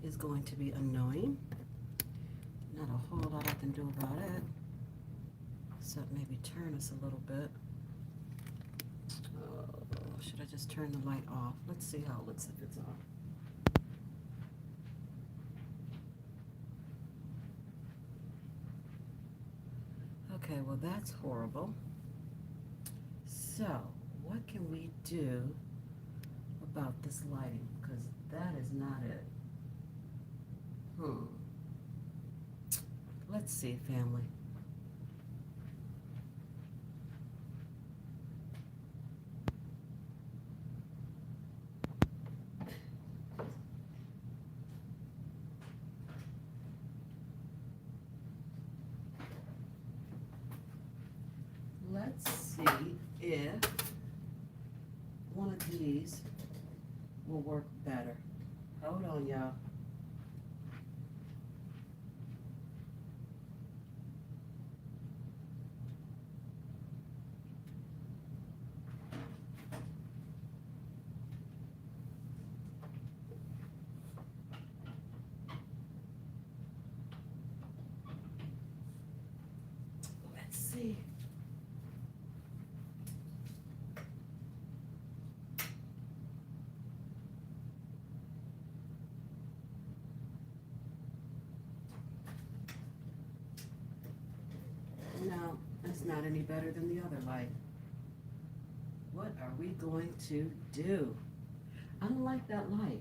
is going to be annoying. Not a whole lot I can do about it, except maybe turn us a little bit. Should I just turn the light off? Let's see how it looks if it's on. Okay, well that's horrible. So, what can we do about this lighting? Because that is not it. Let's see, family. Let's see if one of these will work better. Hold on, y'all. Let's see. No, that's not any better than the other light. What are we going to do? I don't like that light.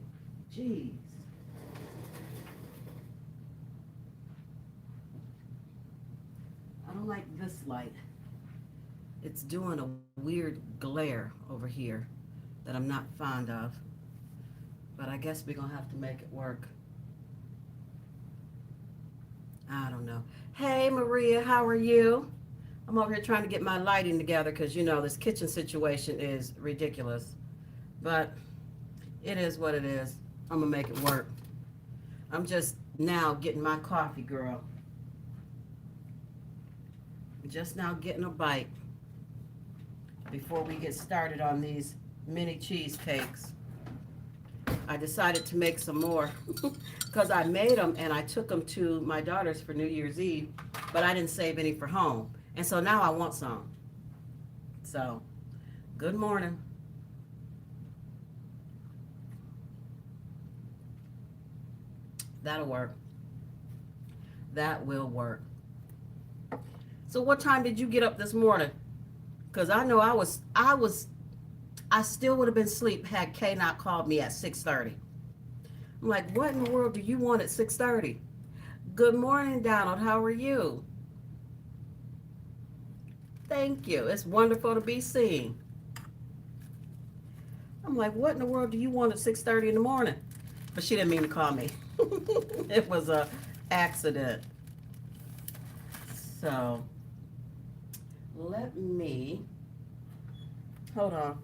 Jeez. I don't like this light. It's doing a weird glare over here that I'm not fond of. But I guess we're going to have to make it work. I don't know. Hey, Maria, how are you? I'm over here trying to get my lighting together because, you know, this kitchen situation is ridiculous. But it is what it is. I'm going to make it work. I'm just now getting my coffee, girl. Just now getting a bite before we get started on these mini cheesecakes. I decided to make some more because I made them and I took them to my daughter's for New Year's Eve, but I didn't save any for home. And so now I want some. So, good morning. That'll work. That will work. So what time did you get up this morning? Because I know I still would have been asleep had Kay not called me at 6:30. I'm like, what in the world do you want at 6:30? Good morning, Donald. How are you? Thank you. It's wonderful to be seen. I'm like, what in the world do you want at 6:30 in the morning? But she didn't mean to call me. It was a accident. So, let me, hold on.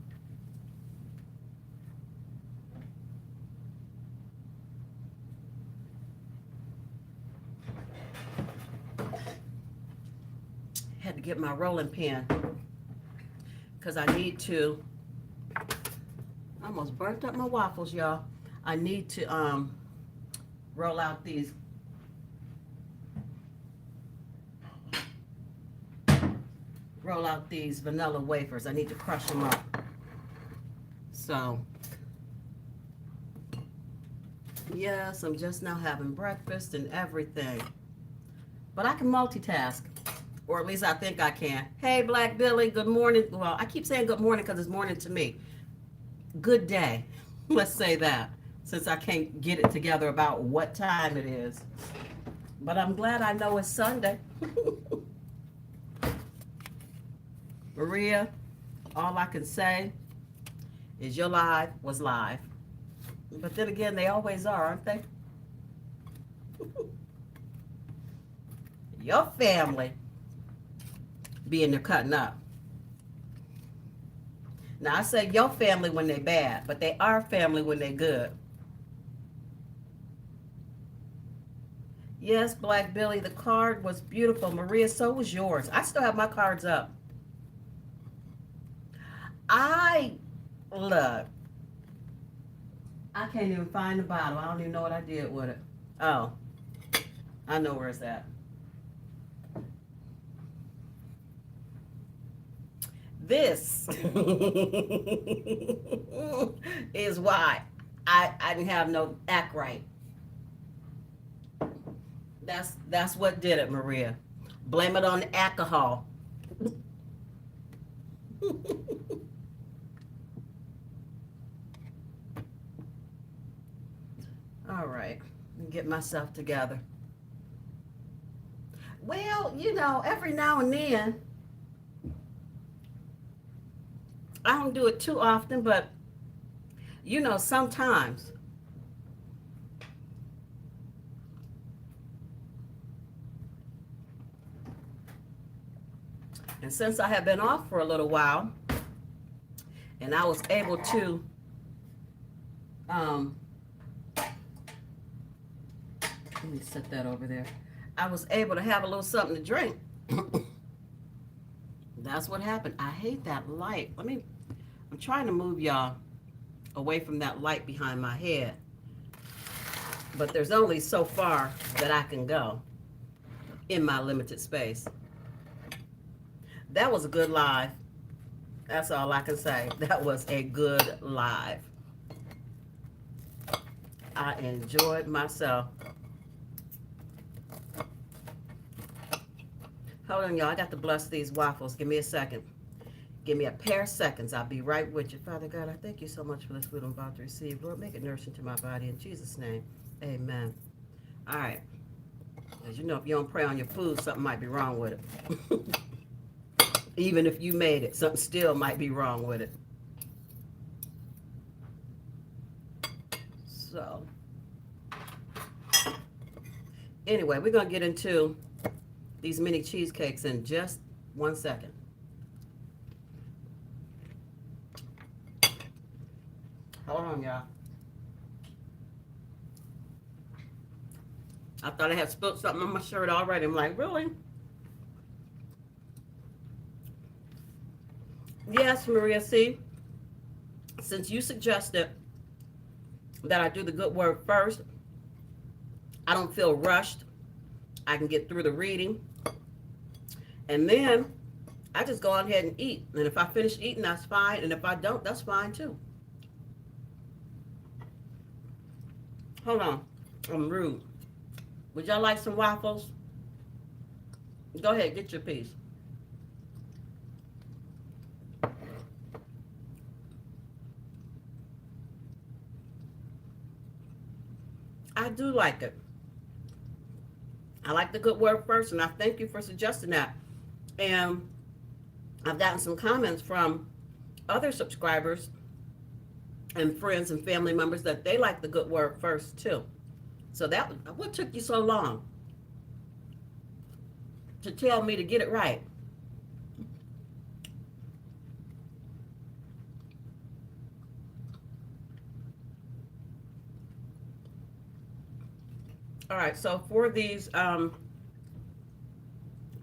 Had to get my rolling pin because I need to, I almost burnt up my waffles, y'all. I need to roll out these vanilla wafers. I need to crush them up. So, yes, I'm just now having breakfast and everything. But I can multitask, or at least I think I can. Hey, Black Billy, good morning. Well, I keep saying good morning because it's morning to me. Good day. Let's say that, since I can't get it together about what time it is. But I'm glad I know it's Sunday. Maria, all I can say is your live was live. But then again, they always are, aren't they? Your family being there cutting up. Now, I say your family when they're bad, but they are family when they're good. Yes, Black Billy, the card was beautiful. Maria, so was yours. I still have my cards up. I, look, I can't even find the bottle. I don't even know what I did with it. Oh, I know where it's at. This is why I didn't have no act right. That's what did it, Maria. Blame it on the alcohol. All right, get myself together. Well, every now and then, I don't do it too often, but sometimes. And since I have been off for a little while, and I was able to, let me set that over there. I was able to have a little something to drink. That's what happened. I hate that light. I'm trying to move y'all away from that light behind my head. But there's only so far that I can go in my limited space. That was a good live. That's all I can say. That was a good live. I enjoyed myself. Hold on, y'all. I got to bless these waffles. Give me a second. Give me a pair of seconds. I'll be right with you. Father God, I thank you so much for this food I'm about to receive. Lord, make it nourishing to my body. In Jesus' name, amen. All right. As you know, if you don't pray on your food, something might be wrong with it. Even if you made it, something still might be wrong with it. So, anyway, we're going to get into these mini cheesecakes in just 1 second. Hold on, y'all. I thought I had spilled something on my shirt already. I'm like, really? Yes, Maria, see, since you suggested that I do the good work first, I don't feel rushed. I can get through the reading. And then I just go on ahead and eat. And if I finish eating, that's fine. And if I don't, that's fine too. Hold on. I'm rude. Would y'all like some waffles? Go ahead, get your piece. I do like it. I like the good word first, and I thank you for suggesting that. And I've gotten some comments from other subscribers and friends and family members that they like the good word first too. So what took you so long to tell me to get it right? All right, so for these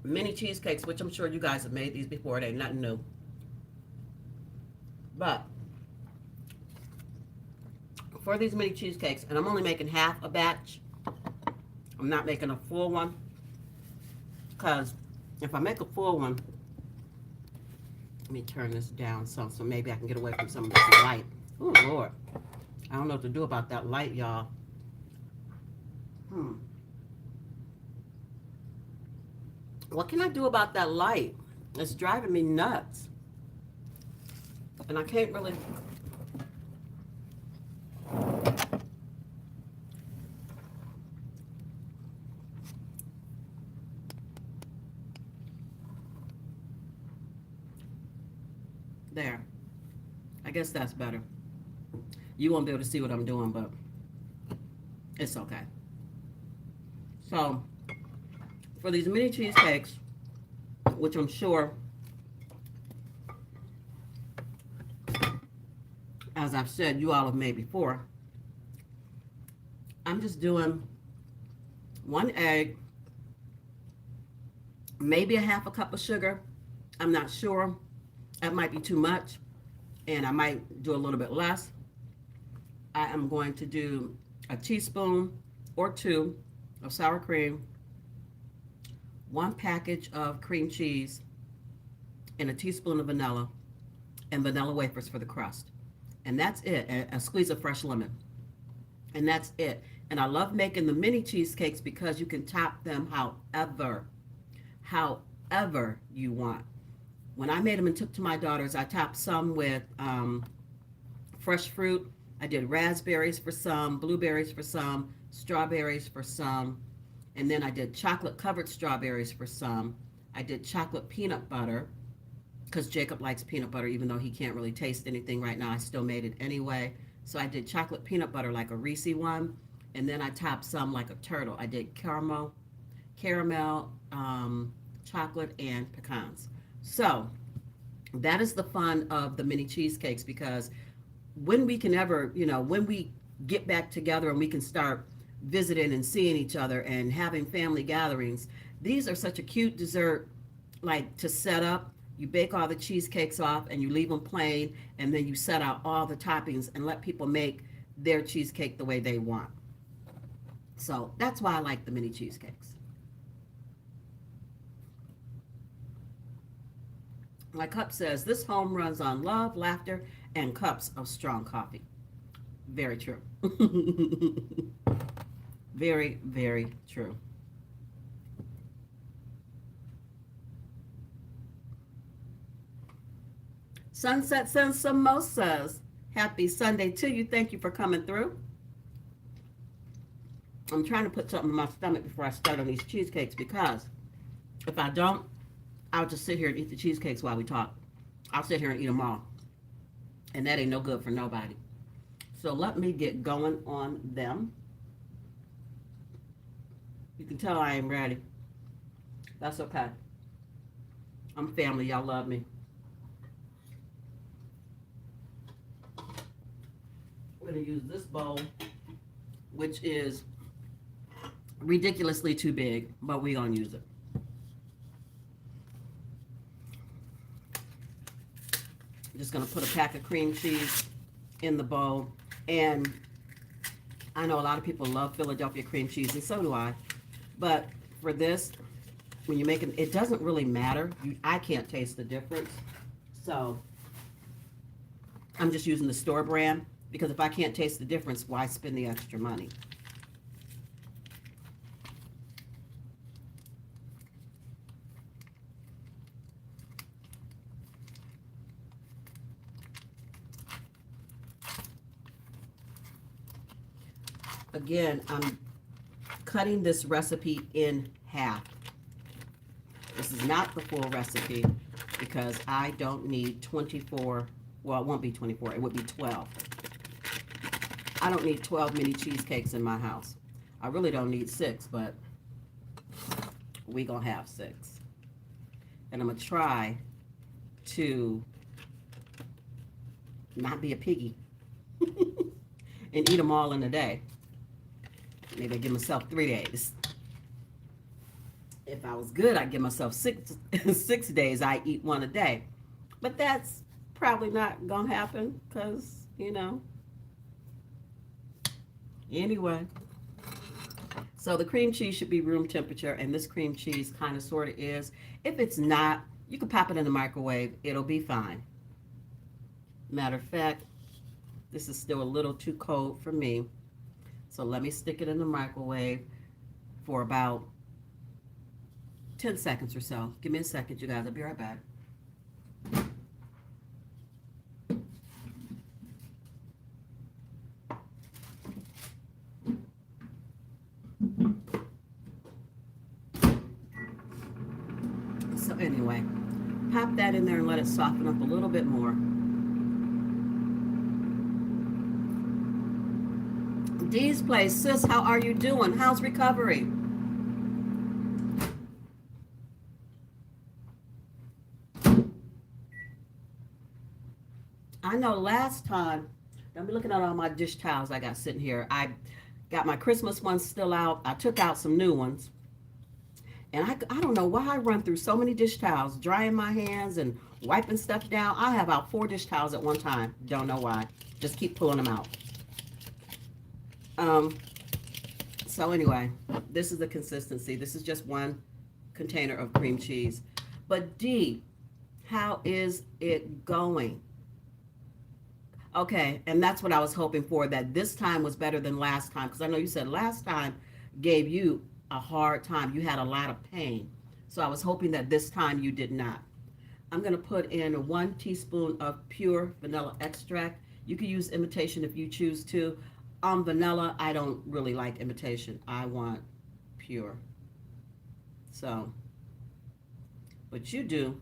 mini cheesecakes, which I'm sure you guys have made these before, they ain't nothing new. But for these mini cheesecakes, and I'm only making half a batch. I'm not making a full one, because if I make a full one, let me turn this down so maybe I can get away from some of this light. Oh, Lord. I don't know what to do about that light, y'all. What can I do about that light? It's driving me nuts. And I can't really... There. I guess that's better. You won't be able to see what I'm doing, but it's okay. So, for these mini cheesecakes, which I'm sure, as I've said, you all have made before, I'm just doing 1 egg, maybe a half a cup of sugar. I'm not sure. That might be too much, and I might do a little bit less. I am going to do a teaspoon or two of sour cream, one package of cream cheese, and a teaspoon of vanilla, and vanilla wafers for the crust. And that's it. And a squeeze of fresh lemon. And that's it. And I love making the mini cheesecakes because you can top them however you want. When I made them and took to my daughters, I topped some with fresh fruit. I did raspberries for some, blueberries for some, strawberries for some, and then I did chocolate covered strawberries for some. I did chocolate peanut butter because Jacob likes peanut butter, even though he can't really taste anything right now. I still made it anyway. So I did chocolate peanut butter like a Reese one, and then I topped some like a turtle. I did caramel, chocolate, and pecans. So that is the fun of the mini cheesecakes, because when we can ever, when we get back together and we can start visiting and seeing each other and having family gatherings, these are such a cute dessert, like to set up. You bake all the cheesecakes off and you leave them plain, and then you set out all the toppings and let people make their cheesecake the way they want. So that's why I like the mini cheesecakes. My cup says, this home runs on love, laughter, and cups of strong coffee. Very true. Very, very true. Sunset Sends Samosas. Happy Sunday to you. Thank you for coming through. I'm trying to put something in my stomach before I start on these cheesecakes, because if I don't, I'll just sit here and eat the cheesecakes while we talk. I'll sit here and eat them all. And that ain't no good for nobody. So let me get going on them. You can tell I ain't ready. That's okay. I'm family. Y'all love me. We're going to use this bowl, which is ridiculously too big, but we're going to use it. I'm just going to put a pack of cream cheese in the bowl. And I know a lot of people love Philadelphia cream cheese, and so do I. But for this, when you're making, it doesn't really matter. I can't taste the difference. So I'm just using the store brand, because if I can't taste the difference, why spend the extra money? Again, I'm cutting this recipe in half. This is not the full recipe, because I don't need 24, well, it won't be 24, it would be 12. I don't need 12 mini cheesecakes in my house. I really don't need 6, but we gonna have 6. And I'm gonna try to not be a piggy and eat them all in a day. Maybe I give myself 3 days. If I was good, I'd give myself 6 days. I eat one a day. But that's probably not going to happen, because, Anyway. So the cream cheese should be room temperature, and this cream cheese kind of sort of is. If it's not, you can pop it in the microwave. It'll be fine. Matter of fact, this is still a little too cold for me. So let me stick it in the microwave for about 10 seconds or so. Give me a second, you guys. I'll be right back. So anyway, pop that in there and let it soften up a little bit more. Dee's Place, sis, how are you doing? How's recovery? I know last time, I'm looking at all my dish towels I got sitting here. I got my Christmas ones still out. I took out some new ones. And I don't know why I run through so many dish towels, drying my hands and wiping stuff down. I have out 4 dish towels at one time. Don't know why. Just keep pulling them out. Um, so anyway, this is the consistency. This is just one container of cream cheese. But D, how is it going? Okay, and that's what I was hoping for, that this time was better than last time. Because I know you said last time gave you a hard time. You had a lot of pain. So I was hoping that this time you did not. I'm going to put in 1 teaspoon of pure vanilla extract. You can use imitation if you choose to. Vanilla, I don't really like imitation. I want pure. So, but you do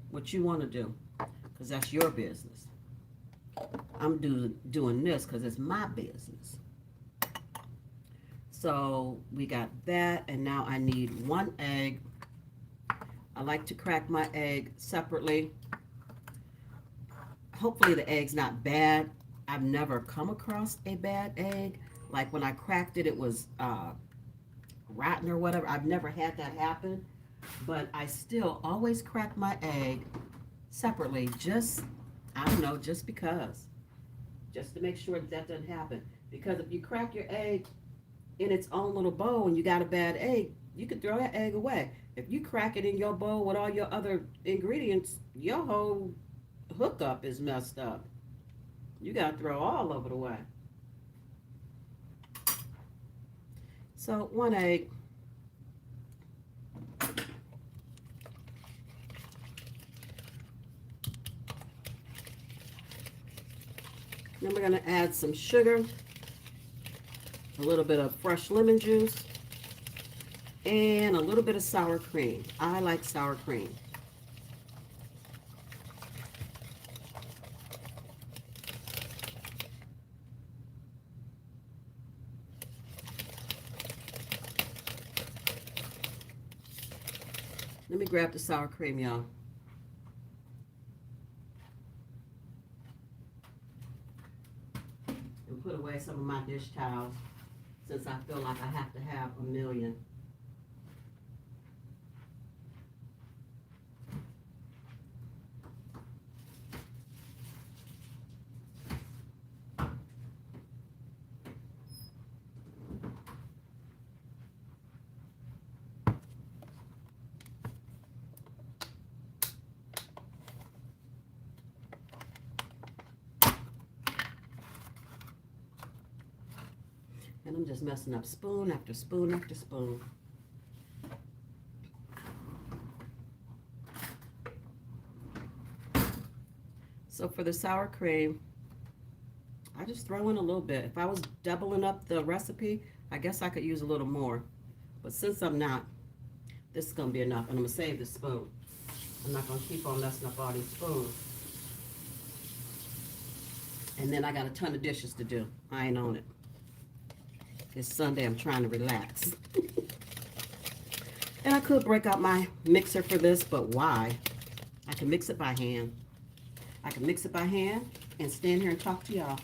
what you want to do, because that's your business. I'm doing this because it's my business. So we got that, and now I need 1 egg. I like to crack my egg separately. Hopefully the egg's not bad. I've never come across a bad egg. Like when I cracked it, it was rotten or whatever. I've never had that happen. But I still always crack my egg separately. Just, I don't know, just because. Just to make sure that doesn't happen. Because if you crack your egg in its own little bowl and you got a bad egg, you could throw that egg away. If you crack it in your bowl with all your other ingredients, your whole hookup is messed up. You got to throw all of it away. So 1 egg. Then we're going to add some sugar, a little bit of fresh lemon juice, and a little bit of sour cream. I like sour cream. Let me grab the sour cream, y'all. And put away some of my dish towels, since I feel like I have to have a million. And I'm just messing up spoon after spoon after spoon. So for the sour cream, I just throw in a little bit. If I was doubling up the recipe, I guess I could use a little more. But since I'm not, this is going to be enough. And I'm going to save this spoon. I'm not going to keep on messing up all these spoons. And then I got a ton of dishes to do. I ain't on it. It's Sunday, I'm trying to relax. And I could break out my mixer for this, but why? I can mix it by hand. I can mix it by hand and stand here and talk to y'all.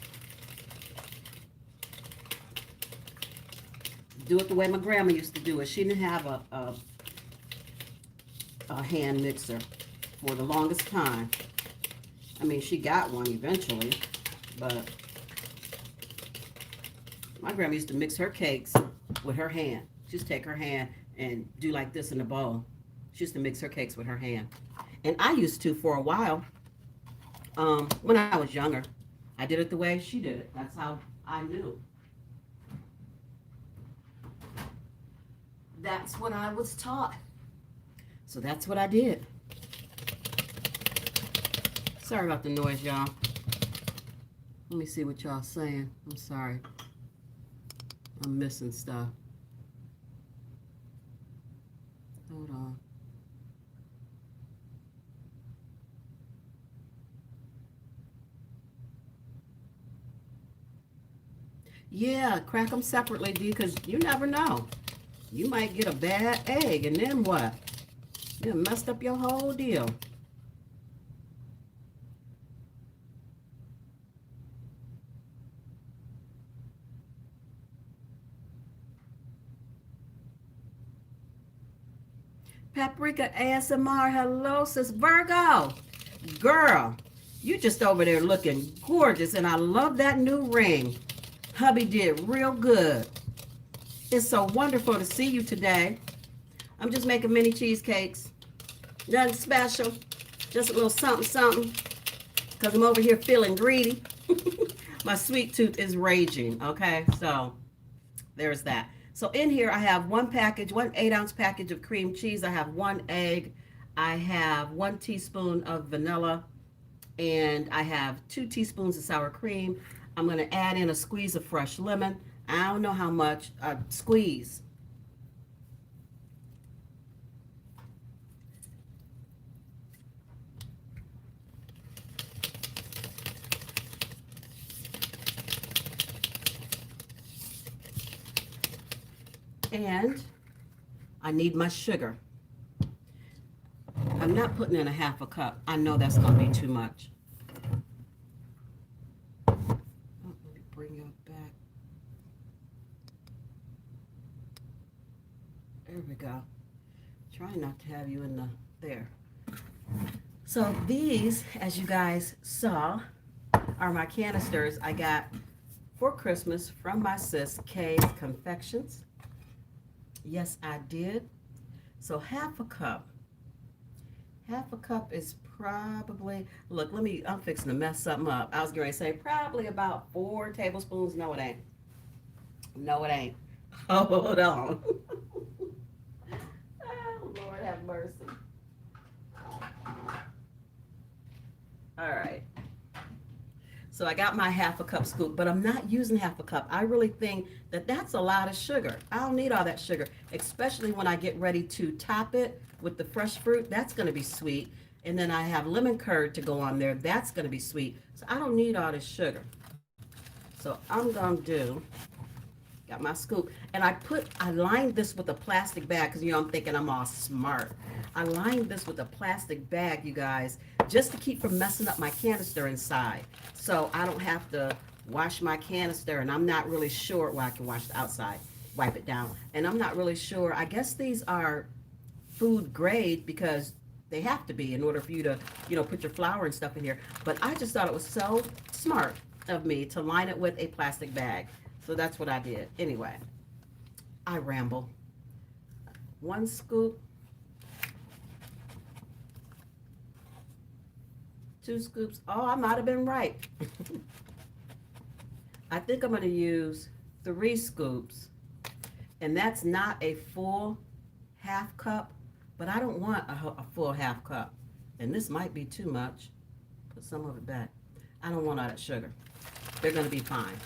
Do it the way my grandma used to do it. She didn't have a hand mixer for the longest time. I mean, she got one eventually, but my grandma used to mix her cakes with her hand. She used to take her hand and do like this in a bowl. She used to mix her cakes with her hand. And I used to for a while, when I was younger. I did it the way she did it. That's how I knew. That's what I was taught. So that's what I did. Sorry about the noise, y'all. Let me see what y'all saying. I'm sorry. I'm missing stuff. Hold on. Yeah, crack them separately, D, because you never know. You might get a bad egg, and then what? You messed up your whole deal. Paprika ASMR, hello, sis Virgo. Girl, you just over there looking gorgeous, and I love that new ring. Hubby did real good. It's so wonderful to see you today. I'm just making mini cheesecakes. Nothing special. Just a little something, something. Because I'm over here feeling greedy. My sweet tooth is raging. Okay, so there's that. So in here I have one 8-ounce package of cream cheese. I have 1 egg. I have 1 teaspoon of vanilla. And I have 2 teaspoons of sour cream. I'm going to add in a squeeze of fresh lemon. I don't know how much. Squeeze. And I need my sugar. I'm not putting in a 1/2 cup. I know that's going to be too much. Oh, let me bring you back. There we go. Trying not to have you in the there. So these, as you guys saw, are my canisters I got for Christmas from my sis Kay's Confections. Yes, I did. So 1/2 cup. 1/2 cup is probably, look, I'm fixing to mess something up. I was going to say probably about 4 tablespoons. No, it ain't. No, it ain't. Hold on. Oh, Lord have mercy. All right. So I got my 1/2 cup scoop, but I'm not using 1/2 cup. I really think that that's a lot of sugar. I don't need all that sugar, especially when I get ready to top it with the fresh fruit. That's going to be sweet. And then I have lemon curd to go on there. That's going to be sweet. So I don't need all this sugar. So I'm going to do, got my scoop. And I lined this with a plastic bag because, I'm thinking I'm all smart. I lined this with a plastic bag, you guys, just to keep from messing up my canister inside. So I don't have to wash my canister, and I'm not really sure, well, I can wash the outside, wipe it down. And I'm not really sure, I guess these are food grade because they have to be in order for you to, put your flour and stuff in here. But I just thought it was so smart of me to line it with a plastic bag. So that's what I did. Anyway, I ramble. 1 scoop. 2 scoops. Oh, I might have been right. I think I'm going to use 3 scoops. And that's not a full 1/2 cup, but I don't want a full 1/2 cup. And this might be too much. Put some of it back. I don't want all that sugar. They're going to be fine.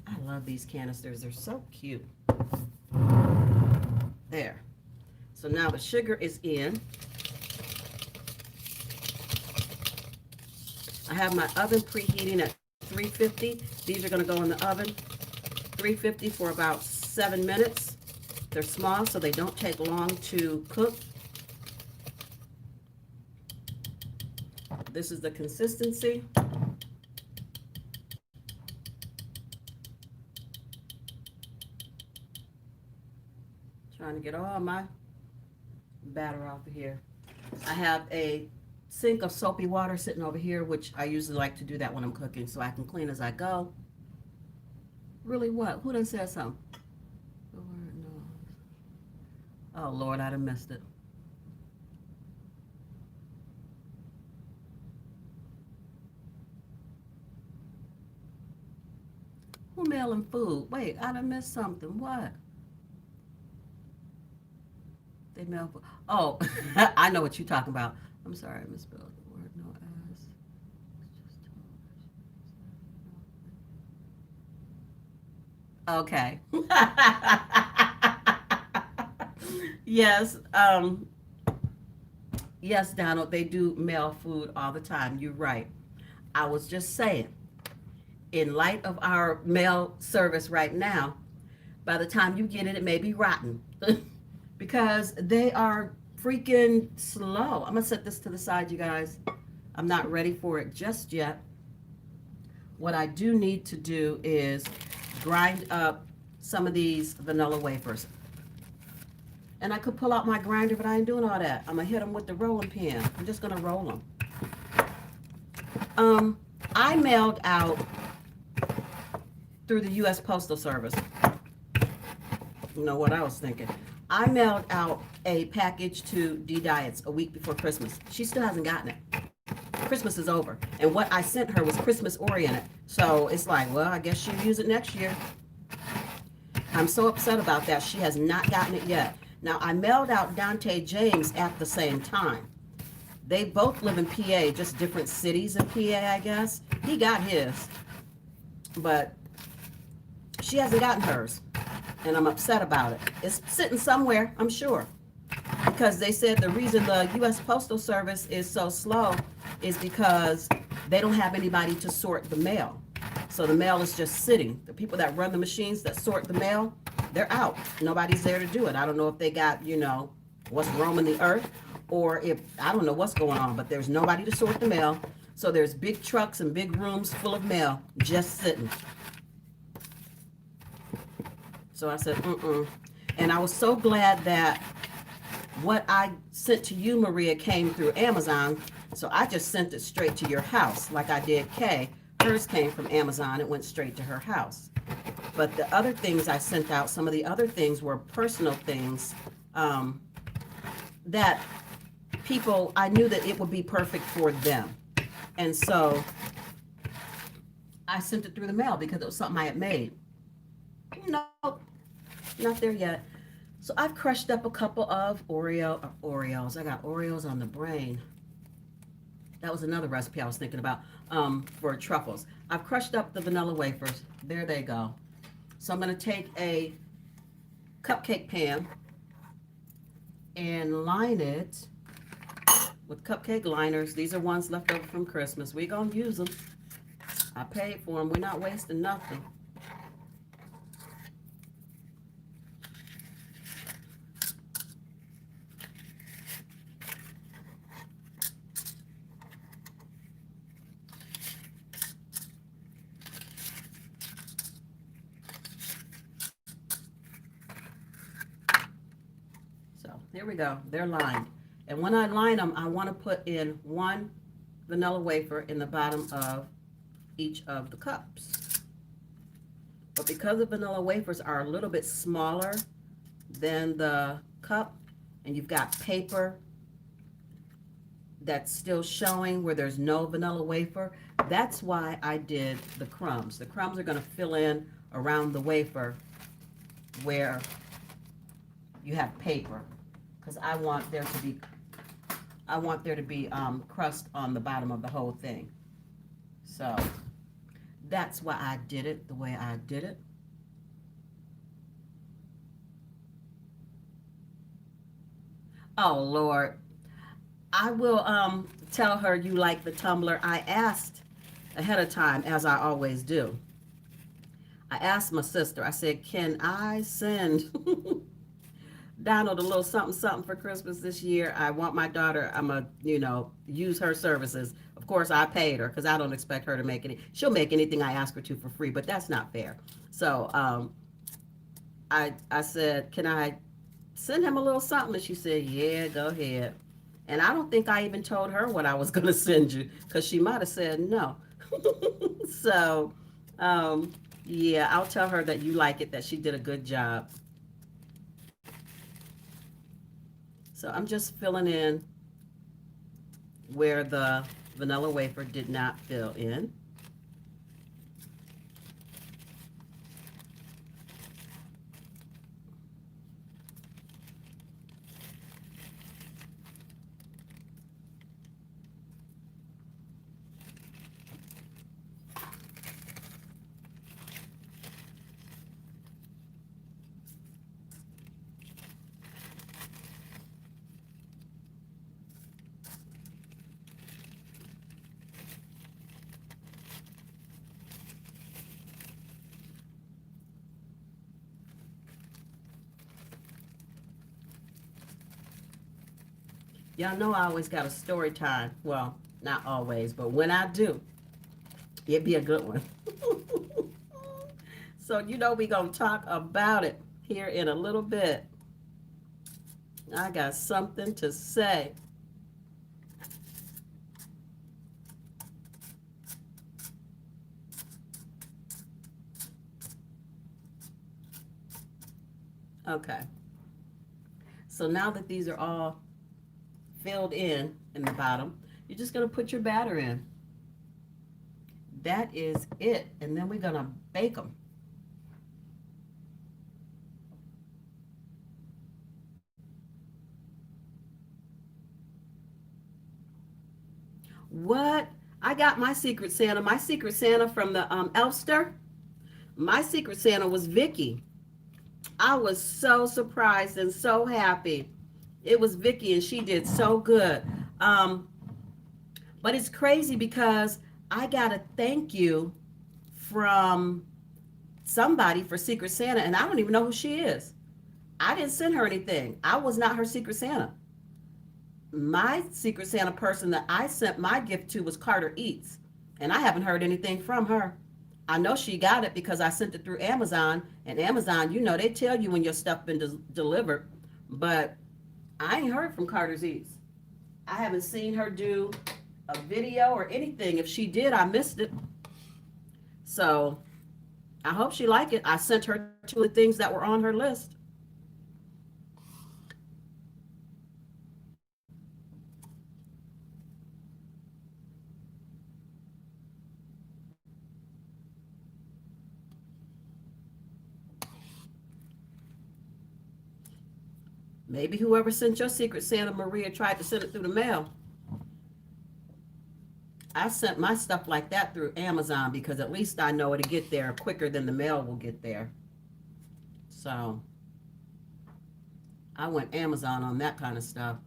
I love these canisters. They're so cute. There. So now the sugar is in. I have my oven preheating at 350. These are going to go in the oven 350 for about 7 minutes. They're small, so they don't take long to cook. This is the consistency. Trying to get all my batter off of here. I have a sink of soapy water sitting over here, which I usually like to do that when I'm cooking so I can clean as I go. Really what? Who done said something? Oh Lord, I'd have missed it. Who mailing food? Wait, I done missed something. What? They mail food. Oh, I know what you're talking about. I'm sorry, I misspelled the word. No as. Okay. Yes. Yes, Donald, they do mail food all the time. You're right. I was just saying, in light of our mail service right now, by the time you get it, it may be rotten because they are freaking slow. I'm gonna set this to the side, you guys. I'm not ready for it just yet. What I do need to do is grind up some of these vanilla wafers. And I could pull out my grinder, but I ain't doing all that. I'm gonna hit them with the rolling pin. I'm just gonna roll them. Um, I mailed out through the U.S. Postal Service. You know what I was thinking? I mailed out a package to D Diets a week before Christmas. She still hasn't gotten it. Christmas is over. And what I sent her was Christmas oriented. So it's like, well, I guess she'll use it next year. I'm so upset about that. She has not gotten it yet. Now, I mailed out Dante James at the same time. They both live in PA, just different cities in PA, I guess. He got his, but she hasn't gotten hers, and I'm upset about it. It's sitting somewhere, I'm sure, because they said the reason the U.S. Postal Service is so slow is because they don't have anybody to sort the mail. So the mail is just sitting. The people that run the machines that sort the mail, they're out. Nobody's there to do it. I don't know if they got, what's roaming the earth, or if, I don't know what's going on, but there's nobody to sort the mail. So there's big trucks and big rooms full of mail just sitting. So I said, And I was so glad that what I sent to you, Maria, came through Amazon. So I just sent it straight to your house like I did Kay. Hers came from Amazon. It went straight to her house. But the other things I sent out, some of the other things were personal things that people, I knew that it would be perfect for them. And so I sent it through the mail because it was something I had made. Nope, not there yet. So I've crushed up a couple of Oreos. I got Oreos on the brain. That was another recipe I was thinking about for truffles. I've crushed up the vanilla wafers. There they go. So I'm going to take a cupcake pan and line it with cupcake liners. These are ones left over from Christmas. We're going to use them. I paid for them. We're not wasting nothing. There we go. They're lined. And when I line them, I want to put in one vanilla wafer in the bottom of each of the cups. But because the vanilla wafers are a little bit smaller than the cup, and you've got paper that's still showing where there's no vanilla wafer, that's why I did the crumbs. The crumbs are going to fill in around the wafer where you have paper. Because I want there to be crust on the bottom of the whole thing. So that's why I did it the way I did it. Oh Lord, I will tell her you like the tumbler. I asked ahead of time, as I always do. I asked my sister. I said, "Can I send?" Donald a little something something for Christmas this year. I want my daughter, I'm a, use her services. Of course, I paid her because I don't expect her to make any. She'll make anything I ask her to for free, but that's not fair. So I said, can I send him a little something? And she said, yeah, go ahead. And I don't think I even told her what I was going to send you because she might have said no. So, yeah, I'll tell her that you like it, that she did a good job. So I'm just filling in where the vanilla wafer did not fill in. Y'all know I always got a story time. Well, not always, but when I do, it'd be a good one. So we're going to talk about it here in a little bit. I got something to say. Okay. So now that these are all filled in the bottom, you're just going to put your batter in. That is it. And then we're going to bake them. What? I got my Secret Santa. My Secret Santa from the Elfster. My Secret Santa was Vicky. I was so surprised and so happy. It was Vicky, and she did so good. Um, but it's crazy because I got a thank you from somebody for Secret Santa, and I don't even know who she is. I didn't send her anything. I was not her Secret Santa. My Secret Santa person that I sent my gift to was Carter Eats, and I haven't heard anything from her. I know she got it because I sent it through Amazon, and Amazon, they tell you when your stuff been delivered, but I ain't heard from Carter's Eats. I haven't seen her do a video or anything. If she did, I missed it. So I hope she liked it. I sent her two of the things that were on her list. Maybe whoever sent your Secret Santa, Maria, tried to send it through the mail. I sent my stuff like that through Amazon because at least I know it'll get there quicker than the mail will get there. So I went Amazon on that kind of stuff.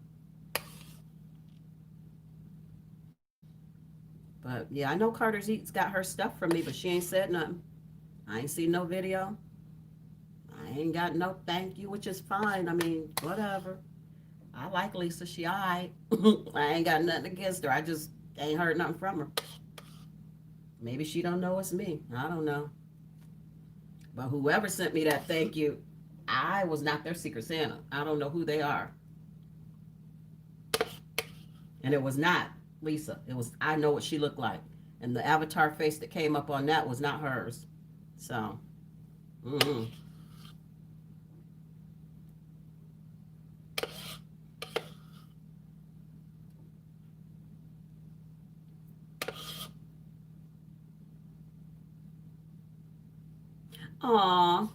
But yeah, I know Carter's Eats got her stuff from me, but she ain't said nothing. I ain't seen no video. I ain't got no thank you, which is fine. I mean, whatever. I like Lisa. She all right. I ain't got nothing against her. I just ain't heard nothing from her. Maybe she don't know it's me. I don't know. But whoever sent me that thank you, I was not their Secret Santa. I don't know who they are. And it was not Lisa. It was, I know what she looked like. And the avatar face that came up on that was not hers. So, mm-hmm. Aw,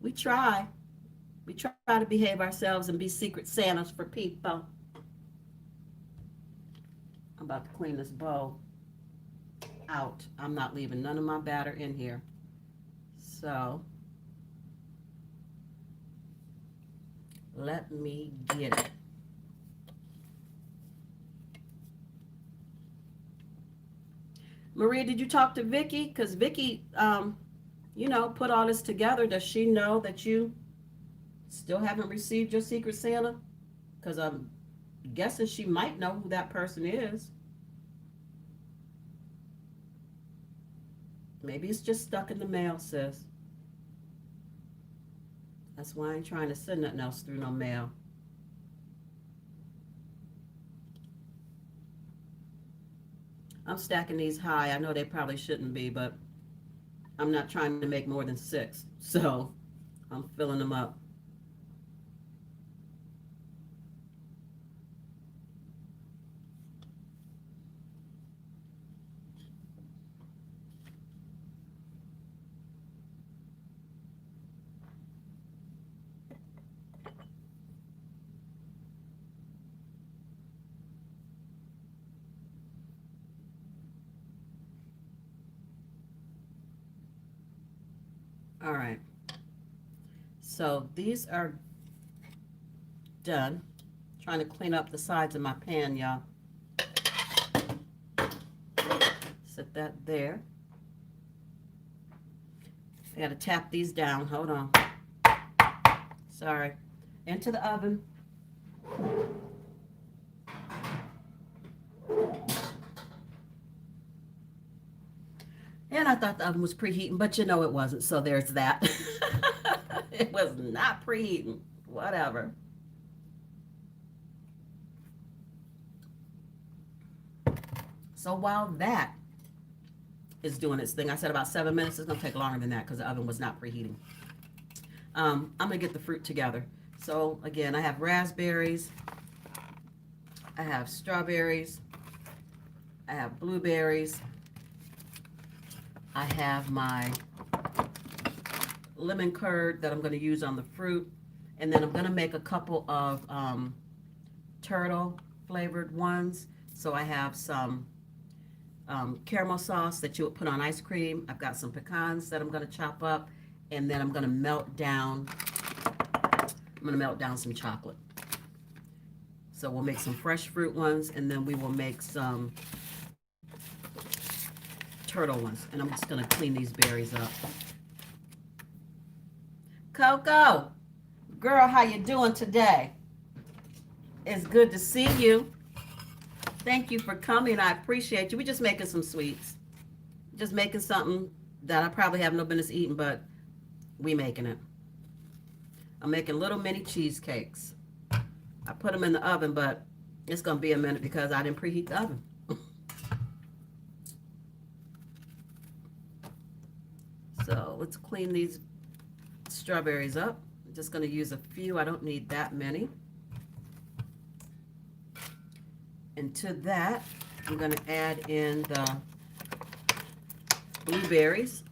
we try. We try to behave ourselves and be Secret Santas for people. I'm about to clean this bowl out. I'm not leaving none of my batter in here. So, let me get it. Maria, did you talk to Vicky? Because Vicky, put all this together. Does she know that you still haven't received your Secret Santa? Because I'm guessing she might know who that person is. Maybe it's just stuck in the mail, sis. That's why I ain't trying to send nothing else through no mail. I'm stacking these high. I know they probably shouldn't be, but I'm not trying to make more than 6. So I'm filling them up. All right. So these are done. Trying to clean up the sides of my pan, y'all. Set that there. I gotta tap these down. Hold on. Sorry. Into the oven. And I thought the oven was preheating, but it wasn't. So there's that. It was not preheating. Whatever. So while that is doing its thing, I said about 7 minutes. It's going to take longer than that because the oven was not preheating. I'm gonna get the fruit together. So again, I have raspberries, I have strawberries, I have blueberries, I have my lemon curd that I'm going to use on the fruit, and then I'm going to make a couple of turtle flavored ones. So I have some caramel sauce that you would put on ice cream. I've got some pecans that I'm going to chop up, and then I'm going to melt down some chocolate. So we'll make some fresh fruit ones, and then we will make some turtle ones. And I'm just going to clean these berries up. Coco, girl, how you doing today? It's good to see you. Thank you for coming. I appreciate you. We're just making some sweets. Just making something that I probably have no business eating, but we making it. I'm making little mini cheesecakes. I put them in the oven, but it's going to be a minute because I didn't preheat the oven. So let's clean these strawberries up. I'm just going to use a few. I don't need that many. And to that, I'm going to add in the blueberries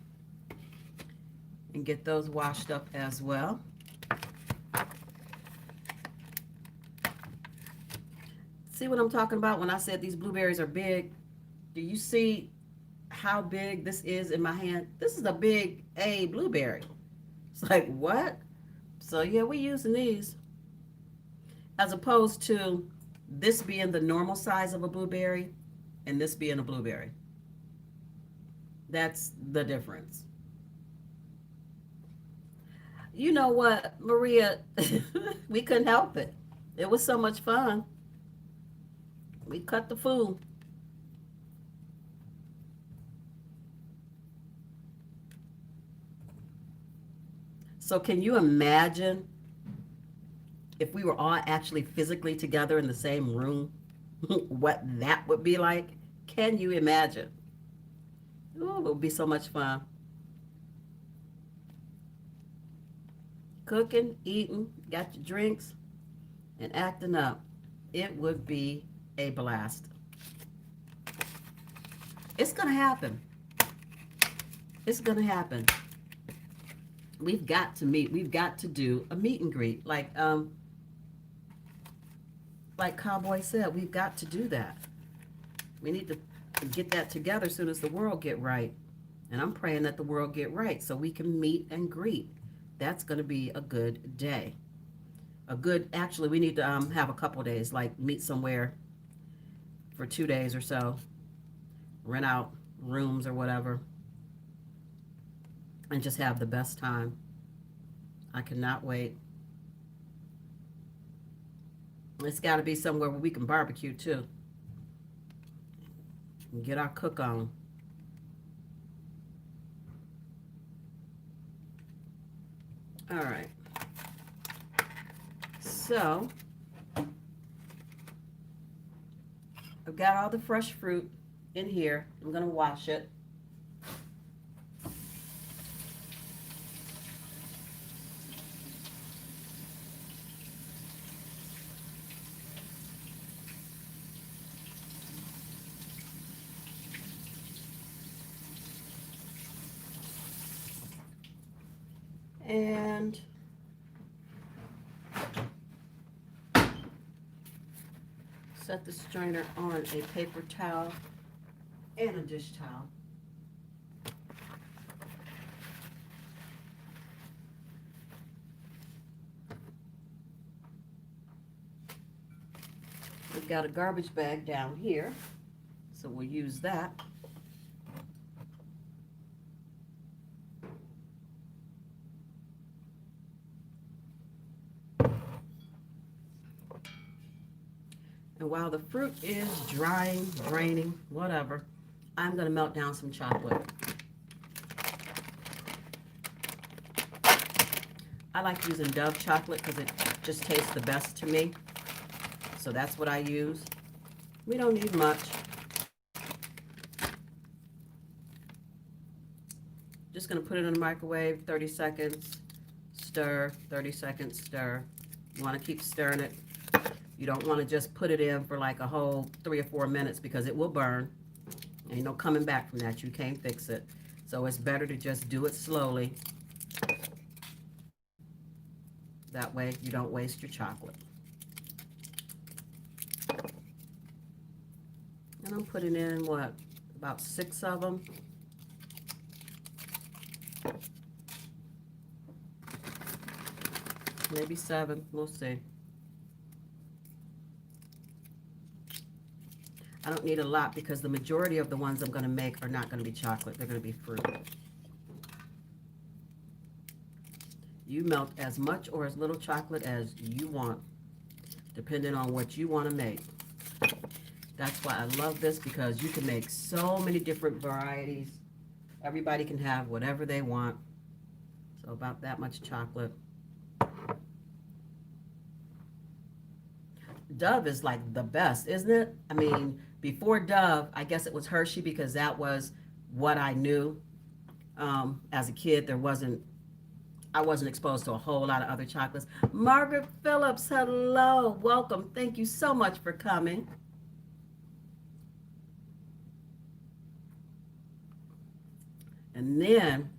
and get those washed up as well. See what I'm talking about when I said these blueberries are big? Do you see how big this is in my hand? This is a big A blueberry. It's like, what? So yeah, we're using these as opposed to this being the normal size of a blueberry and this being a blueberry. That's the difference. You know what, Maria? We couldn't help it. It was so much fun. We cut the food. So can you imagine if we were all actually physically together in the same room, what that would be like? Can you imagine? Ooh, it would be so much fun. Cooking, eating, got your drinks, and acting up. It would be a blast. It's going to happen. It's going to happen. We've got to meet. We've got to do a meet and greet. Like Cowboy said, we've got to do that. We need to get that together as soon as the world get right. And I'm praying that the world get right so we can meet and greet. That's going to be a good day. Actually, we need to have a couple days, like meet somewhere for 2 days or so. Rent out rooms or whatever. And just have the best time. I cannot wait. It's got to be somewhere where we can barbecue too. And get our cook on. All right. So, I've got all the fresh fruit in here. I'm going to wash it. And set the strainer on a paper towel and a dish towel. We've got a garbage bag down here, so we'll use that. And while the fruit is drying, draining, whatever, I'm going to melt down some chocolate. I like using Dove chocolate because it just tastes the best to me. So that's what I use. We don't need much. Just going to put it in the microwave, 30 seconds, stir, 30-second stir. You want to keep stirring it. You don't want to just put it in for like a whole 3 or 4 minutes because it will burn. Ain't no coming back from that. You can't fix it. So it's better to just do it slowly. That way you don't waste your chocolate. And I'm putting in, what, about 6 of them. Maybe 7, we'll see. I don't need a lot because the majority of the ones I'm going to make are not going to be chocolate. They're going to be fruit. You melt as much or as little chocolate as you want, depending on what you want to make. That's why I love this, because you can make so many different varieties. Everybody can have whatever they want. So about that much chocolate. Dove is like the best, isn't it? I mean, before Dove, I guess it was Hershey, because that was what I knew. As a kid, I wasn't exposed to a whole lot of other chocolates. Margaret Phillips, hello, welcome. Thank you so much for coming. And then,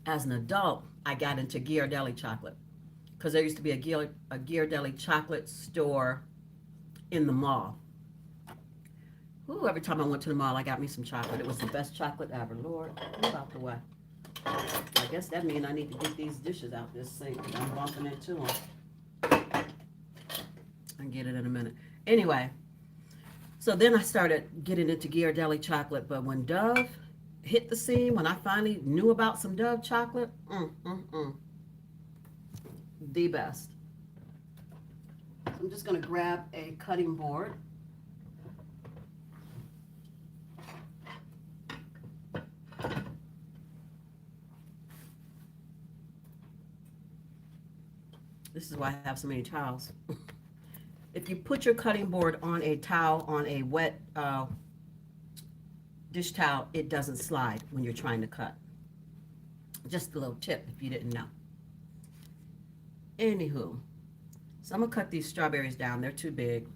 as an adult, I got into Ghirardelli chocolate, because there used to be a Ghirardelli chocolate store in the mall. Ooh, every time I went to the mall, I got me some chocolate. It was the best chocolate ever. Lord, move out the way. I guess that means I need to get these dishes out this sink. I'm bumping into them. I'll get it in a minute. Anyway, so then I started getting into Ghirardelli chocolate, but when Dove hit the scene, when I finally knew about some Dove chocolate, the best. So I'm just going to grab a cutting board. This is why I have so many towels. If you put your cutting board on a towel, on a wet dish towel, it doesn't slide when you're trying to cut. Just a little tip if you didn't know. Anywho, so I'm going to cut these strawberries down. They're too big.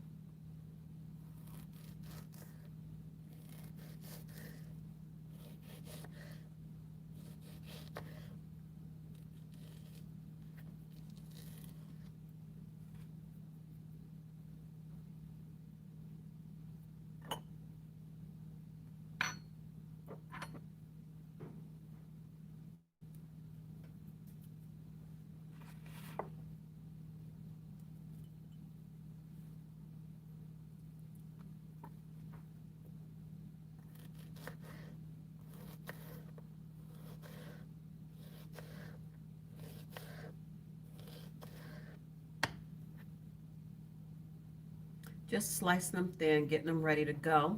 Just slicing them thin, getting them ready to go.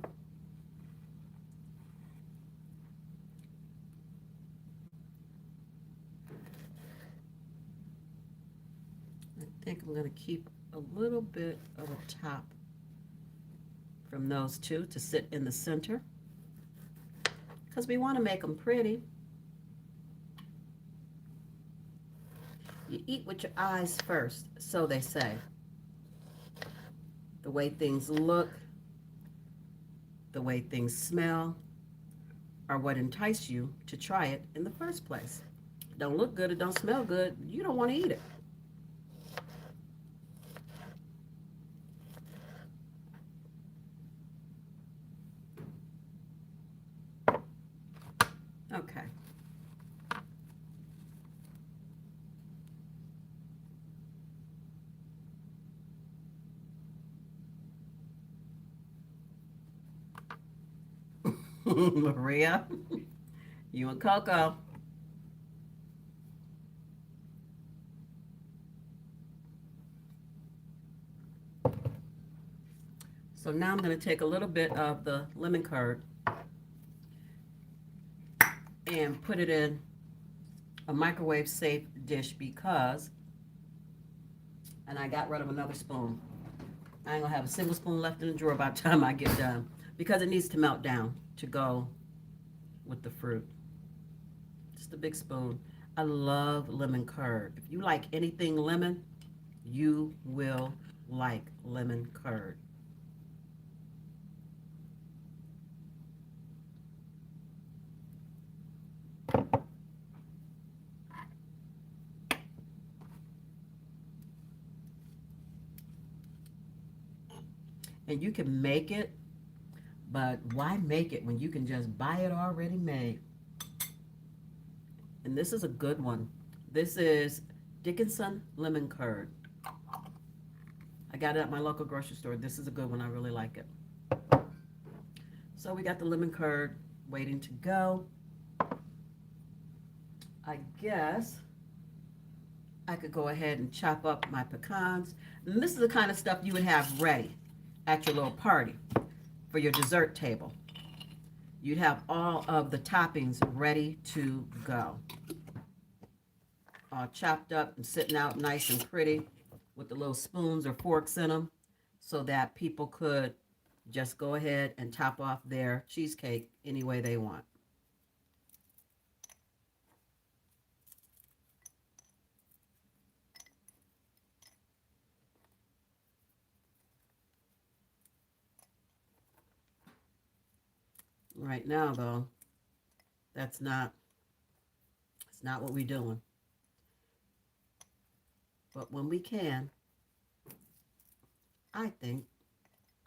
I think I'm going to keep a little bit of a top from those two to sit in the center, because we want to make them pretty. You eat with your eyes first, so they say. The way things look, the way things smell, are what entice you to try it in the first place. If it don't look good, it don't smell good, you don't want to eat it. Okay. Maria, you and Coco. So now I'm going to take a little bit of the lemon curd and put it in a microwave safe dish, because, and I got rid of another spoon. I ain't gonna have a single spoon left in the drawer by the time I get done, because it needs to melt down to go with the fruit. Just a big spoon. I love lemon curd. If you like anything lemon, you will like lemon curd. And you can make it, but why make it when you can just buy it already made? And this is a good one. This is Dickinson lemon curd. I got it at my local grocery store. This is a good one. I really like it. So we got the lemon curd waiting to go. I guess I could go ahead and chop up my pecans. And this is the kind of stuff you would have ready at your little party for your dessert table. You'd have all of the toppings ready to go. All chopped up and sitting out nice and pretty with the little spoons or forks in them so that people could just go ahead and top off their cheesecake any way they want. Right now, though, that's not, it's not what we're doing. But when we can, I think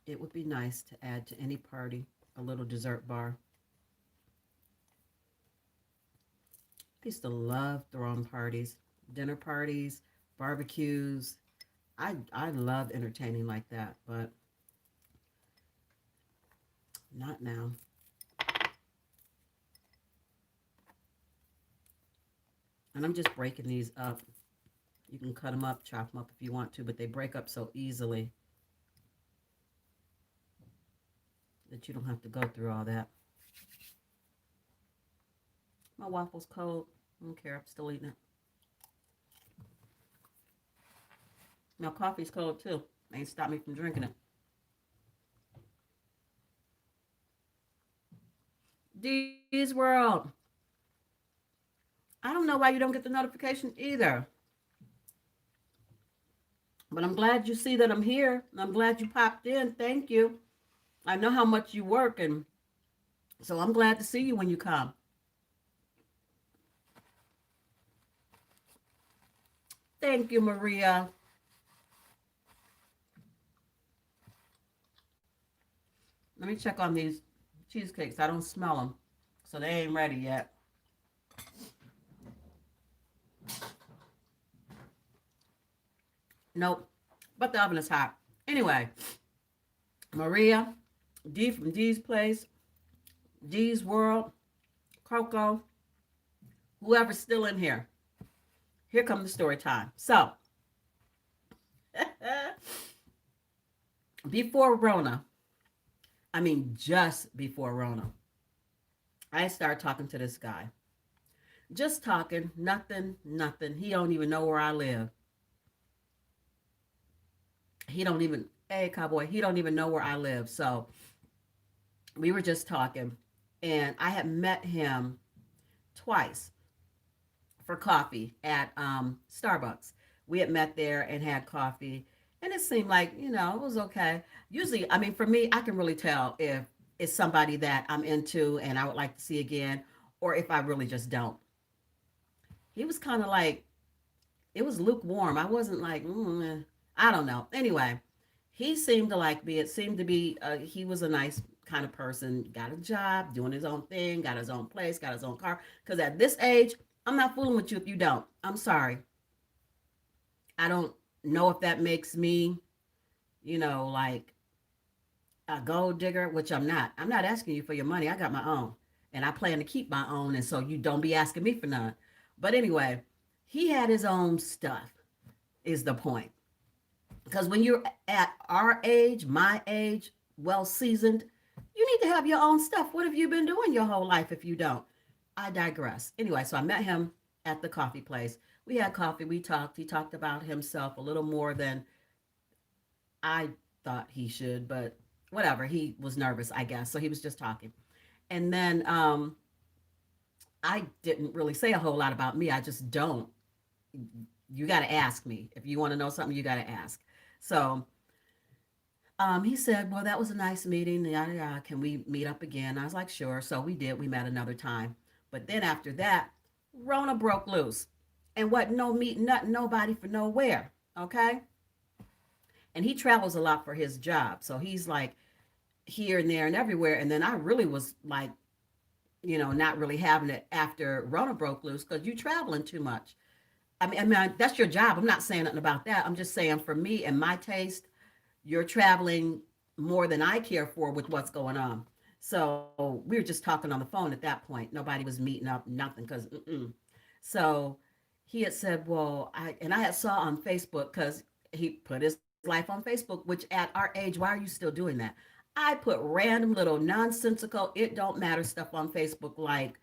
it would be nice to add to any party a little dessert bar. I used to love throwing parties, dinner parties, barbecues. I love entertaining like that, but not now. And I'm just breaking these up. You can cut them up, chop them up if you want to, but they break up so easily that you don't have to go through all that. My waffle's cold. I don't care. I'm still eating it. Now coffee's cold too. Ain't stopped me from drinking it. D's World. I don't know why you don't get the notification either. But I'm glad you see that I'm here. I'm glad you popped in. Thank you. I know how much you work, and so I'm glad to see you when you come. Thank you, Maria. Let me check on these cheesecakes. I don't smell them, so they ain't ready yet. Nope. But the oven is hot. Anyway, Maria, D from D's Place, D's World, Coco, whoever's still in here. Here comes the story time. So, before Rona, I mean just before Rona, I started talking to this guy. Just talking, nothing, nothing. He don't even know where I live. He don't even, hey, cowboy, he don't even know where I live. So we were just talking, and I had met him twice for coffee at Starbucks. We had met there and had coffee, and it seemed like, it was okay. Usually, I mean, for me, I can really tell if it's somebody that I'm into and I would like to see again, or if I really just don't. He was kind of like, it was lukewarm. I wasn't like, I don't know. Anyway, he seemed to like me. It seemed to be, he was a nice kind of person, got a job, doing his own thing, got his own place, got his own car. Because at this age, I'm not fooling with you if you don't. I'm sorry. I don't know if that makes me, like a gold digger, which I'm not. I'm not asking you for your money. I got my own. And I plan to keep my own. And so you don't be asking me for none. But anyway, he had his own stuff, is the point. Because when you're at our age, my age, well seasoned, you need to have your own stuff. What have you been doing your whole life if you don't? I digress. Anyway, so I met him at the coffee place. We had coffee, we talked. He talked about himself a little more than I thought he should, but whatever. He was nervous, I guess. So he was just talking. And then I didn't really say a whole lot about me. I just don't. You got to ask me. If you want to know something, you got to ask. So he said, well, that was a nice meeting. Yada, yada. Can we meet up again? I was like, sure. So we did. We met another time. But then after that, Rona broke loose and what no meet, nothing, nobody for nowhere. Okay. And he travels a lot for his job. So he's like here and there and everywhere. And then I really was like, not really having it after Rona broke loose because you traveling too much. I mean, that's your job. I'm not saying nothing about that. I'm just saying for me and my taste, you're traveling more than I care for with what's going on. So we were just talking on the phone at that point. Nobody was meeting up, nothing, because so he had said, well, I had saw on Facebook because he put his life on Facebook, which at our age, why are you still doing that? I put random little nonsensical, it don't matter stuff on Facebook like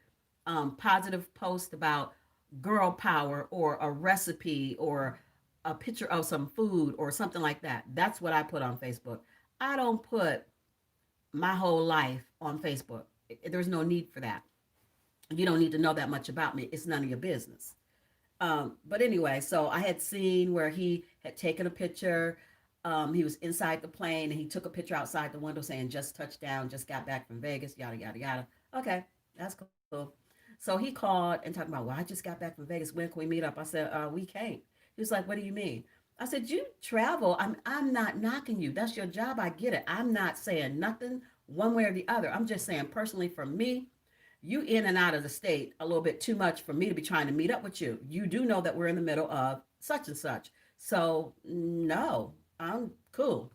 positive post about girl power or a recipe or a picture of some food or something like that. That's what I put on Facebook. I don't put my whole life on Facebook. There's no need for that. You don't need to know that much about me. It's none of your business. But anyway, so I had seen where he had taken a picture. He was inside the plane and he took a picture outside the window saying just touched down, just got back from Vegas, yada, yada, yada. Okay, that's cool. So he called and talked about, well, I just got back from Vegas. When can we meet up? I said, we can't. He was like, what do you mean? I said, you travel. I'm not knocking you. That's your job. I get it. I'm not saying nothing one way or the other. I'm just saying personally for me, you in and out of the state a little bit too much for me to be trying to meet up with you. You do know that we're in the middle of such and such. So no, I'm cool.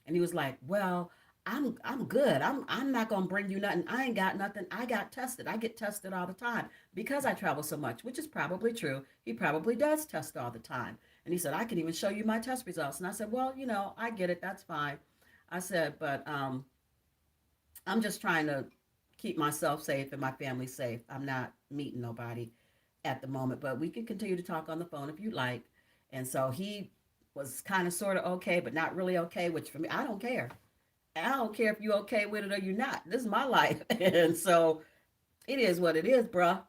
And he was like, well, I'm good. I'm not gonna bring you nothing. I ain't got nothing. I got tested. I get tested all the time because I travel so much, which is probably true. He probably does test all the time. And he said, I can even show you my test results. And I said, well, I get it. That's fine. I said, but I'm just trying to keep myself safe and my family safe. I'm not meeting nobody at the moment, but we can continue to talk on the phone if you like. And so he was kind of sort of okay, but not really okay, which for me, I don't care. I don't care if you're okay with it or you're not. This is my life. And so it is what it is, bruh.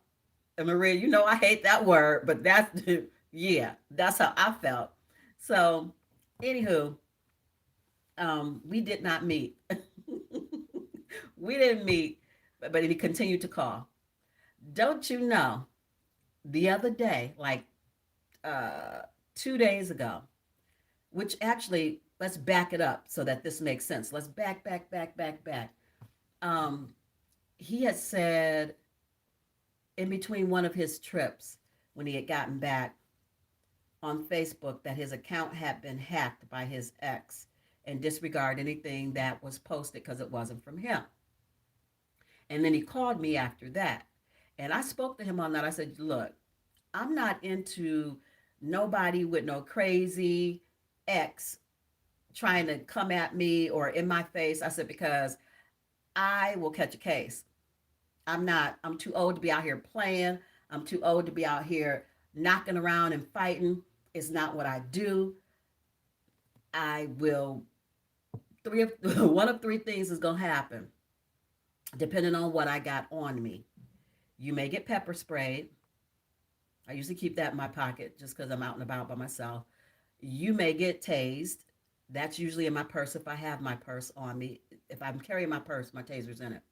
And Maria, I hate that word, but that's, yeah, that's how I felt. So, anywho, we did not meet. We didn't meet, but he continued to call. Don't you know, the other day, like uh, 2 days ago, which actually, let's back it up so that this makes sense. Let's back. Um, he had said in between one of his trips when he had gotten back on Facebook that his account had been hacked by his ex and disregard anything that was posted because it wasn't from him. And then he called me after that. And I spoke to him on that. I said, look, I'm not into nobody with no crazy ex trying to come at me or in my face. I said, because I will catch a case. I'm too old to be out here playing. I'm too old to be out here knocking around and fighting. It's not what I do. I will, one of three things is going to happen, depending on what I got on me. You may get pepper sprayed. I usually keep that in my pocket just because I'm out and about by myself. You may get tased. That's usually in my purse if I have my purse on me. If I'm carrying my purse, my taser's in it.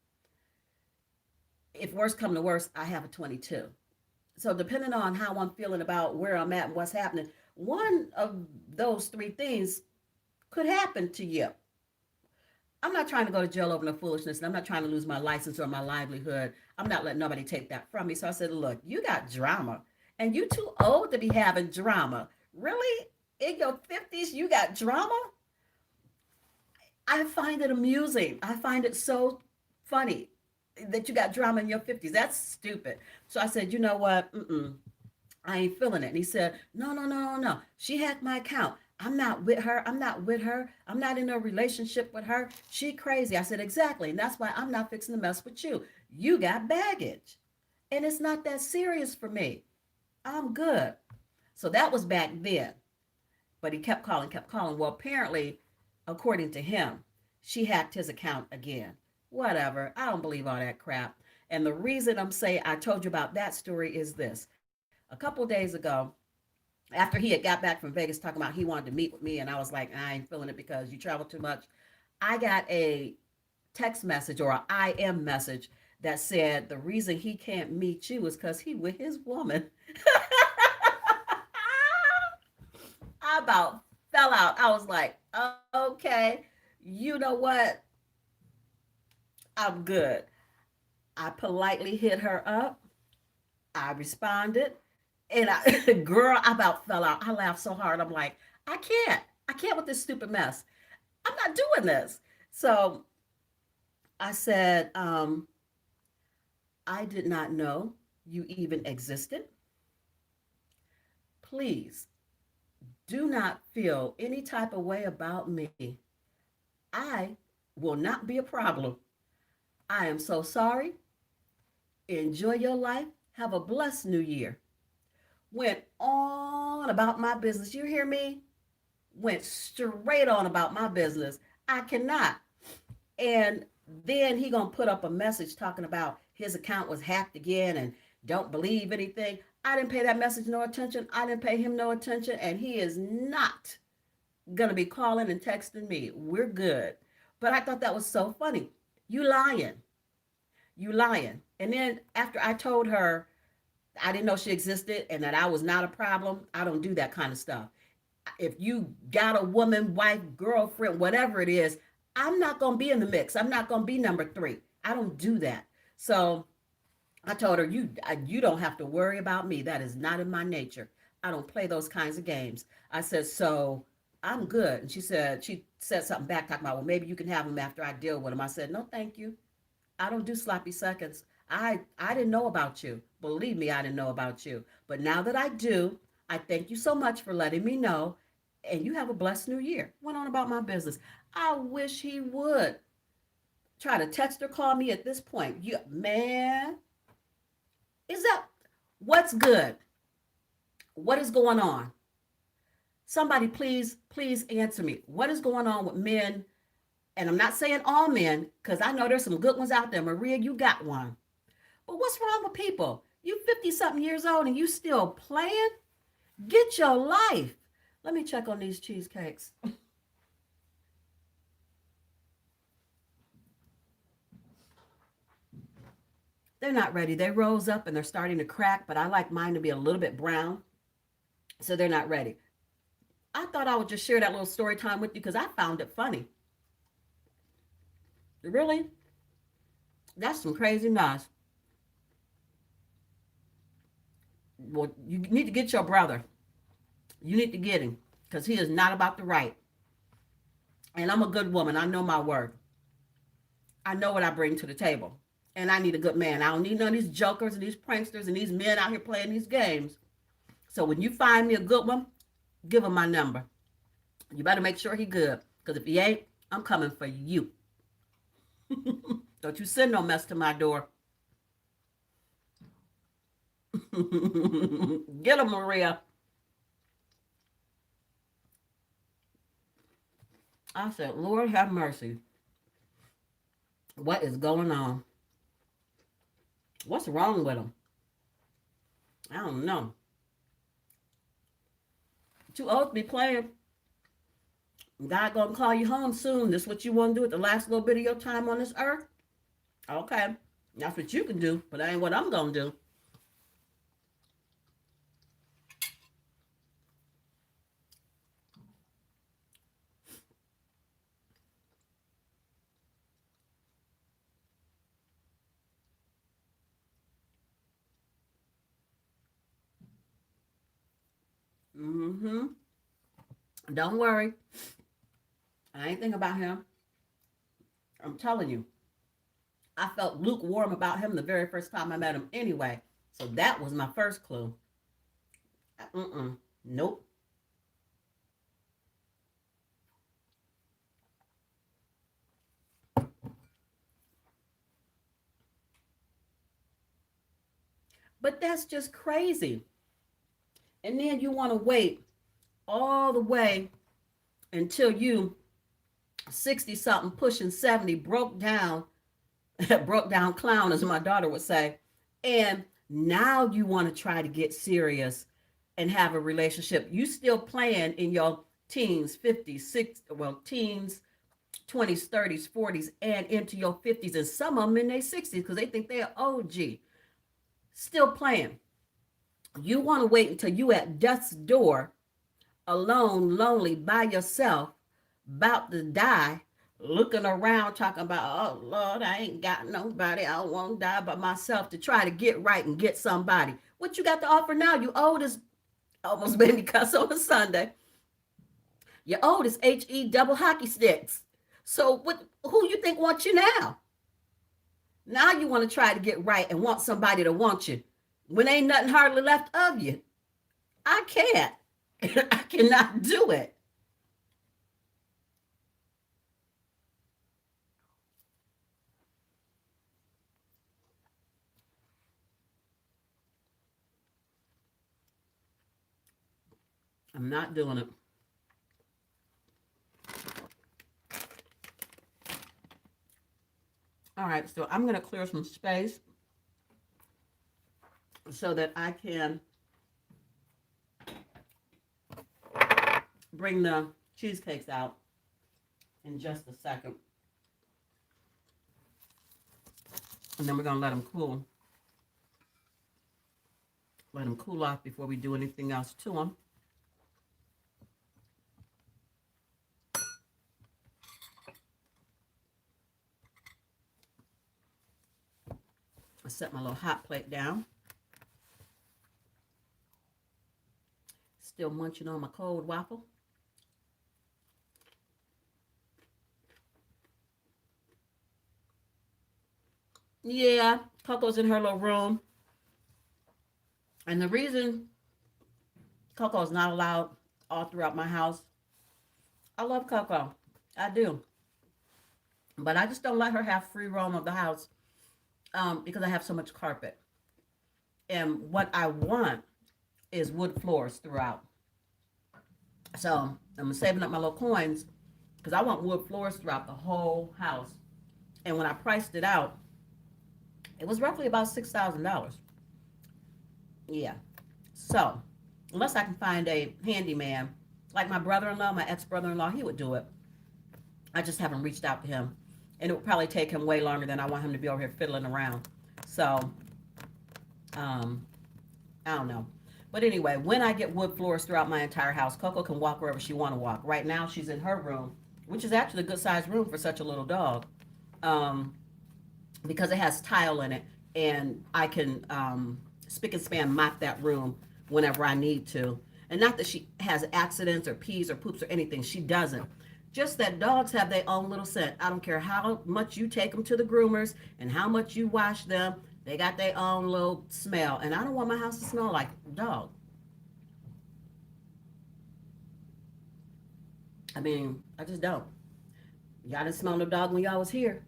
If worse come to worse, I have a 22. So depending on how I'm feeling about where I'm at and what's happening, one of those three things could happen to you. I'm not trying to go to jail over no foolishness, and I'm not trying to lose my license or my livelihood. I'm not letting nobody take that from me. So I said, look, you got drama, and you too old to be having drama. Really? In your 50s, you got drama? I find it amusing. I find it so funny that you got drama in your 50s. That's stupid. So I said, you know what? I ain't feeling it. And he said, no. She hacked my account. I'm not with her. I'm not with her. I'm not in a relationship with her. She crazy. I said, exactly. And that's why I'm not fixing to mess with you. You got baggage. And it's not that serious for me. I'm good. So that was back then. But he kept calling. Well, apparently, according to him, she hacked his account again. Whatever. I don't believe all that crap. And the reason I'm saying I told you about that story is this. A couple of days ago, after he had got back from Vegas talking about he wanted to meet with me, and I was like, I ain't feeling it because you travel too much. I got a text message or an IM message that said the reason he can't meet you is because he with his woman. I about fell out. I was like, okay, you know what? I'm good. I politely hit her up. I responded. And I, girl, I about fell out. I laughed so hard. I'm like, I can't. I can't with this stupid mess. I'm not doing this. So I said, I did not know you even existed. Please do not feel any type of way about me. I will not be a problem. I am so sorry. Enjoy your life. Have a blessed new year. Went on about my business. You hear me? Went straight on about my business. I cannot. And then he gonna put up a message talking about his account was hacked again and don't believe anything. I didn't pay that message no attention. I didn't pay him no attention, and he is not gonna be calling and texting me. We're good. But I thought that was so funny. You lying. You lying. And then after I told her I didn't know she existed and that I was not a problem, I don't do that kind of stuff. If you got a woman, wife, girlfriend, whatever it is, I'm not going to be in the mix. I'm not going to be number three. I don't do that. So I told her, you don't have to worry about me. That is not in my nature. I don't play those kinds of games. I said, so I'm good. And she said something back talking about, well, maybe you can have him after I deal with him. I said, no, thank you. I don't do sloppy seconds. I didn't know about you. Believe me, I didn't know about you. But now that I do, I thank you so much for letting me know. And you have a blessed new year. Went on about my business. I wish he would try to text or call me at this point. You man, is that what's good? What is going on? Somebody please answer me. What is going on with men? And I'm not saying all men, because I know there's some good ones out there. Maria, you got one. But what's wrong with people? You 50 something years old and you still playing? Get your life. Let me check on these cheesecakes. They're not ready. They rose up and they're starting to crack, but I like mine to be a little bit brown. So they're not ready. I thought I would just share that little story time with you because I found it funny. Really? That's some crazy mess. Well, you need to get your brother. You need to get him because he is not about the right. And I'm a good woman. I know my worth. I know what I bring to the table. And I need a good man. I don't need none of these jokers and these pranksters and these men out here playing these games. So when you find me a good one, give him my number. You better make sure he good. Because if he ain't, I'm coming for you. Don't you send no mess to my door. Get him, Maria. I said, Lord have mercy. What is going on? What's wrong with him? I don't know. Too old to be playing. God gonna call you home soon. This is what you want to do at the last little bit of your time on this earth? Okay. That's what you can do, but that ain't what I'm gonna do. Mm-hmm. Don't worry. I ain't think about him. I'm telling you. I felt lukewarm about him the very first time I met him anyway. So that was my first clue. Mm-mm. Nope. But that's just crazy. And then you want to wait all the way until you 60 something, pushing 70, broke down broke down clown, as my daughter would say. And now you want to try to get serious and have a relationship. You still playing in your teens, 50s, well, teens, 20s, 30s, 40s, and into your 50s, and some of them in their 60s because they think they're OG. Still playing. You want to wait until you at death's door, alone, lonely, by yourself, about to die, looking around, talking about, oh Lord, I ain't got nobody. I don't want to die by myself, to try to get right and get somebody. What you got to offer now? You old as, almost made me cuss on a Sunday. You're old as HE double hockey sticks. So what? Who you think wants you now? Now you want to try to get right and want somebody to want you when ain't nothing hardly left of you. I can't. I cannot do it. I'm not doing it. All right, so I'm going to clear some space so that I can bring the cheesecakes out in just a second. And then we're going to let them cool. Let them cool off before we do anything else to them. I set my little hot plate down. Still munching on my cold waffle. Yeah, Coco's in her little room. And the reason Coco's not allowed all throughout my house, I love Coco. I do. But I just don't let her have free roam of the house because I have so much carpet. And what I want is wood floors throughout. So I'm saving up my little coins because I want wood floors throughout the whole house. And when I priced it out, it was roughly about $6,000. Yeah. So unless I can find a handyman, like my brother-in-law, my ex-brother-in-law, he would do it. I just haven't reached out to him. And it would probably take him way longer than I want him to be over here fiddling around. So, I don't know. But anyway, when I get wood floors throughout my entire house, Coco can walk wherever she want to walk. Right now, she's in her room, which is actually a good-sized room for such a little dog, because it has tile in it, and I can spick and span mop that room whenever I need to. And not that she has accidents or pees or poops or anything. She doesn't. Just that dogs have their own little scent. I don't care how much you take them to the groomers and how much you wash them. They got their own little smell. And I don't want my house to smell like dog. I mean, I just don't. Y'all didn't smell no dog when y'all was here.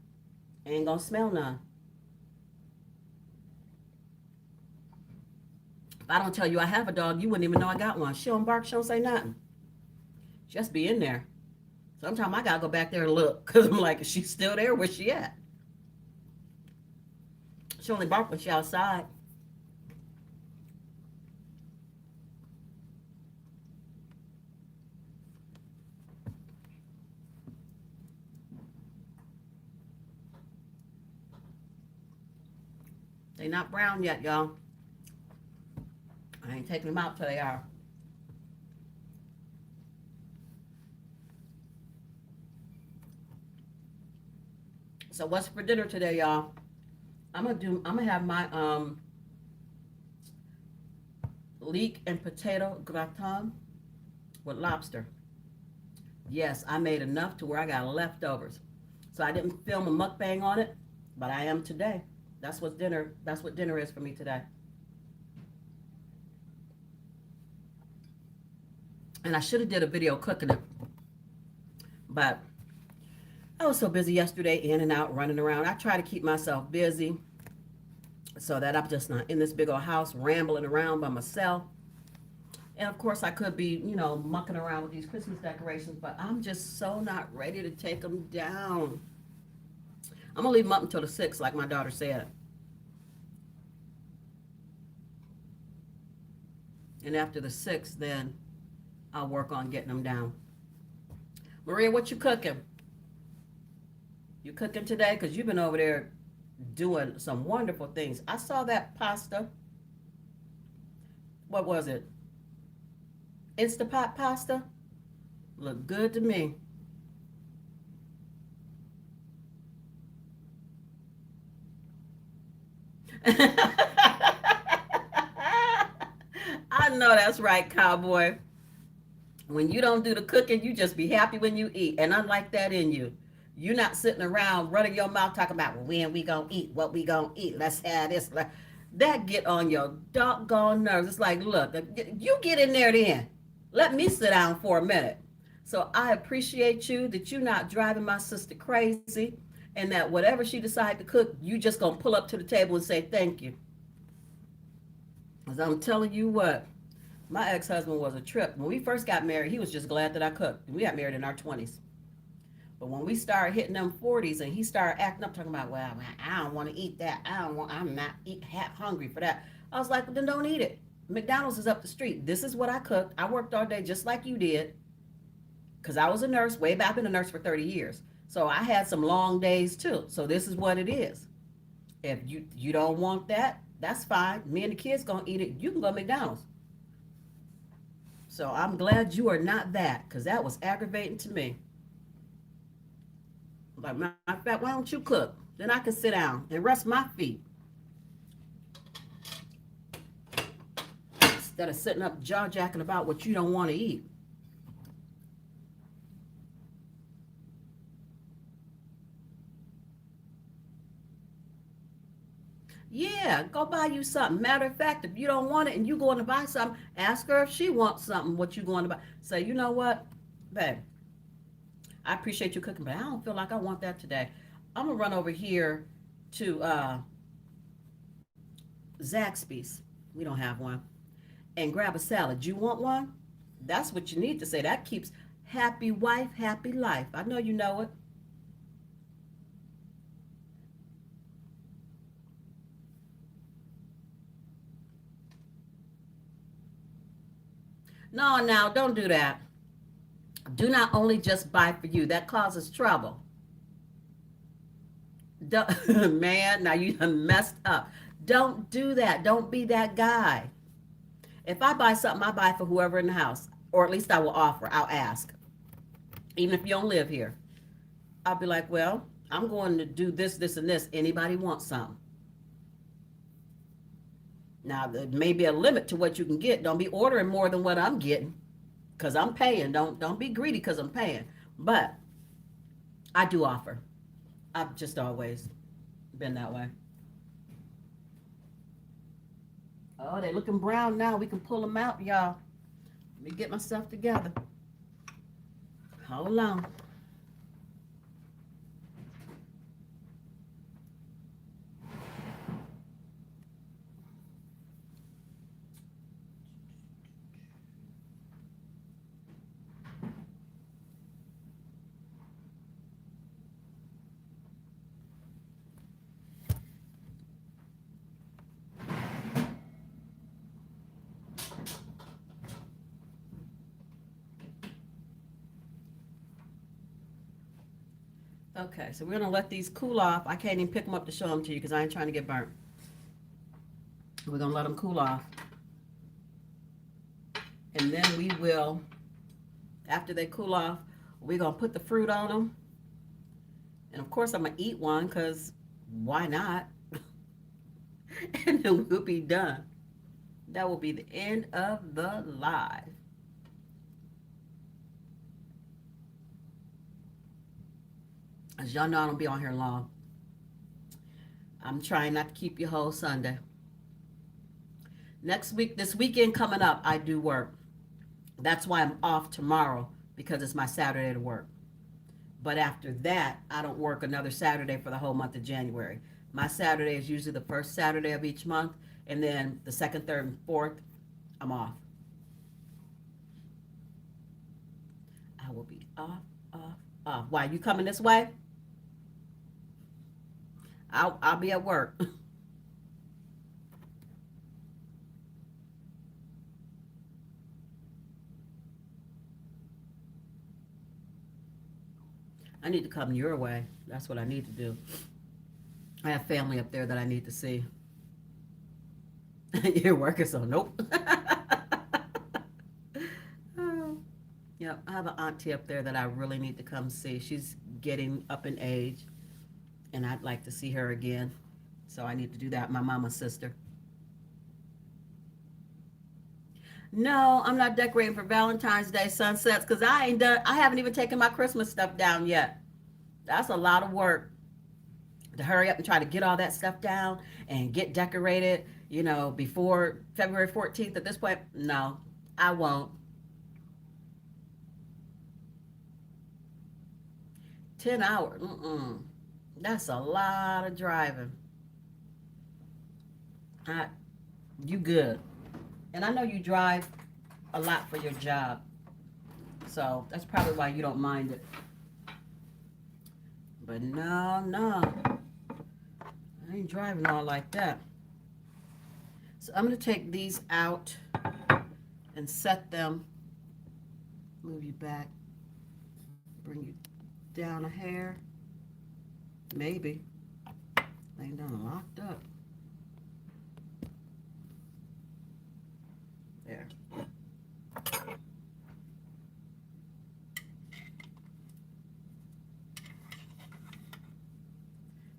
Ain't gonna smell none. If I don't tell you I have a dog, you wouldn't even know I got one. She don't bark, she don't say nothing. Just be in there. Sometimes I gotta go back there and look because I'm like, is she still there? Where's she at? She only bark when she outside. They not brown yet, y'all. I ain't taking them out till they are. So what's for dinner today, y'all? I'm gonna have my leek and potato gratin with lobster. Yes, I made enough to where I got leftovers. So I didn't film a mukbang on it, but I am today. That's what dinner is for me today. And I should have did a video cooking it, but I was so busy yesterday, in and out, running around. I try to keep myself busy so that I'm just not in this big old house rambling around by myself. And of course, I could be, mucking around with these Christmas decorations, but I'm just so not ready to take them down. I'm gonna leave them up until the 6th, like my daughter said. And after the 6th, then I'll work on getting them down. Maria, what you cooking? You cooking today? Because you've been over there doing some wonderful things. I saw that pasta. What was it? Instapot pasta? Looked good to me. I know that's right, cowboy. When you don't do the cooking, you just be happy when you eat. And I like that in you. You're not sitting around running your mouth talking about, well, when we gonna eat, what we gonna eat, let's have this. That get on your doggone nerves. It's like, look, you get in there then. Let me sit down for a minute. So I appreciate you that you're not driving my sister crazy and that whatever she decide to cook, you just gonna pull up to the table and say thank you. Because I'm telling you what, my ex-husband was a trip. When we first got married, he was just glad that I cooked. We got married in our 20s. But when we started hitting them 40s and he started acting up, talking about, well, I don't want to eat that. I'm not hungry for that. I was like, well, then don't eat it. McDonald's is up the street. This is what I cooked. I worked all day just like you did because I was a nurse way back. I've been a nurse for 30 years. So I had some long days too. So this is what it is. If you don't want that, that's fine. Me and the kids going to eat it. You can go to McDonald's. So I'm glad you are not that because that was aggravating to me. Like, matter of fact, why don't you cook? Then I can sit down and rest my feet. Instead of sitting up jaw jacking about what you don't want to eat. Yeah, go buy you something. Matter of fact, if you don't want it and you going to buy something, ask her if she wants something, what you going to buy. Say, you know what, babe, I appreciate you cooking, but I don't feel like I want that today. I'm going to run over here to Zaxby's. We don't have one. And grab a salad. You want one? That's what you need to say. That keeps happy wife, happy life. I know you know it. No, now, don't do that. Do not only just buy for you. That causes trouble. Man, now you done messed up. Don't do that. Don't be that guy. If I buy something, I buy for whoever in the house. Or at least I will offer. I'll ask. Even if you don't live here. I'll be like, well, I'm going to do this, this, and this. Anybody want something? Now, there may be a limit to what you can get. Don't be ordering more than what I'm getting. Because I'm paying. Don't be greedy because I'm paying. But I do offer. I've just always been that way. Oh, they're looking brown now. We can pull them out, y'all. Let me get myself together. Hold on. Okay, so we're going to let these cool off. I can't even pick them up to show them to you because I ain't trying to get burnt. We're going to let them cool off. And then we will, after they cool off, we're going to put the fruit on them. And of course, I'm going to eat one because why not? And then we'll be done. That will be the end of the live. As y'all know, I don't be on here long. I'm trying not to keep you whole Sunday. Next week, this weekend coming up, I do work. That's why I'm off tomorrow because it's my Saturday to work. But after that, I don't work another Saturday for the whole month of January. My Saturday is usually the first Saturday of each month, and then the second, third, and fourth, I'm off. I will be off, off, off. Why, you coming this way? I'll be at work. I need to come your way. That's what I need to do. I have family up there that I need to see. You're working, so nope. Oh, yeah, I have an auntie up there that I really need to come see. She's getting up in age, and I'd like to see her again. So I need to do that. My mama's sister. No, I'm not decorating for Valentine's Day sunsets because I ain't done. I haven't even taken my Christmas stuff down yet. That's a lot of work to hurry up and try to get all that stuff down and get decorated. Before February 14th. At this point, no, I won't. 10 hours. Mm-mm. That's a lot of driving. I, you good. And I know you drive a lot for your job. So that's probably why you don't mind it. But no, no. I ain't driving all like that. So I'm going to take these out and set them. Move you back. Bring you down a hair. Maybe. Laying down and locked up. There.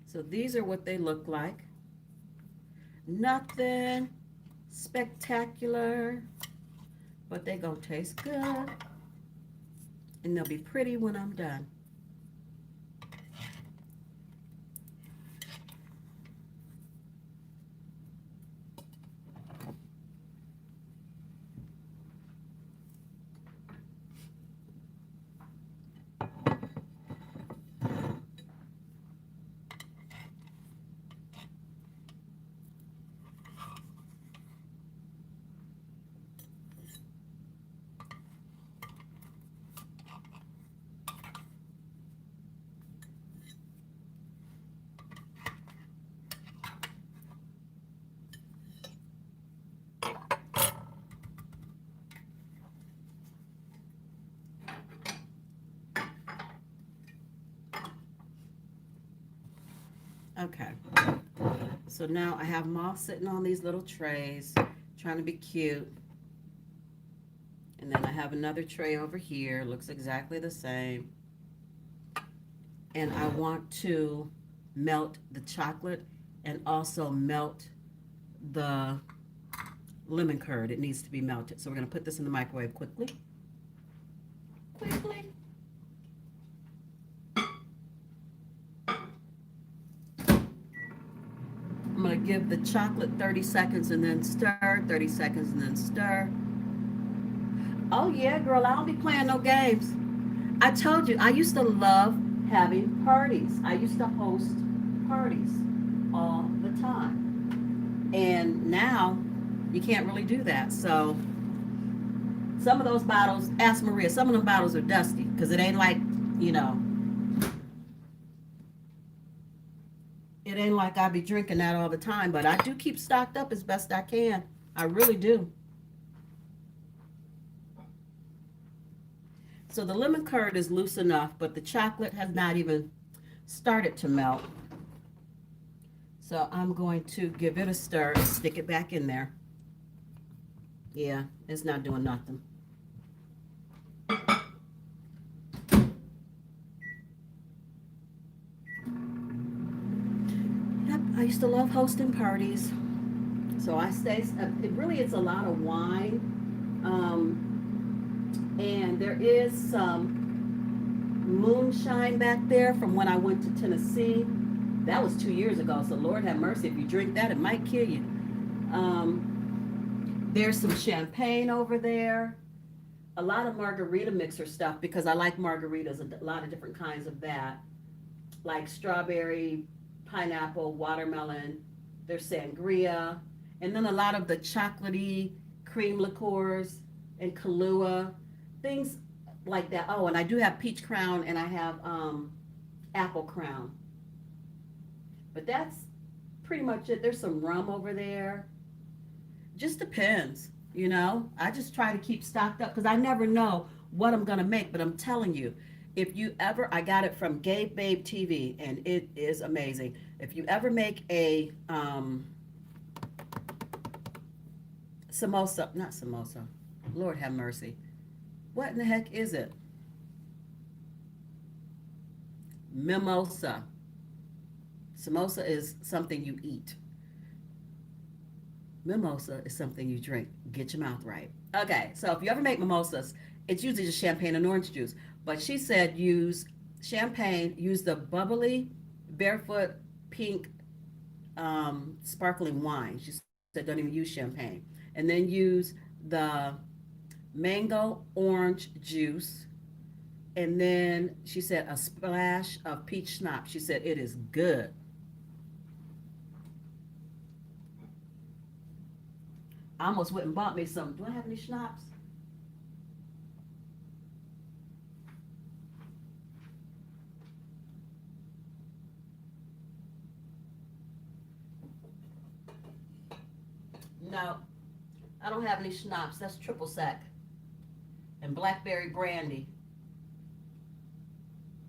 So these are what they look like. Nothing spectacular, but they gonna taste good. And they'll be pretty when I'm done. Okay. So now I have them all sitting on these little trays, trying to be cute. And then I have another tray over here, looks exactly the same. And I want to melt the chocolate and also melt the lemon curd. It needs to be melted. So we're going to put this in the microwave quickly. Quickly. I'm going to give the chocolate 30 seconds and then stir, 30 seconds and then stir. Oh yeah, girl, I don't be playing no games. I told you, I used to love having parties. I used to host parties all the time. And now you can't really do that. So some of those bottles, ask Maria, some of them bottles are dusty because it ain't like, you know, it ain't like I be drinking that all the time, but I do keep stocked up as best I can. I really do. So the lemon curd is loose enough, but the chocolate has not even started to melt. So I'm going to give it a stir and stick it back in there. Yeah, it's not doing nothing. Yep, I used to love hosting parties. So I stay, it really is a lot of wine. And there is some moonshine back there from when I went to Tennessee. That was 2 years ago, so Lord have mercy. If you drink that, it might kill you. There's some champagne over there. A lot of margarita mixer stuff because I like margaritas, a lot of different kinds of that. Like strawberry, pineapple, watermelon. There's sangria. And then a lot of the chocolatey cream liqueurs and Kahlua. Things like that. Oh, and I do have peach crown and I have apple crown. But that's pretty much it. There's some rum over there. Just depends, you know. I just try to keep stocked up because I never know what I'm gonna make. But I'm telling you, if you ever, I got it from Gabe Babe TV, and it is amazing. If you ever make a samosa, not samosa, Lord have mercy. What in the heck is it? Mimosa. Samosa is something you eat. Mimosa is something you drink. Get your mouth right. Okay, so if you ever make mimosas, it's usually just champagne and orange juice. But she said use champagne, use the bubbly, barefoot, pink, sparkling wine. She said don't even use champagne. And then use the mango orange juice. And then she said a splash of peach schnapps. She said it is good. I almost went and bought me some. Do I have any schnapps? No, I don't have any schnapps. That's triple sec and blackberry brandy,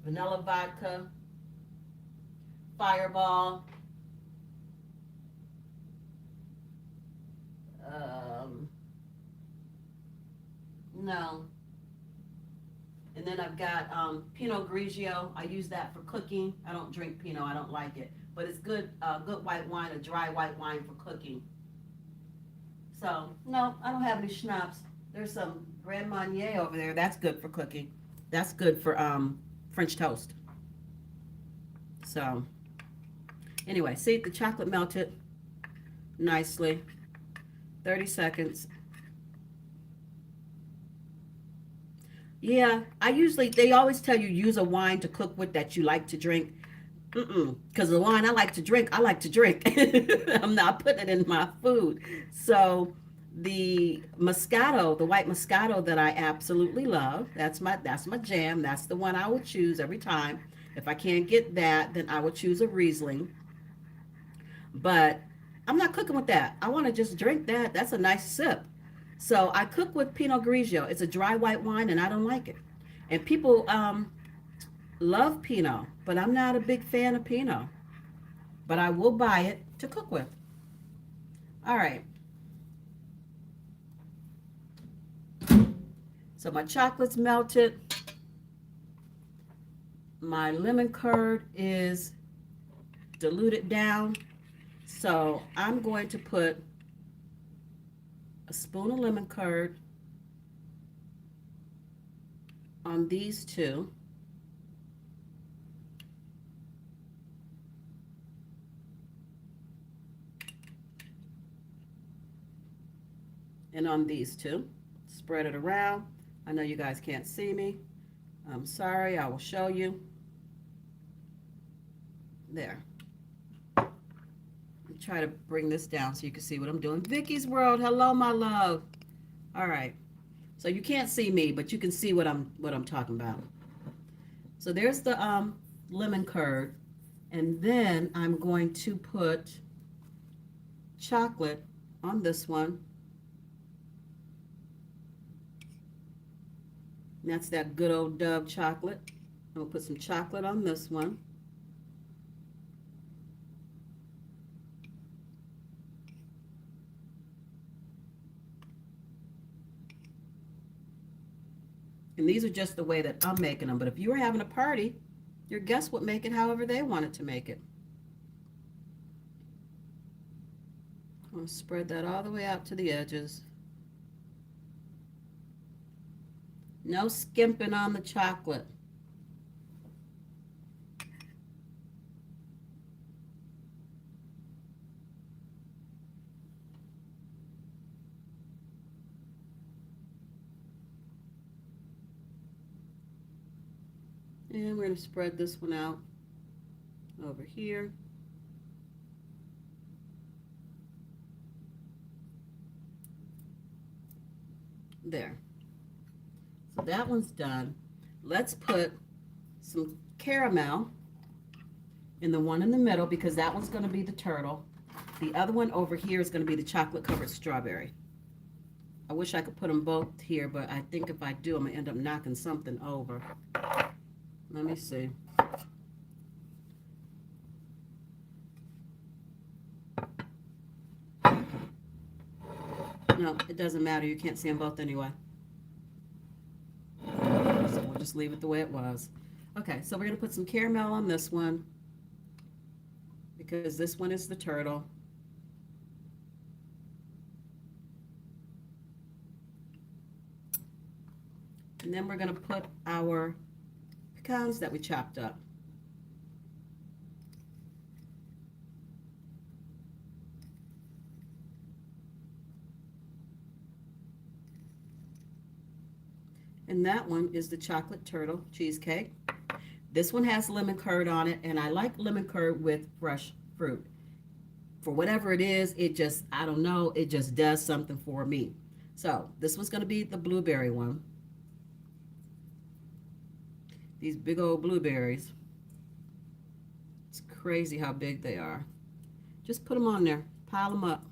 vanilla vodka, fireball, um, no. And then I've got Pinot Grigio. I use that for cooking. I don't drink Pinot. I don't like it, but it's good. Good white wine, a dry white wine for cooking. So no, I don't have any schnapps. There's some Grand Marnier over there. That's good for cooking. That's good for French toast. So anyway, see the chocolate melted nicely. 30 seconds. Yeah, I usually, they always tell you use a wine to cook with that you like to drink. Mm-mm. Because the wine I like to drink, I like to drink. I'm not putting it in my food. So the Moscato, the white Moscato that I absolutely love, that's my jam. That's the one I would choose every time. If I can't get that, then I would choose a Riesling. But I'm not cooking with that. I want to just drink that. That's a nice sip. So I cook with Pinot Grigio. It's a dry white wine, and I don't like it. And people love Pinot, but I'm not a big fan of Pinot. But I will buy it to cook with. All right. So my chocolate's melted. My lemon curd is diluted down. So I'm going to put a spoon of lemon curd on these two. And on these two. Spread it around. I know you guys can't see me. I'm sorry, I will show you. There. Try to bring this down so you can see what I'm doing. Vicky's World, hello my love. All right. So you can't see me, but you can see what I'm talking about. So there's the lemon curd, and then I'm going to put chocolate on this one. And that's that good old Dove chocolate. I'll put some chocolate on this one. And these are just the way that I'm making them. But if you were having a party, your guests would make it however they wanted to make it. I'm going to spread that all the way out to the edges. No skimping on the chocolate. And we're going to spread this one out over here. There. So that one's done. Let's put some caramel And the one in the middle, because that one's going to be the turtle. The other one over here is going to be the chocolate covered strawberry. I wish I could put them both here, but I think if I do, I'm going to end up knocking something over. Let me see. No, it doesn't matter. You can't see them both anyway. So we'll just leave it the way it was. Okay, so we're going to put some caramel on this one, because this one is the turtle. And then we're going to put our pecans that we chopped up. And that one is the chocolate turtle cheesecake. This one has lemon curd on it, and I like lemon curd with fresh fruit. For whatever it is, it just, I don't know, it just does something for me. So this one's going to be the blueberry one. These big old blueberries. It's crazy how big they are. Just put them on there. Pile them up.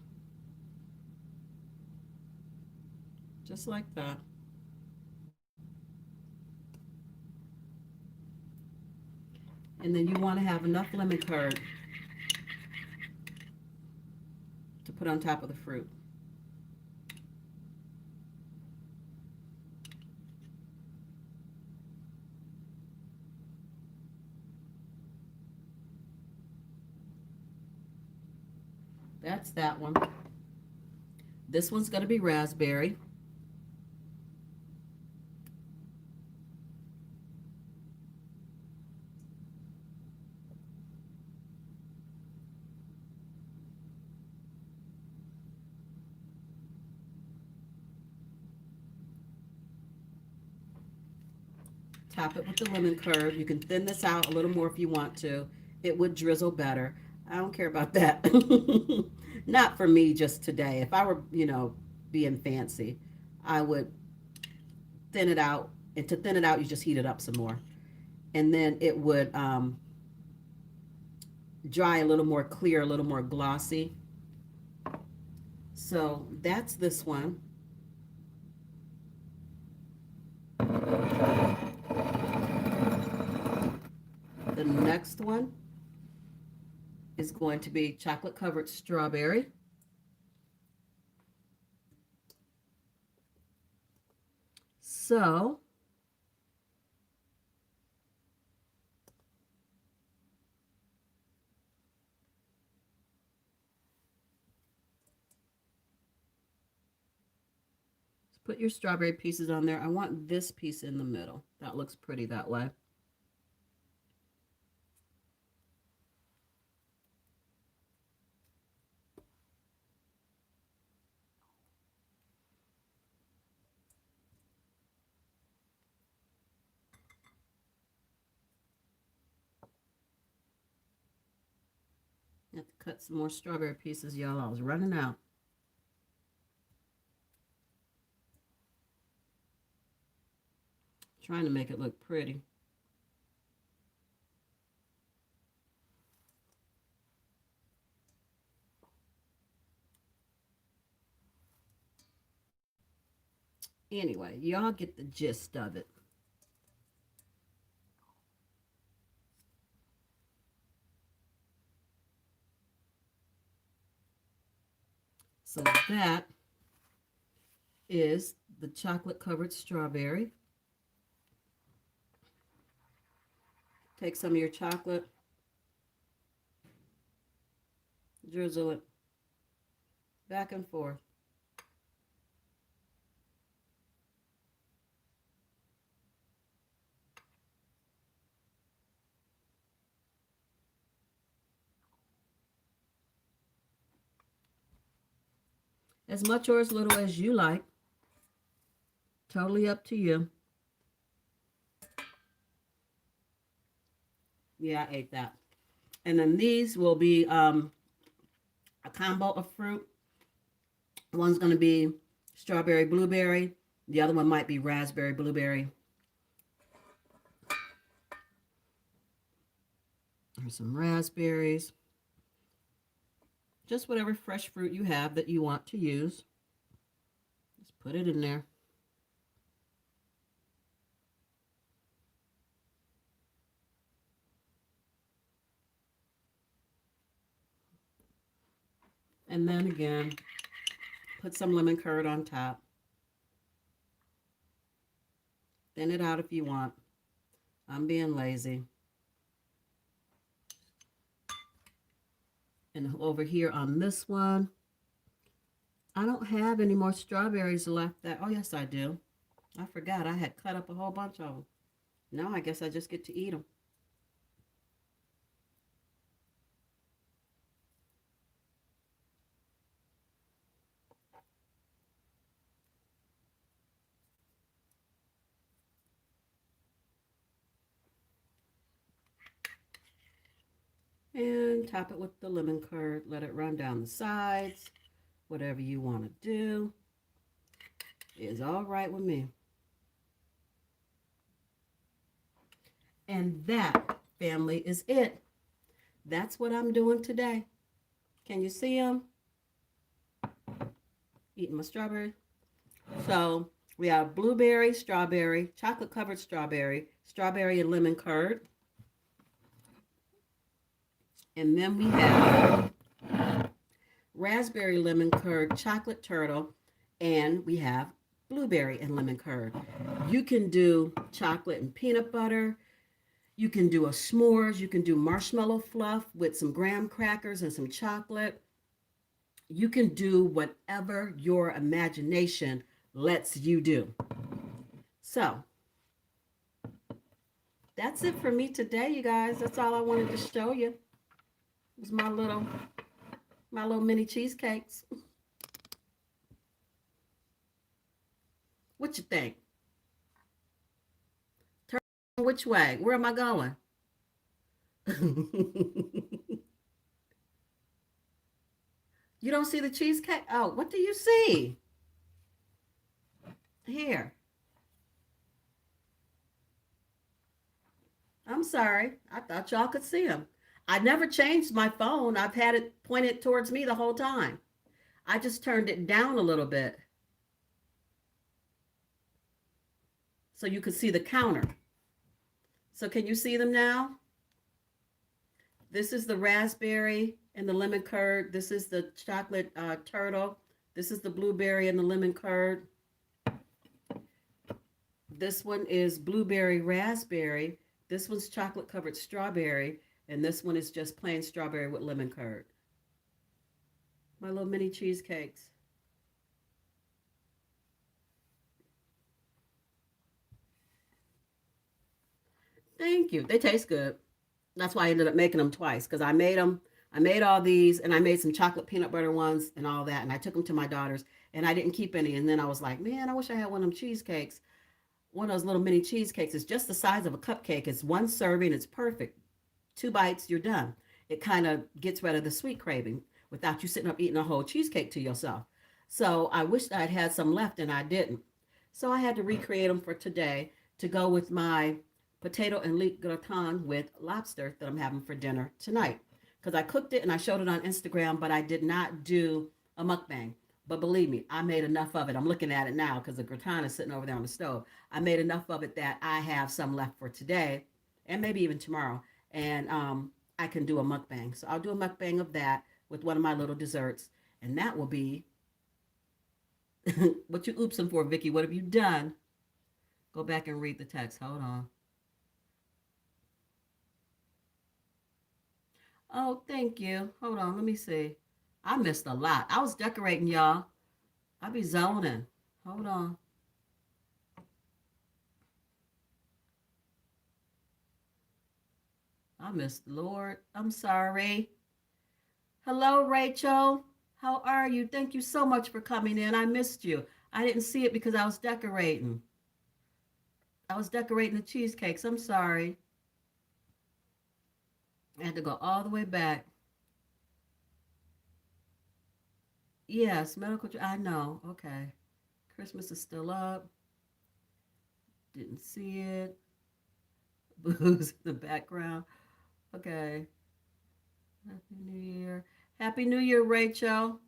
Just like that. And then you want to have enough lemon curd to put on top of the fruit. That's that one. This one's going to be raspberry. Top it with the lemon curd. You can thin this out a little more if you want to. It would drizzle better. I don't care about that. Not for me just today. If I were, being fancy, I would thin it out. And to thin it out, you just heat it up some more. And then it would dry a little more clear, a little more glossy. So that's this one. The next one is going to be chocolate covered strawberry. So put your strawberry pieces on there. I want this piece in the middle. That looks pretty that way. I have to cut some more strawberry pieces, y'all. I was running out. Trying to make it look pretty. Anyway, y'all get the gist of it. So that is the chocolate covered strawberry. Take some of your chocolate, drizzle it back and forth. As much or as little as you like. Totally up to you. Yeah, I ate that. And then these will be a combo of fruit. One's going to be strawberry blueberry. The other one might be raspberry blueberry. There's some raspberries. Just whatever fresh fruit you have that you want to use. Just put it in there. And then again, put some lemon curd on top. Thin it out if you want. I'm being lazy. And over here on this one, I don't have any more strawberries left. Oh, yes, I do. I forgot. I had cut up a whole bunch of them. Now I guess I just get to eat them. And top it with the lemon curd. Let it run down the sides. Whatever you want to do is all right with me. And that, family, is it. That's what I'm doing today. Can you see them? Eating my strawberry. So we have blueberry, strawberry, chocolate covered strawberry, strawberry and lemon curd. And then we have raspberry lemon curd, chocolate turtle, and we have blueberry and lemon curd. You can do chocolate and peanut butter. You can do a s'mores. You can do marshmallow fluff with some graham crackers and some chocolate. You can do whatever your imagination lets you do. So that's it for me today, you guys. That's all I wanted to show you. It was my little mini cheesecakes. What you think? Turn which way? Where am I going? You don't see the cheesecake? Oh, what do you see? Here. I'm sorry. I thought y'all could see them. I never changed my phone. I've had it pointed towards me the whole time. I just turned it down a little bit so you could see the counter. So can you see them now? This is the raspberry and the lemon curd. This is the chocolate turtle. This is the blueberry and the lemon curd. This one is blueberry raspberry. This one's chocolate covered strawberry. And this one is just plain strawberry with lemon curd. My little mini cheesecakes. Thank you. They taste good. That's why I ended up making them twice because I made them. I made all these and I made some chocolate peanut butter ones and all that. And I took them to my daughters and I didn't keep any. And then I was like, man, I wish I had one of them cheesecakes. One of those little mini cheesecakes. It's just the size of a cupcake. It's one serving. It's perfect. Two bites, you're done. It kind of gets rid of the sweet craving without you sitting up eating a whole cheesecake to yourself. So I wished I'd had some left and I didn't. So I had to recreate them for today to go with my potato and leek gratin with lobster that I'm having for dinner tonight. Because I cooked it and I showed it on Instagram, but I did not do a mukbang. But believe me, I made enough of it. I'm looking at it now because the gratin is sitting over there on the stove. I made enough of it that I have some left for today and maybe even tomorrow. And I can do a mukbang. So I'll do a mukbang of that with one of my little desserts. And that will be what you oopsing for, Vicky. What have you done? Go back and read the text. Hold on. Oh, thank you. Hold on. Let me see. I missed a lot. I was decorating, y'all. I be zoning. Hold on. I missed Lord. I'm sorry. Hello, Rachel. How are you? Thank you so much for coming in. I missed you. I didn't see it because I was decorating. I was decorating the cheesecakes. I'm sorry. I had to go all the way back. Yes, medical. I know. Okay. Christmas is still up. Didn't see it. Booze in the background. Okay. Happy New Year. Happy New Year, Rachel.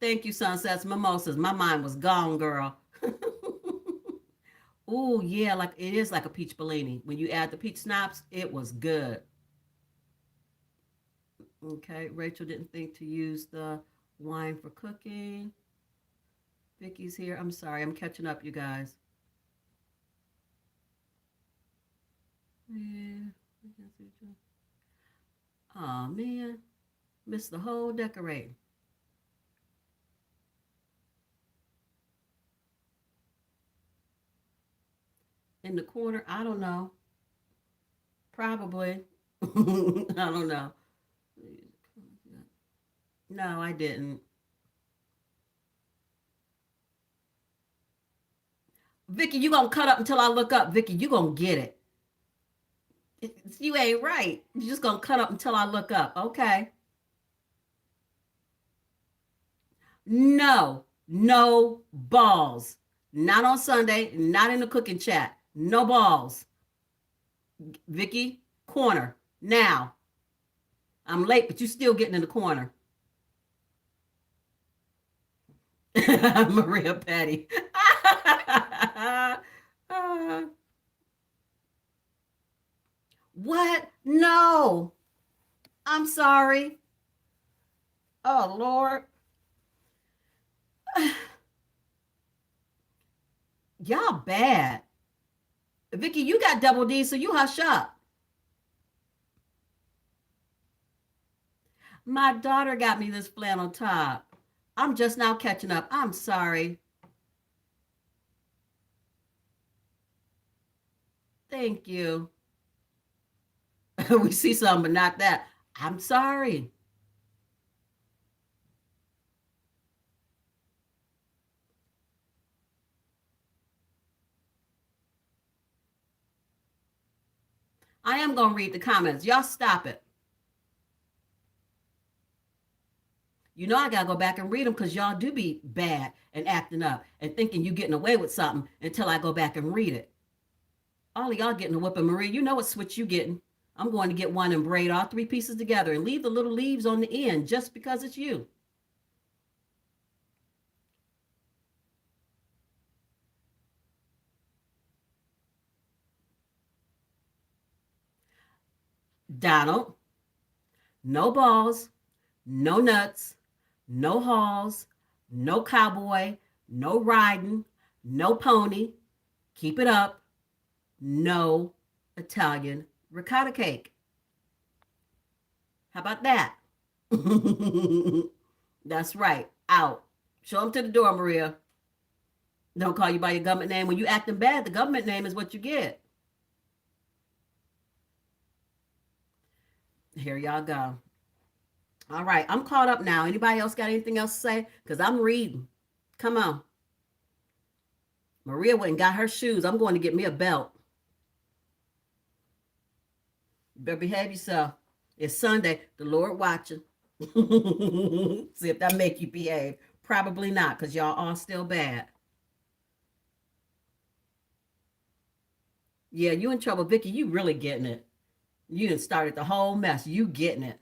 Thank you, Sunsets Mimosas. My mind was gone, girl. Ooh, yeah, like it is like a peach Bellini. When you add the peach schnapps, it was good. Okay, Rachel didn't think to use the wine for cooking. Vicky's here. I'm sorry, I'm catching up, you guys. Yeah. Oh man, missed the whole decorating. In the corner, I don't know. Probably. I don't know. No, I didn't. Vicky, you gonna cut up until I look up. Vicky, you gonna get it. You ain't right. You just gonna cut up until I look up. Okay. No, no balls. Not on Sunday. Not in the cooking chat. No balls. Vicky, corner now. I'm late, but you still getting in the corner. Maria Patty. What? No. I'm sorry. Oh Lord. Y'all bad. Vicky, you got double D, so you hush up. My daughter got me this flannel top. I'm just now catching up. I'm sorry. Thank you. We see something, but not that. I'm sorry. I am going to read the comments. Y'all stop it. You know I got to go back and read them because y'all do be bad and acting up and thinking you getting away with something until I go back and read it. All of y'all getting a whooping. Marie, you know what switch you getting. I'm going to get one and braid all three pieces together and leave the little leaves on the end just because it's you. Donald, no balls, no nuts, no halls, no cowboy, no riding, no pony. Keep it up. No Italian ricotta cake. How about that? That's right. Out. Show them to the door, Maria. Don't call you by your government name. When you acting bad, the government name is what you get. Here y'all go. All right, I'm caught up now. Anybody else got anything else to say? Because I'm reading. Come on. Maria went and got her shoes. I'm going to get me a belt. You better behave yourself. It's Sunday. The Lord watching. See if that make you behave. Probably not, because y'all are still bad. Yeah, you in trouble, Vicky. You really getting it. You done started the whole mess. You getting it.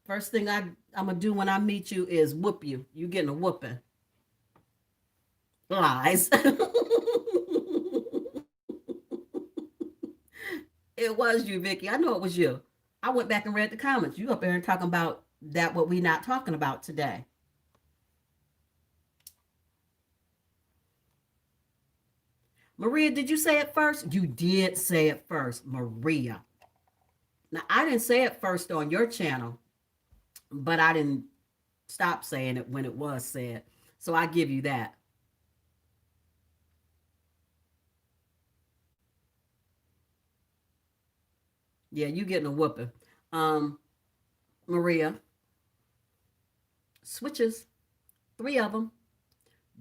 First thing I'm gonna do when I meet you is whoop you. You getting a whooping. Lies. It was you, Vicky. I know it was you. I went back and read the comments. You up there and talking about that what we not talking about today. Maria, did you say it first? You did say it first, Maria. Now I didn't say it first on your channel, but I didn't stop saying it when it was said. So I give you that. Yeah, you getting a whooping. Um, Maria, switches, three of them,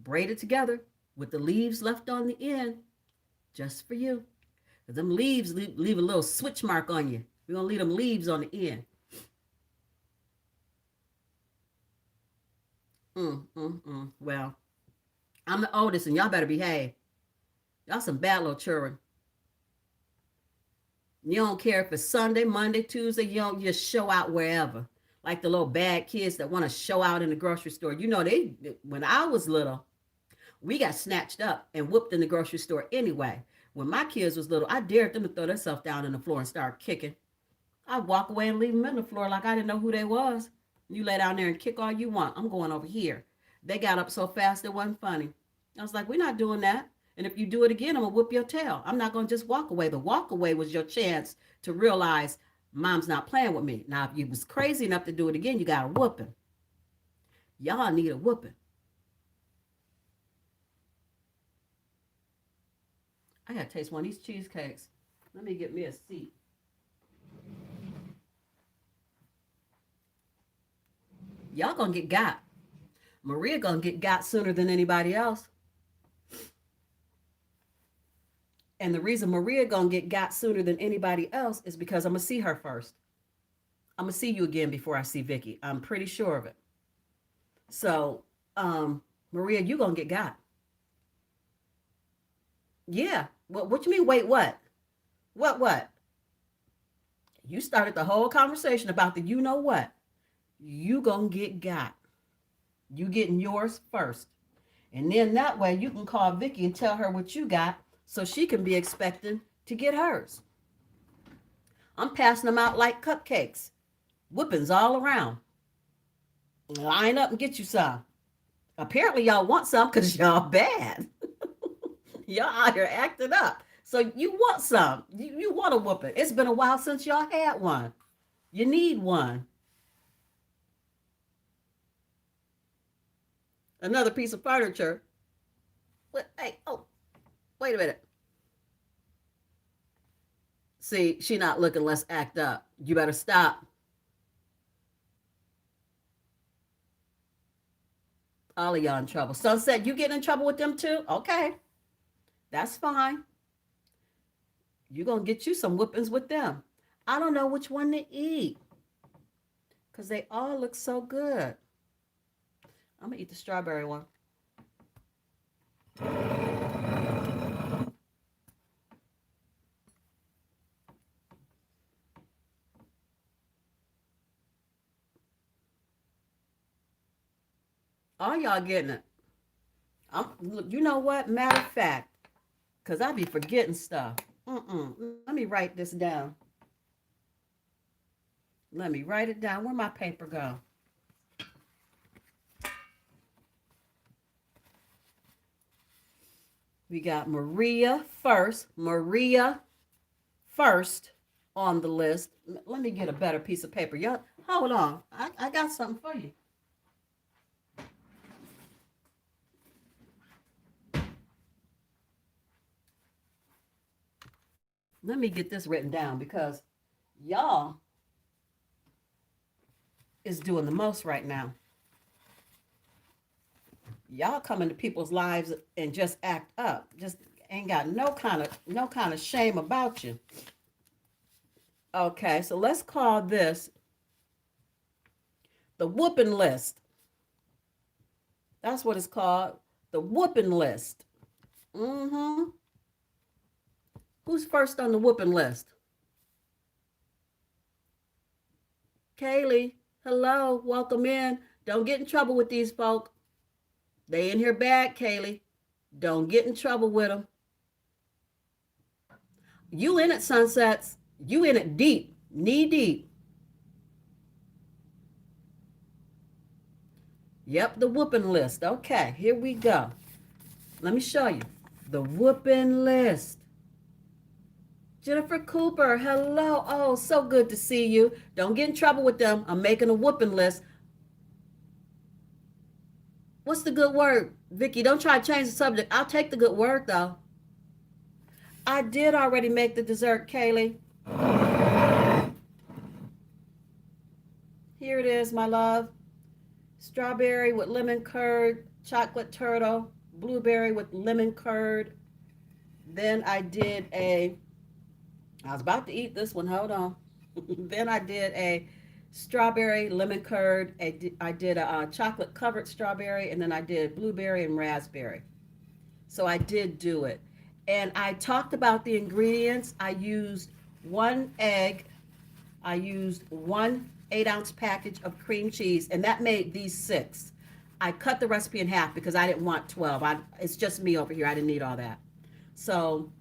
braided together with the leaves left on the end, just for you. Because them leaves leave a little switch mark on you. We're going to leave them leaves on the end. Well, I'm the oldest and y'all better behave. Y'all some bad little children. You don't care if it's Sunday, Monday, Tuesday. You don't just show out wherever. Like the little bad kids that want to show out in the grocery store. You know, they when I was little, we got snatched up and whooped in the grocery store anyway. When my kids was little, I dared them to throw themselves down on the floor and start kicking. I'd walk away and leave them in the floor like I didn't know who they was. You lay down there and kick all you want. I'm going over here. They got up so fast it wasn't funny. I was like, we're not doing that. And if you do it again, I'm gonna whoop your tail. I'm not gonna just walk away. The walk away was your chance to realize mom's not playing with me. Now, if you was crazy enough to do it again, you got a whooping. Y'all need a whooping. I gotta taste one of these cheesecakes. Let me get me a seat. Y'all gonna get got. Maria gonna get got sooner than anybody else. And the reason Maria gonna get got sooner than anybody else is because I'm gonna see her first. I'm gonna see you again before I see Vicky. I'm pretty sure of it. So, Maria, you gonna get got. Yeah. What you mean? Wait, what? What? You started the whole conversation about the you know what. You gonna get got. You getting yours first. And then that way you can call Vicky and tell her what you got so she can be expecting to get hers. I'm passing them out like cupcakes. Whippings all around. Line up and get you some. Apparently y'all want some because y'all bad. Y'all out here acting up. So you want some. You want a whooping. It's been a while since y'all had one. You need one. Another piece of furniture. Hey, oh, wait a minute. See, she not looking, let's act up. You better stop. All of y'all in trouble. Sunset, you getting in trouble with them too? Okay, that's fine. You're going to get you some whippings with them. I don't know which one to eat because they all look so good. I'm going to eat the strawberry one. All y'all getting it. You know what? Matter of fact, because I be forgetting stuff. Let me write this down. Let me write it down. Where my paper go? We got Maria first. Maria first on the list. Let me get a better piece of paper. Y'all, hold on. I got something for you. Let me get this written down because y'all is doing the most right now. Y'all come into people's lives and just act up. Just ain't got no kind of shame about you. Okay, so let's call this the whooping list. That's what it's called. The whooping list. Mm-hmm. Who's first on the whooping list? Kaylee. Hello. Welcome in. Don't get in trouble with these folk. They in here bad, Kaylee. Don't get in trouble with them. You in it, Sunsets. You in it deep. Knee deep. Yep, the whooping list. Okay, here we go. Let me show you. The whooping list. Jennifer Cooper, hello. Oh, so good to see you. Don't get in trouble with them. I'm making a whooping list. What's the good word? Vicky, don't try to change the subject. I'll take the good word, though. I did already make the dessert, Kaylee. Here it is, my love. Strawberry with lemon curd, chocolate turtle, blueberry with lemon curd. Then I was about to eat this one, hold on. Then I did a strawberry lemon curd. I did a chocolate covered strawberry, and then I did blueberry and raspberry. So I did do it. And I talked about the ingredients. I used one egg. I used 1 8-ounce package of cream cheese, and that made these 6. I cut the recipe in half because I didn't want 12. It's just me over here. I didn't need all that. So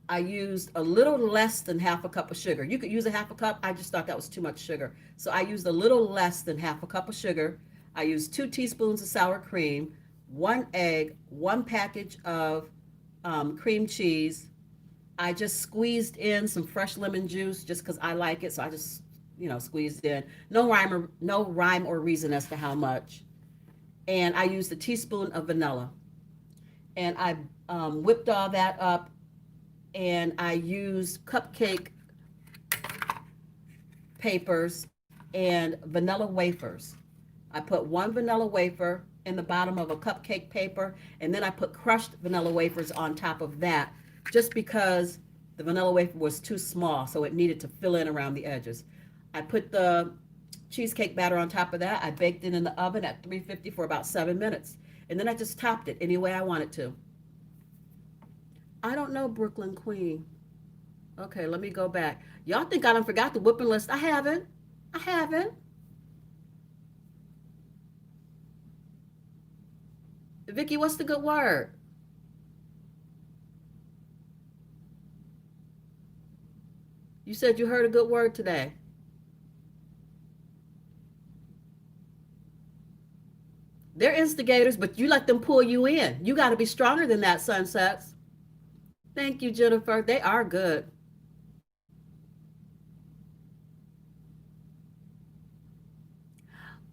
I used a little less than half a cup of sugar. You could use a half a cup. I just thought that was too much sugar. So I used a little less than half a cup of sugar. I used 2 teaspoons of sour cream, 1 egg, 1 package of cream cheese. I just squeezed in some fresh lemon juice just because I like it. So I just, squeezed in. No rhyme or reason as to how much. And I used a teaspoon of vanilla. And I whipped all that up, and I used cupcake papers and vanilla wafers. I put 1 vanilla wafer in the bottom of a cupcake paper, and then I put crushed vanilla wafers on top of that just because the vanilla wafer was too small, so it needed to fill in around the edges. I put the cheesecake batter on top of that. I baked it in the oven at 350 for about 7 minutes, and then I just topped it any way I wanted to. I don't know, Brooklyn Queen. Okay, let me go back. Y'all think I done forgot the whipping list. I haven't. I haven't. Vicky, what's the good word? You said you heard a good word today. They're instigators, but you let them pull you in. You got to be stronger than that, Sunsets. Thank you, Jennifer. They are good.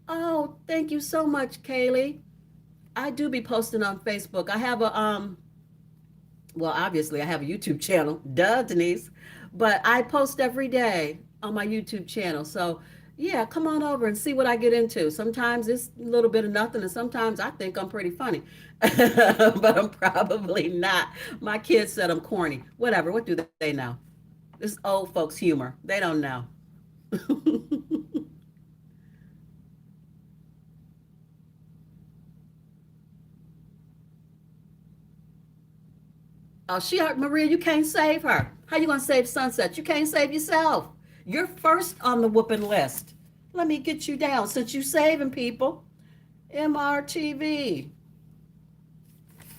Oh, thank you so much, Kaylee. I do be posting on Facebook. I have well, obviously I have a YouTube channel, duh, Denise, but I post every day on my YouTube channel. So yeah, come on over and see what I get into. Sometimes it's a little bit of nothing, and sometimes I think I'm pretty funny, but I'm probably not. My kids said I'm corny. Whatever. What do they know? This is old folks humor. They don't know. Oh, Maria, you can't save her. How you gonna save Sunset? You can't save yourself. You're first on the whooping list. Let me get you down since you saving people. MRTV.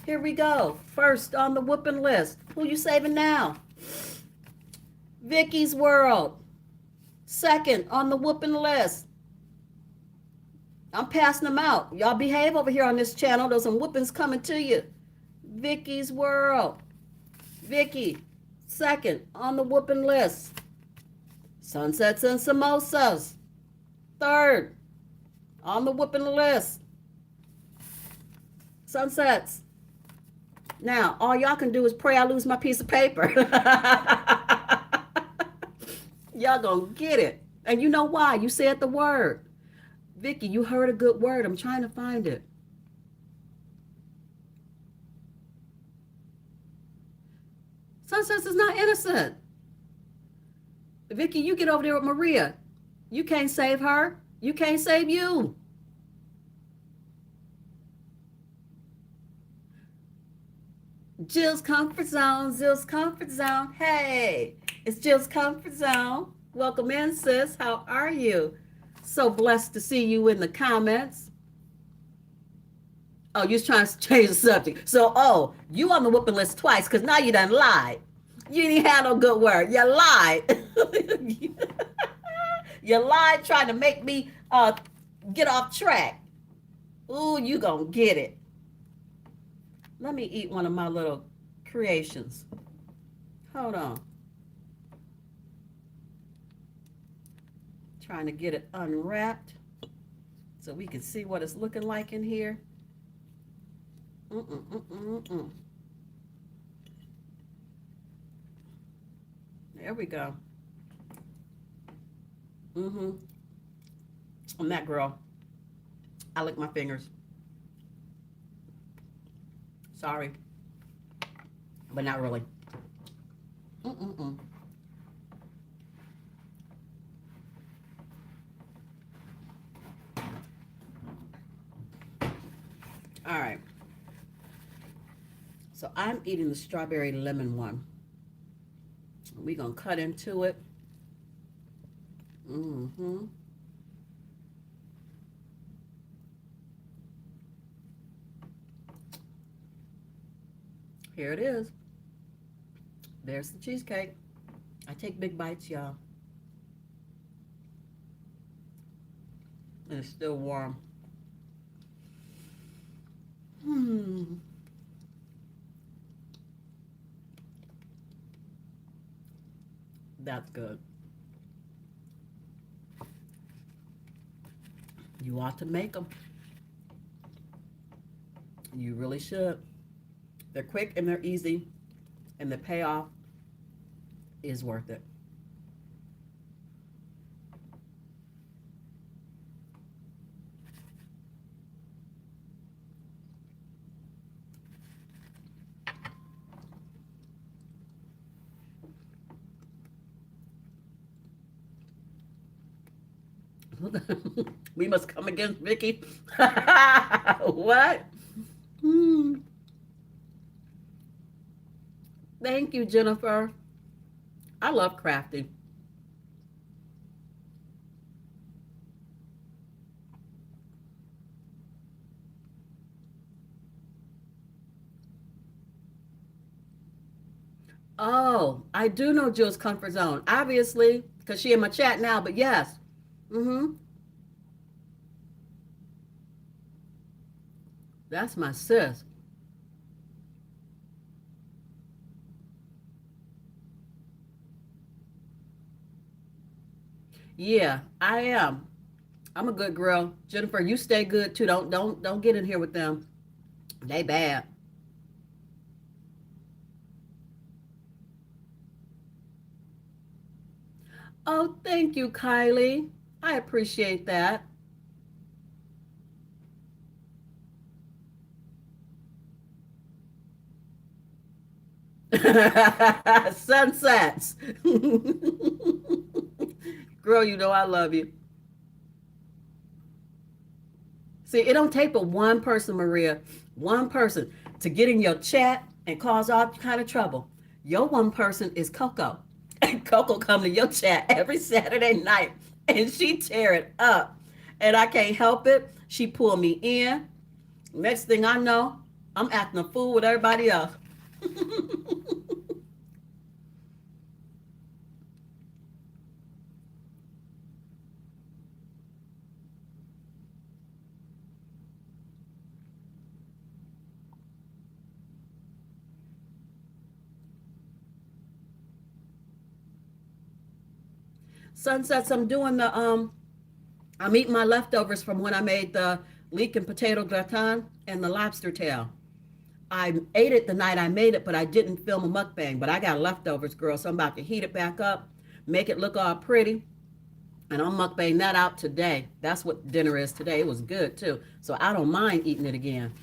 Here we go. First on the whooping list. Who you saving now? Vicky's World. Second on the whooping list. I'm passing them out. Y'all behave over here on this channel. There's some whoopings coming to you. Vicky's World. Vicky, second on the whooping list. Sunsets and Samosas, third on the whooping list. Sunsets. Now, all y'all can do is pray I lose my piece of paper. Y'all gonna get it. And you know why? You said the word. Vicky, you heard a good word. I'm trying to find it. Sunsets is not innocent. Vicky, you get over there with Maria. You can't save her. You can't save you. Jill's comfort zone. Jill's comfort zone. Hey, it's Jill's comfort zone. Welcome in, sis. How are you? So blessed to see you in the comments. Oh, you're trying to change the subject. So, you on the whooping list twice because now you done lied. You didn't have no good word. You lied. You lied trying to make me get off track. Ooh, you gonna get it. Let me eat one of my little creations. Hold on. Trying to get it unwrapped so we can see what it's looking like in here. There we go. I'm that girl. I lick my fingers. Sorry, but not really. All right. So I'm eating the strawberry lemon one. We're going to cut into it. Mm-hmm. Here it is. There's the cheesecake. I take big bites, y'all. And it's still warm. Hmm. That's good. You ought to make them. You really should. They're quick and they're easy, and the payoff is worth it. We must come against Vicky. What? Hmm. Thank you, Jennifer. I love crafting. Oh, I do know Jill's comfort zone, obviously, because she in my chat now. But yes, mm-hmm. That's my sis. Yeah, I am. I'm a good girl. Jennifer, you stay good too. Don't get in here with them. They bad. Oh, thank you, Kylie. I appreciate that. Sunsets. Girl, you know I love you. See, it don't take but one person, Maria, one person to get in your chat and cause all kind of trouble. Your one person is Coco. And Coco come to your chat every Saturday night and she tear it up. And I can't help it. She pull me in. Next thing I know, I'm acting a fool with everybody else. Sunsets, I'm eating my leftovers from when I made the leek and potato gratin and the lobster tail. I ate it the night I made it, but I didn't film a mukbang. But I got leftovers, girl, so I'm about to heat it back up, make it look all pretty, and I'll mukbang that out today. That's what dinner is today. It was good too, so I don't mind eating it again.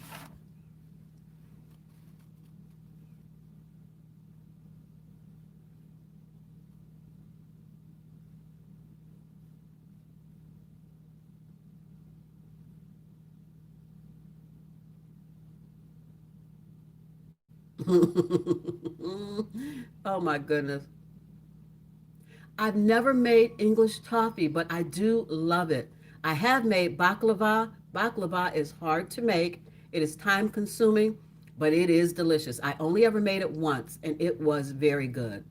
Oh my goodness. I've never made English toffee, but I do love it. I have made baklava. Baklava is hard to make. It is time consuming, but it is delicious. I only ever made it once and it was very good.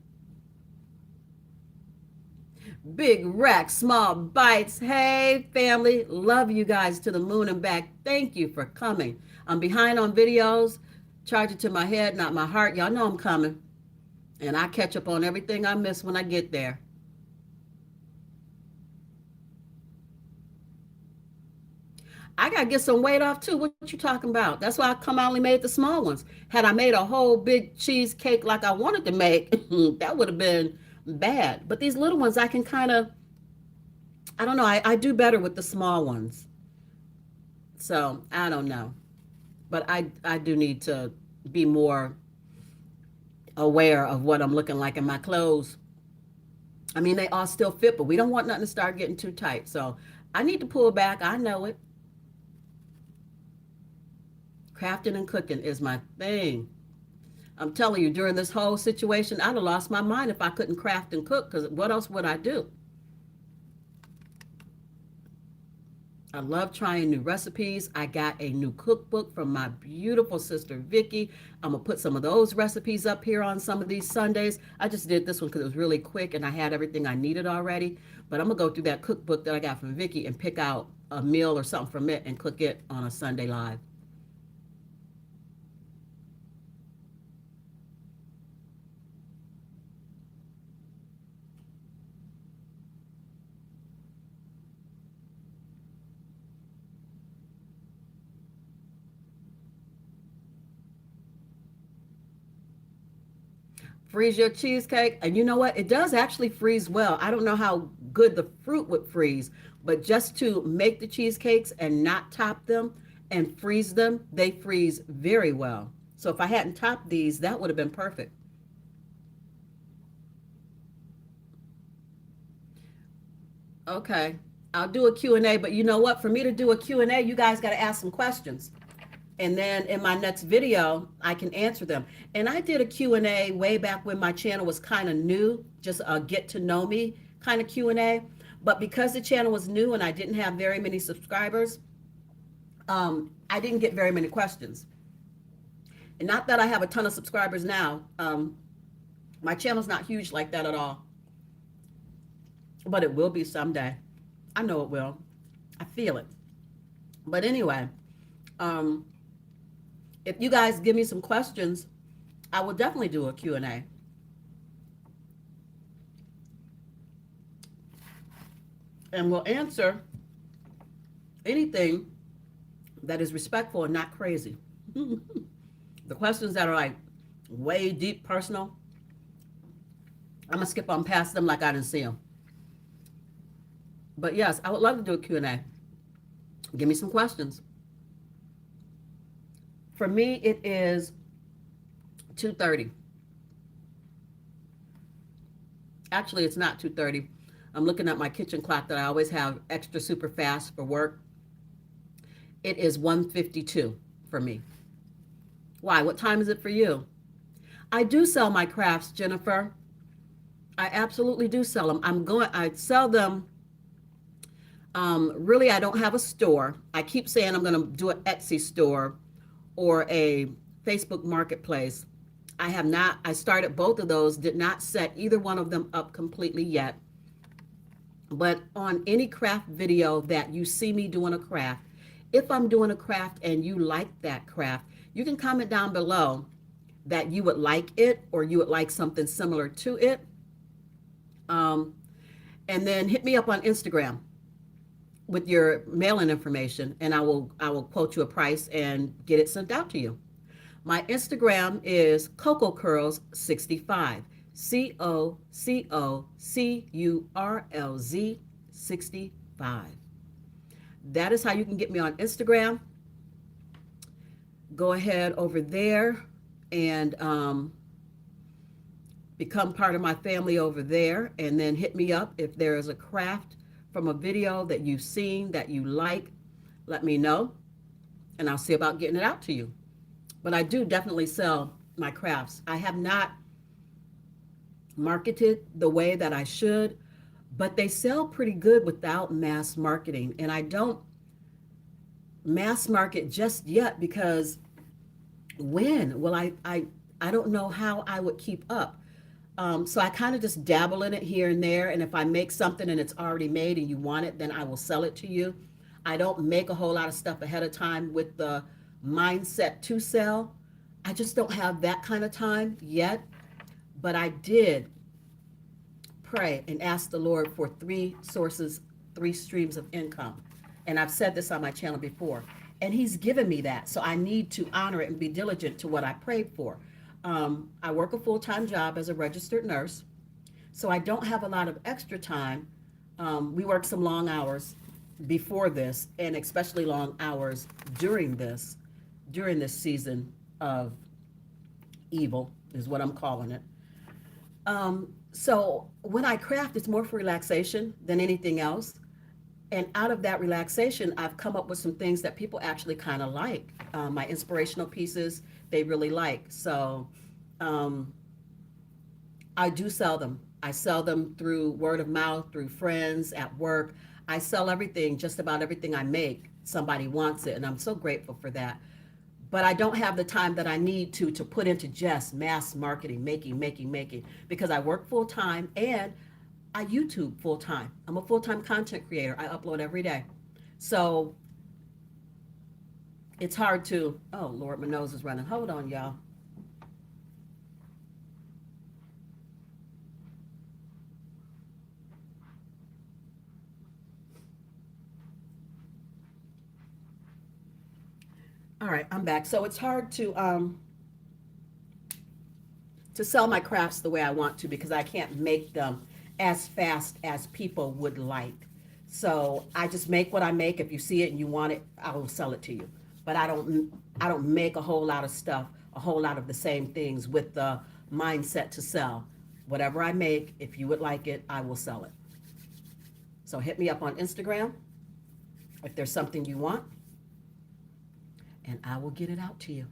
Big rack, small bites. Hey, family. Love you guys to the moon and back. Thank you for coming. I'm behind on videos. Charge it to my head, not my heart. Y'all know I'm coming. And I catch up on everything I miss when I get there. I gotta get some weight off too. What you talking about? That's why I come I only made the small ones. Had I made a whole big cheesecake like I wanted to make, that would have been bad. But these little ones, I can kind of, I don't know. I do better with the small ones. So I don't know. But I do need to be more aware of what I'm looking like in my clothes. I mean, they all still fit, but we don't want nothing to start getting too tight. So I need to pull back. I know it. Crafting and cooking is my thing. I'm telling you, during this whole situation, I'd have lost my mind if I couldn't craft and cook, because what else would I do? I love trying new recipes. I got a new cookbook from my beautiful sister Vicky. I'm gonna put some of those recipes up here on some of these Sundays. I just did this one because it was really quick and I had everything I needed already. But I'm gonna go through that cookbook that I got from Vicky and pick out a meal or something from it and cook it on a Sunday live. Freeze your cheesecake, and you know what? It does actually freeze well. I don't know how good the fruit would freeze, but just to make the cheesecakes and not top them and freeze them, they freeze very well. So if I hadn't topped these, that would have been perfect. Okay. I'll do a Q&A, but you know what? For me to do a Q&A, you guys got to ask some questions. And then in my next video, I can answer them. And I did a Q&A way back when my channel was kind of new, just a get to know me kind of Q&A. But because the channel was new and I didn't have very many subscribers, I didn't get very many questions. And not that I have a ton of subscribers now. My channel's not huge like that at all, but it will be someday. I know it will. I feel it. But anyway, um, if you guys give me some questions, I will definitely do a Q&A. And we'll answer anything that is respectful and not crazy. The questions that are like way deep personal, I'm gonna skip on past them like I didn't see them. But yes, I would love to do a Q&A. Give me some questions. For me, it is 2:30. Actually, it's not 2:30. I'm looking at my kitchen clock that I always have extra super fast for work. It is 1:52 for me. Why? What time is it for you? I do sell my crafts, Jennifer. I absolutely do sell them. I sell them. Really, I don't have a store. I keep saying I'm going to do an Etsy store or a Facebook marketplace. I have not. I started both of those, did not set either one of them up completely yet. But on any craft video that you see me doing a craft, if I'm doing a craft and you like that craft, you can comment down below that you would like it or you would like something similar to it. Um, and then hit me up on Instagram with your mailing information, and I will quote you a price and get it sent out to you. My Instagram is Coco Curls 65. COCOCURLZ 65. That is how you can get me on Instagram. Go ahead over there and become part of my family over there, and then hit me up if there is a craft from a video that you've seen that you like. Let me know, and I'll see about getting it out to you. But I do definitely sell my crafts. I have not marketed the way that I should, but they sell pretty good without mass marketing. And I don't mass market just yet because when? Well, I don't know how I would keep up. So I kind of just dabble in it here and there. And if I make something and it's already made and you want it, then I will sell it to you. I don't make a whole lot of stuff ahead of time with the mindset to sell. I just don't have that kind of time yet. But I did pray and ask the Lord for three sources, three streams of income. And I've said this on my channel before. And He's given me that. So I need to honor it and be diligent to what I prayed for. I work a full-time job as a registered nurse, so I don't have a lot of extra time. We work some long hours before this, and especially long hours during this season of evil, is what I'm calling it. So when I craft, it's more for relaxation than anything else. And out of that relaxation, I've come up with some things that people actually kind of like. My inspirational pieces, they really like. So Um, I do sell them. I sell them through word of mouth, through friends, at work. I sell everything, just about everything I make. Somebody wants it, and I'm so grateful for that. But I don't have the time that I need to put into just mass marketing, making, because I work full time and I YouTube full time. I'm a full time content creator. I upload every day. So it's hard to, oh Lord, my nose is running. Hold on, y'all. All right, I'm back. So it's hard to sell my crafts the way I want to because I can't make them as fast as people would like. So I just make what I make. If you see it and you want it, I will sell it to you. But I don't make a whole lot of stuff, a whole lot of the same things with the mindset to sell. Whatever I make, if you would like it, I will sell it. So hit me up on Instagram if there's something you want, and I will get it out to you.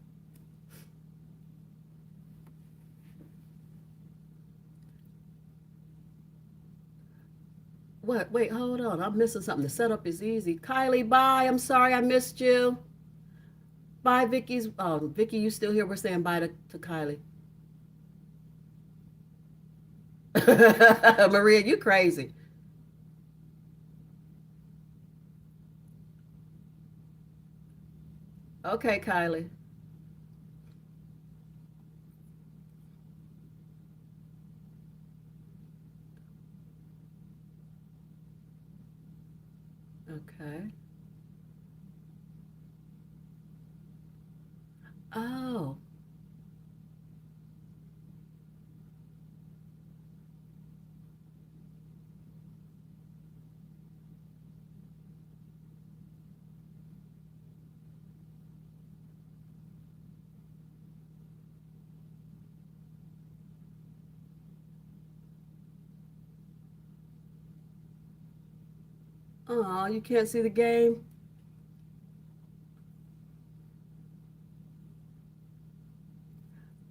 What? Wait, hold on. I'm missing something. The setup is easy. Kylie, bye. I'm sorry I missed you. Bye, Vicky's. Oh, Vicky, you still here? We're saying bye to Kylie. Maria, you crazy. Okay, Kylie. Okay. Oh. Oh, you can't see the game?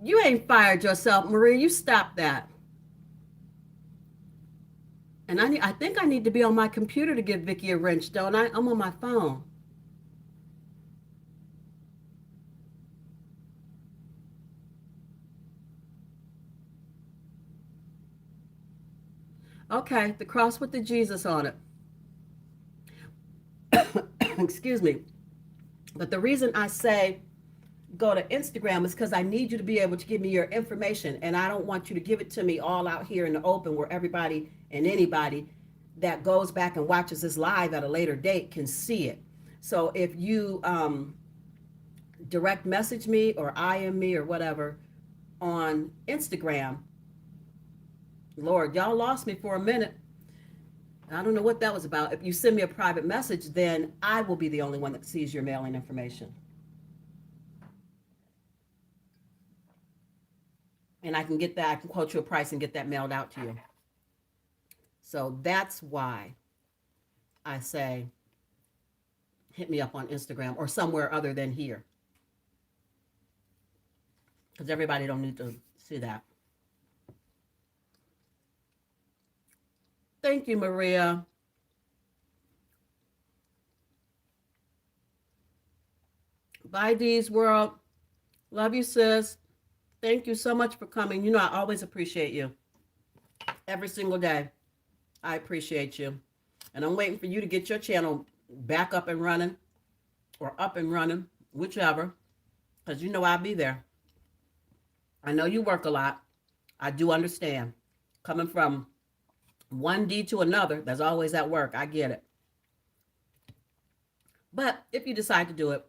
You ain't fired yourself, Maria. You stop that. And I think I need to be on my computer to give Vicky a wrench, don't I? I'm on my phone. Okay, the cross with the Jesus on it. Excuse me. But the reason I say go to Instagram is because I need you to be able to give me your information. And I don't want you to give it to me all out here in the open where everybody and anybody that goes back and watches this live at a later date can see it. So if you direct message me or IM me or whatever on Instagram, Lord, y'all lost me for a minute. I don't know what that was about. If you send me a private message, then I will be the only one that sees your mailing information. And I can get that, I can quote you a price and get that mailed out to you. So that's why I say hit me up on Instagram or somewhere other than here. Because everybody don't need to see that. Thank you, Maria. Bye, Dee's World. Love you, sis. Thank you so much for coming. You know, I always appreciate you every single day. I appreciate you. And I'm waiting for you to get your channel back up and running or up and running, whichever, because you know I'll be there. I know you work a lot. I do understand. Coming from one D to another, that's always at work. I get it. But if you decide to do it,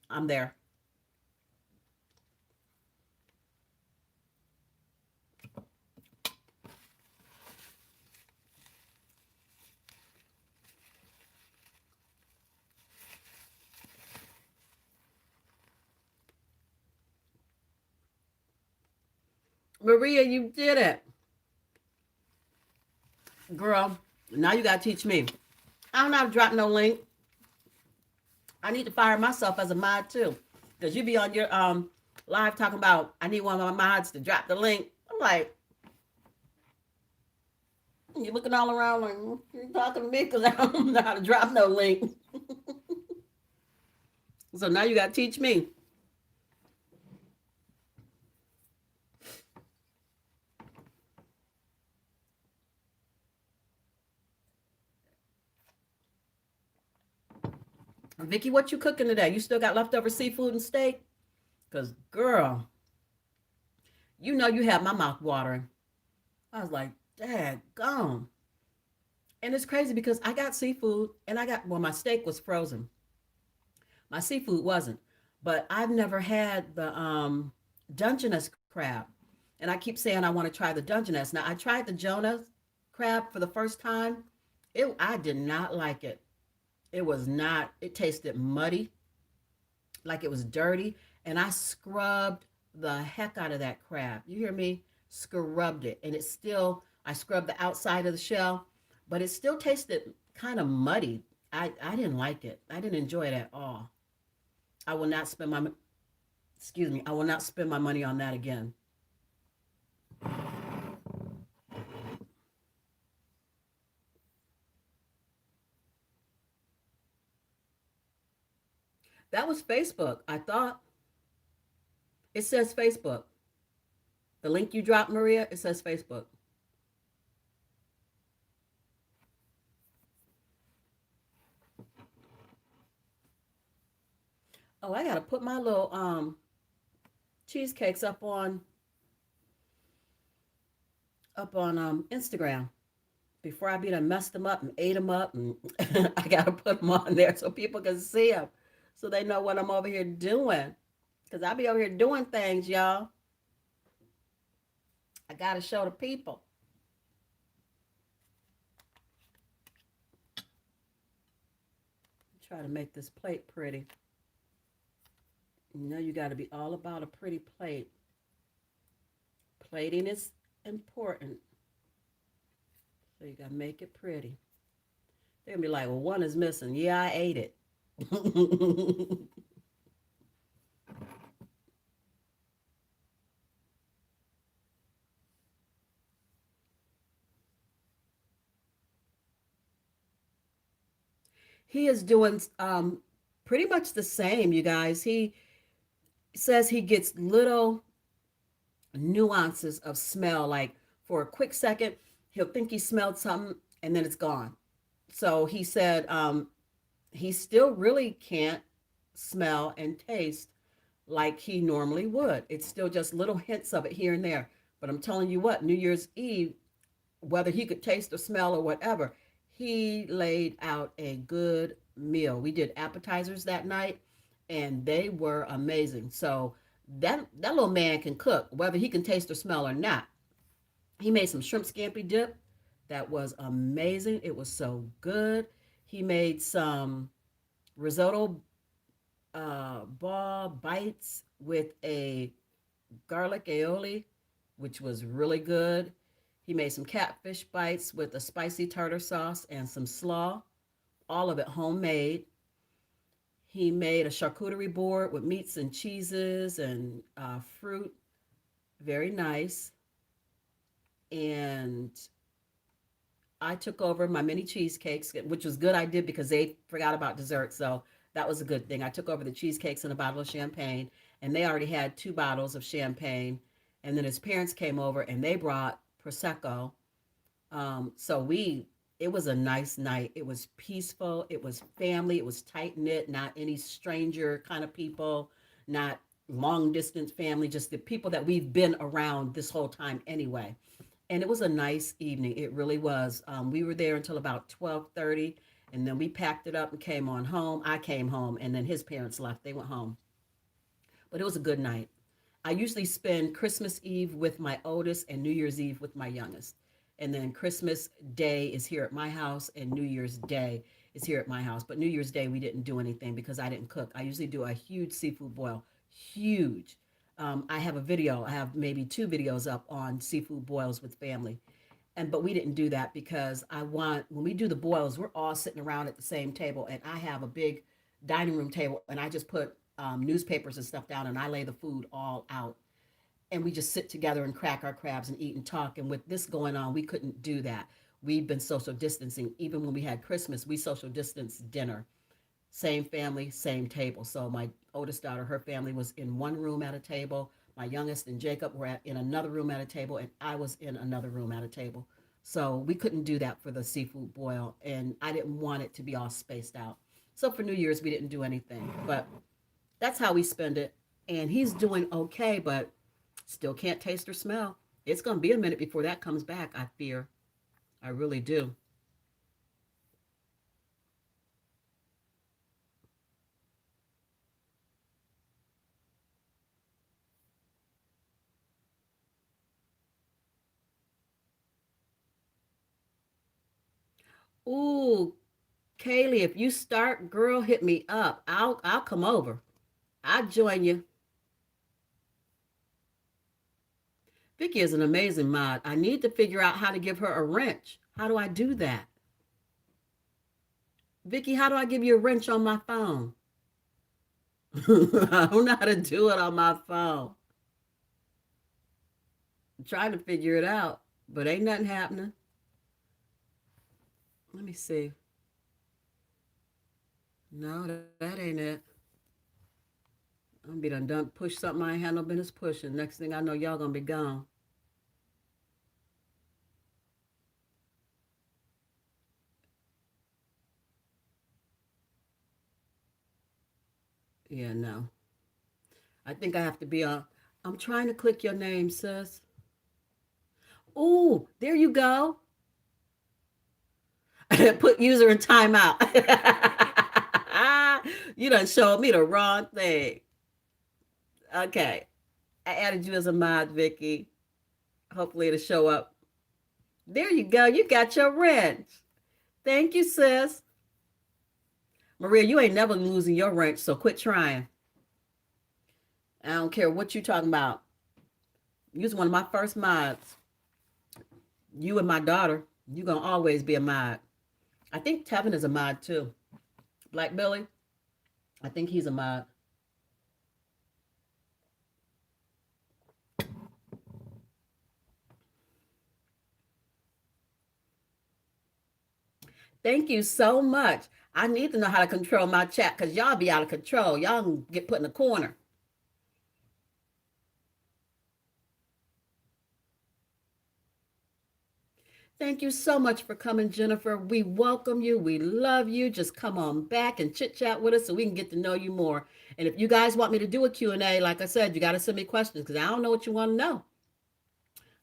I'm there. Maria, you did it. Girl, now you got to teach me. I don't know how to drop no link. I need to fire myself as a mod too. Because you be on your live talking about I need one of my mods to drop the link. I'm like, you're looking all around like you're talking to me because I don't know how to drop no link. So now you got to teach me. Vicky, what you cooking today? You still got leftover seafood and steak? Because, girl, you know you have my mouth watering. I was like, Dad, gone. And it's crazy because I got seafood and well, my steak was frozen. My seafood wasn't. But I've never had the Dungeness crab. And I keep saying I want to try the Dungeness. Now, I tried the Jonah crab for the first time. I did not like it. It was not, it tasted muddy, like it was dirty. And I scrubbed the heck out of that crab. You hear me? Scrubbed it. And it's still, I scrubbed the outside of the shell, but it still tasted kind of muddy. I didn't like it. I didn't enjoy it at all. I will not spend my, excuse me, I will not spend my money on that again. That was Facebook. I thought it says Facebook. The link you dropped, Maria, it says Facebook. Oh, I gotta put my little cheesecakes up on Instagram before I be done messed them up and ate them up, and I gotta put them on there so people can see them, so they know what I'm over here doing. Cause I be over here doing things, y'all. I gotta show the people. Try to make this plate pretty. You know, you got to be all about a pretty plate. Plating is important, so you got to make it pretty. They're gonna be like, "Well, one is missing." Yeah, I ate it. He is doing pretty much the same, you guys. He says he gets little nuances of smell, like for a quick second, he'll think he smelled something and then it's gone. So he said he still really can't smell and taste like he normally would. It's still just little hints of it here and there. But I'm telling you what, New Year's Eve, whether he could taste or smell or whatever, he laid out a good meal. We did appetizers that night and they were amazing. So that little man can cook, whether he can taste or smell or not. He made some shrimp scampi dip that was amazing. It was so good. He made some risotto ball bites with a garlic aioli, which was really good. He made some catfish bites with a spicy tartar sauce and some slaw, all of it homemade. He made a charcuterie board with meats and cheeses and fruit, very nice. And I took over my mini cheesecakes, which was good. I did because they forgot about dessert. So that was a good thing. I took over the cheesecakes and a bottle of champagne, and they already had 2 bottles of champagne. And then his parents came over and they brought Prosecco. It was a nice night. It was peaceful. It was family. It was tight knit, not any stranger kind of people, not long distance family, just the people that we've been around this whole time anyway. And it was a nice evening. It really was. We were there until about 12:30, and then we packed it up and came on home. I came home, and then his parents left. They went home. But it was a good night. I usually spend Christmas Eve with my oldest and New Year's Eve with my youngest. And then Christmas Day is here at my house, and New Year's Day is here at my house. But New Year's Day, we didn't do anything because I didn't cook. I usually do a huge seafood boil, huge. I have a video. I have maybe 2 videos up on seafood boils with family. But we didn't do that because when we do the boils, we're all sitting around at the same table, and I have a big dining room table, and I just put newspapers and stuff down, and I lay the food all out, and we just sit together and crack our crabs and eat and talk. And with this going on, we couldn't do that. We've been social distancing. Even when we had Christmas, we social distanced dinner. Same family, same table. So my oldest daughter, her family was in one room at a table. My youngest and Jacob were in another room at a table, and I was in another room at a table. So we couldn't do that for the seafood boil, and I didn't want it to be all spaced out. So for New Year's, we didn't do anything, but that's how we spend it. And he's doing okay, but still can't taste or smell. It's going to be a minute before that comes back, I fear. I really do. Ooh, Kaylee, if you start, girl, hit me up. I'll come over. I'll join you. Vicky is an amazing mod. I need to figure out how to give her a wrench. How do I do that? Vicky, how do I give you a wrench on my phone? I don't know how to do it on my phone. I'm trying to figure it out, but ain't nothing happening. Let me see. No, that ain't it. I'm gonna be done push something I ain't had no business pushing. Next thing I know, y'all gonna be gone. Yeah, no. I think I have to be on. I'm trying to click your name, sis. Ooh, there you go. Put user in timeout. You done showed me the wrong thing. Okay. I added you as a mod, Vicky. Hopefully it'll show up. There you go. You got your wrench. Thank you, sis. Maria, you ain't never losing your wrench, so quit trying. I don't care what you talking about. You was one of my first mods. You and my daughter. You gonna always be a mod. I think Tevin is a mod too. Black Billy. I think he's a mod. Thank you so much. I need to know how to control my chat because y'all be out of control. Y'all can get put in a corner. Thank you so much for coming, Jennifer. We welcome you. We love you. Just come on back and chit chat with us so we can get to know you more. And if you guys want me to do a Q&A, like I said, you got to send me questions because I don't know what you want to know.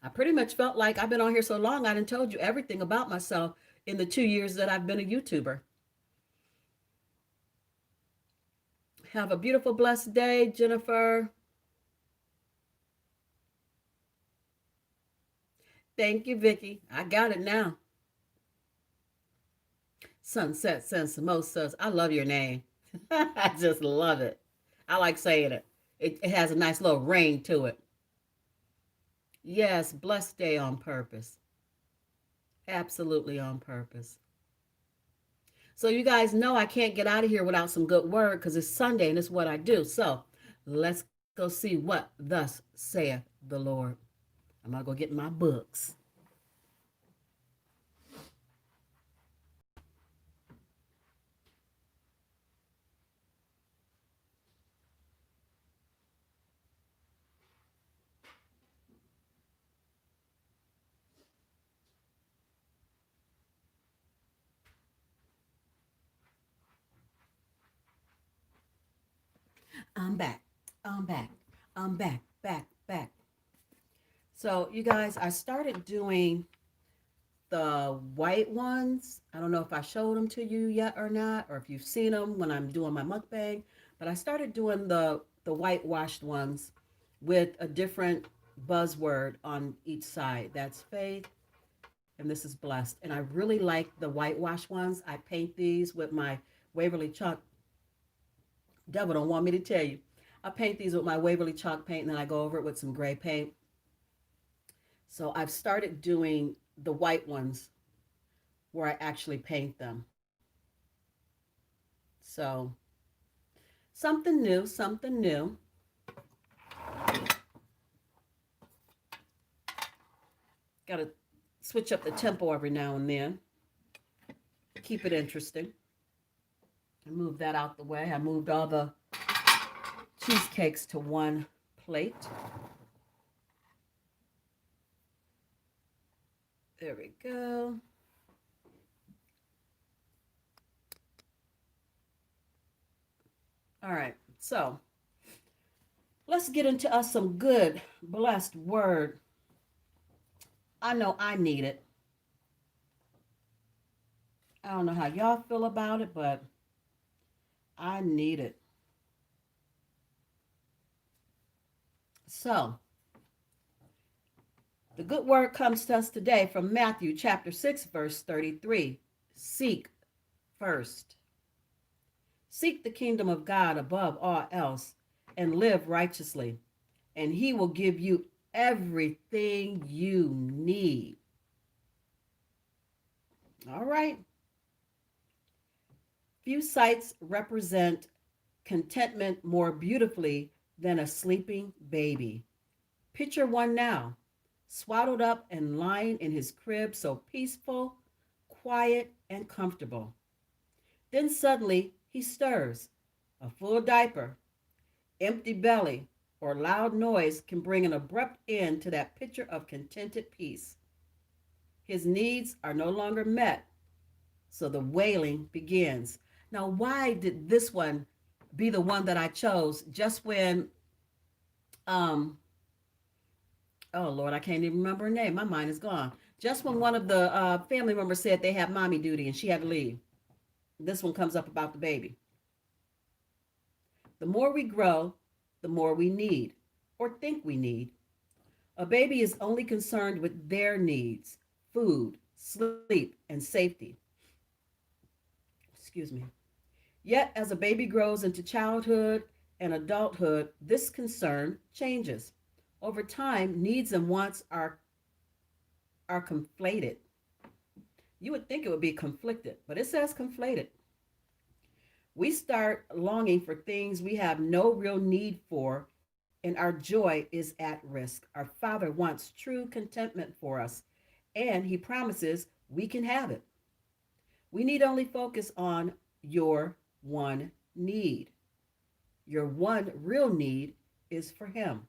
I pretty much felt like I've been on here so long, I done told you everything about myself in the 2 years that I've been a YouTuber. Have a beautiful, blessed day, Jennifer. Thank you, Vicky. I got it now. Sunset Sense Samosas. I love your name. I just love it. I like saying it. It has a nice little ring to it. Yes, blessed day on purpose. Absolutely on purpose. So you guys know I can't get out of here without some good word because it's Sunday and it's what I do. So let's go see what thus saith the Lord. I'm gonna go get my books. I'm back. I'm back. I'm back. Back. Back. So you guys, I started doing the white ones. I don't know if I showed them to you yet or not, or if you've seen them when I'm doing my mukbang. But I started doing the whitewashed ones with a different buzzword on each side. That's faith, and this is blessed. And I really like the whitewash ones. I paint these with my Waverly chalk. Devil don't want me to tell you. I paint these with my Waverly chalk paint, and then I go over it with some gray paint. So I've started doing the white ones where I actually paint them. So Something new, something new. Got to switch up the tempo every now and then. Keep it interesting. I moved that out the way. I moved all the cheesecakes to one plate. There we go. All right, so let's get into us some good, blessed word. I know I need it. I don't know how y'all feel about it, but I need it. So, the good word comes to us today from Matthew chapter 6, verse 33. Seek first. Seek the kingdom of God above all else and live righteously, and he will give you everything you need. All right. Few sights represent contentment more beautifully than a sleeping baby. Picture one now, swaddled up and lying in his crib, so peaceful, quiet, and comfortable. Then suddenly he stirs. A full diaper, empty belly, or loud noise can bring an abrupt end to that picture of contented peace. His needs are no longer met, so the wailing begins. Now, why did this one be the one that I chose just when, um, oh Lord, I can't even remember her name. My mind is gone. Just when one of the family members said they have mommy duty and she had to leave. This one comes up about the baby. The more we grow, the more we need or think we need. A baby is only concerned with their needs, food, sleep, and safety. Excuse me. Yet, as a baby grows into childhood and adulthood, this concern changes. Over time, needs and wants are conflated. You would think it would be conflicted, but it says conflated. We start longing for things we have no real need for, and our joy is at risk. Our Father wants true contentment for us, and He promises we can have it. We need only focus on your one need. Your one real need is for Him.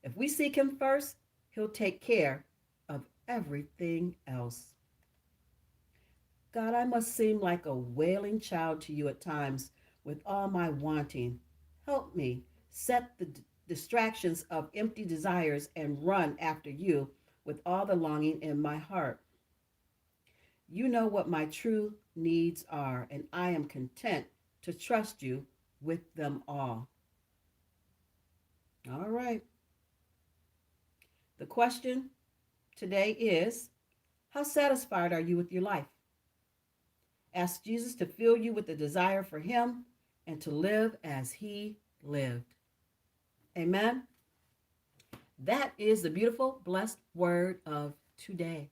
If we seek Him first, He'll take care of everything else. God, I must seem like a wailing child to you at times with all my wanting. Help me set the distractions of empty desires and run after you with all the longing in my heart. You know what my true needs are, and I am content to trust you with them all. All right. The question today is, how satisfied are you with your life? Ask Jesus to fill you with the desire for Him and to live as He lived. Amen. That is the beautiful, blessed word of today.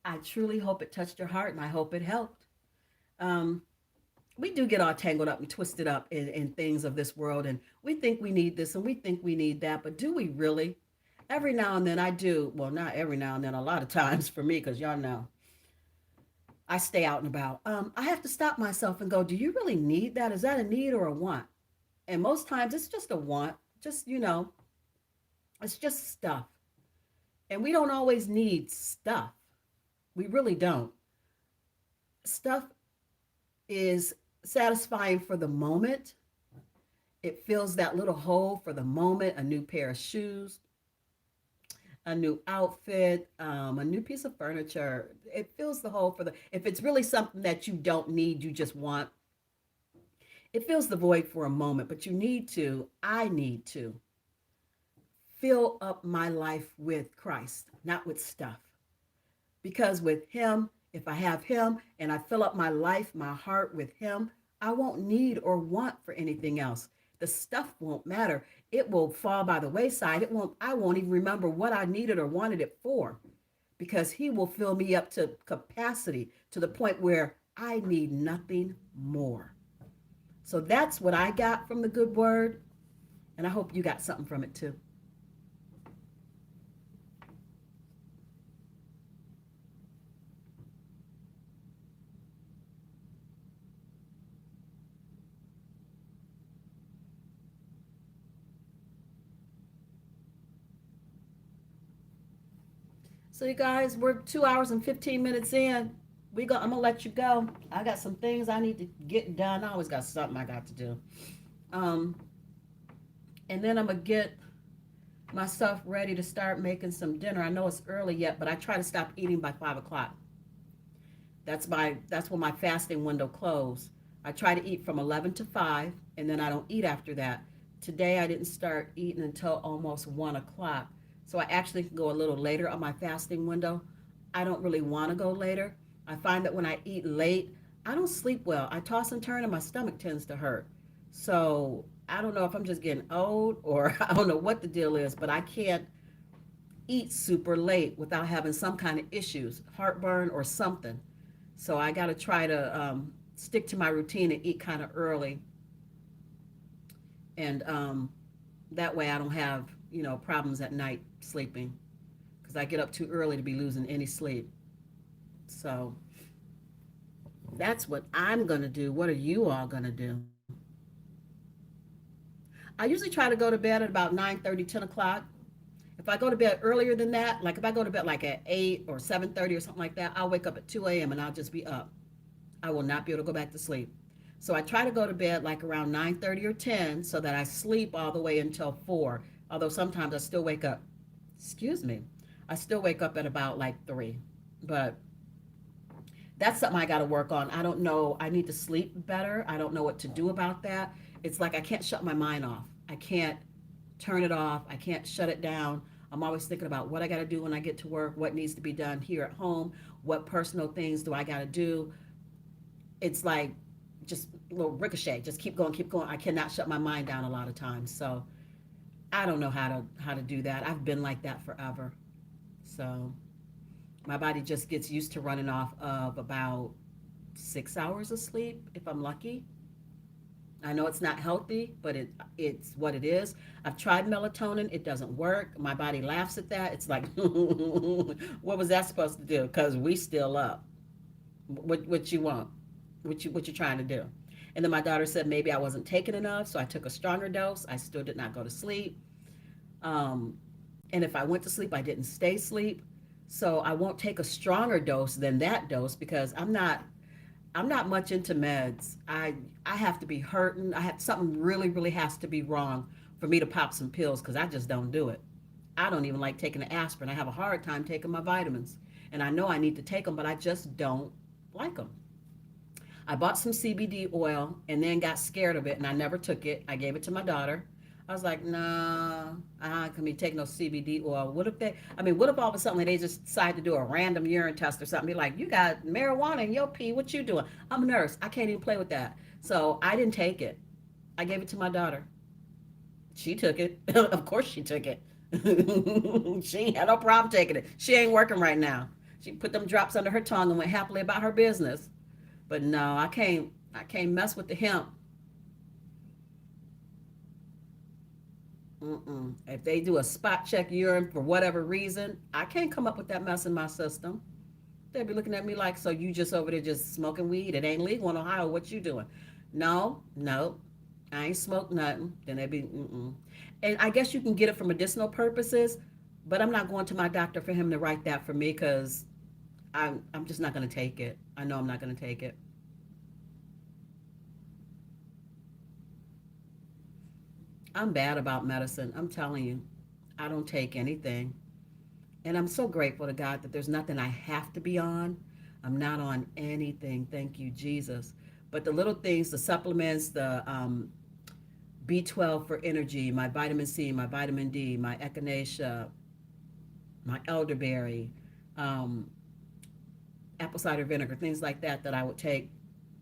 I truly hope it touched your heart and I hope it helped. Um, we do get all tangled up and twisted up in things of this world, and we think we need this and we think we need that, but do we really? Every now and then I do. Well, not every now and then, a lot of times for me, because y'all know I stay out and about. I have to stop myself and go, do you really need that? Is that a need or a want? And most times it's just a want, just, it's just stuff. And we don't always need stuff. We really don't. Stuff is satisfying for the moment. It fills that little hole for the moment, a new pair of shoes, a new outfit, a new piece of furniture. It fills the hole for if it's really something that you don't need, you just want, it fills the void for a moment, but I need to fill up my life with Christ, not with stuff. Because with Him, if I have Him and I fill up my life, my heart with Him, I won't need or want for anything else. The stuff won't matter. It will fall by the wayside. I won't even remember what I needed or wanted it for, because He will fill me up to capacity, to the point where I need nothing more. So that's what I got from the good word, and I hope you got something from it too. So you guys, we're 2 hours and 15 minutes in. I'm gonna let you go. I got some things I need to get done. I always got something I got to do. Um, and then I'm gonna get myself ready to start making some dinner. I know it's early yet, but I try to stop eating by 5 o'clock. That's when my fasting window closes. I try to eat from 11 to 5, and then I don't eat after that. Today I didn't start eating until almost 1 o'clock, so I actually can go a little later on my fasting window. I don't really want to go later. I find that when I eat late, I don't sleep well. I toss and turn, and my stomach tends to hurt. So I don't know if I'm just getting old or I don't know what the deal is, but I can't eat super late without having some kind of issues, heartburn or something. So I got to try to stick to my routine and eat kind of early, and that way I don't have problems at night sleeping because I get up too early to be losing any sleep. So that's what I'm gonna do. What are you all gonna do? I usually try to go to bed at about 9:30, 10 o'clock. If I go to bed earlier than that, like if I go to bed like at 8 or 7:30 or something like that, I'll wake up at 2 a.m. and I'll just be up. I will not be able to go back to sleep. So I try to go to bed like around 9:30 or 10 so that I sleep all the way until 4. Although sometimes I still wake up, excuse me, I still wake up at about like 3. But that's something I got to work on. I don't know. I need to sleep better. I don't know what to do about that. It's like I can't shut my mind off. I can't turn it off. I can't shut it down. I'm always thinking about what I got to do when I get to work, what needs to be done here at home, what personal things do I got to do. It's like just a little ricochet. Just keep going, keep going. I cannot shut my mind down a lot of times. So I don't know how to do that. I've been like that forever. So my body just gets used to running off of about 6 hours of sleep if I'm lucky. I know it's not healthy, but it's what it is. I've tried melatonin; it doesn't work. My body laughs at that. It's like, what was that supposed to do? Because we still up. What you want? What you trying to do? And then my daughter said maybe I wasn't taking enough, so I took a stronger dose. I still did not go to sleep. Um, and if I went to sleep, I didn't stay asleep. So I won't take a stronger dose than that dose because I'm not much into meds. I have to be hurting. I have something really has to be wrong for me to pop some pills because I just don't do it. I don't even like taking the aspirin. I have a hard time taking my vitamins, and I know I need to take them, but I just don't like them. I bought some CBD oil and then got scared of it, and I never took it. I gave it to my daughter. I was like, nah, I can be taking no CBD oil. What if all of a sudden they just decide to do a random urine test or something? Be like, you got marijuana in your pee. What you doing? I'm a nurse. I can't even play with that. So I didn't take it. I gave it to my daughter. She took it. Of course she took it. She ain't had no problem taking it. She ain't working right now. She put them drops under her tongue and went happily about her business. But no, I can't mess with the hemp. Mm-mm. If they do a spot check urine for whatever reason, I can't come up with that mess in my system. They'd be looking at me like, so you just over there just smoking weed? It ain't legal in Ohio. What you doing? No, no, I ain't smoked nothing. Then they'd be, mm-mm. And I guess you can get it for medicinal purposes, but I'm not going to my doctor for him to write that for me because I'm just not going to take it. I know I'm not going to take it. I'm bad about medicine. I'm telling you, I don't take anything. And I'm so grateful to God that there's nothing I have to be on. I'm not on anything. Thank you, Jesus. But the little things, the supplements, the B12 for energy, my vitamin C, my vitamin D, my echinacea, my elderberry, um, apple cider vinegar, things like that that I would take.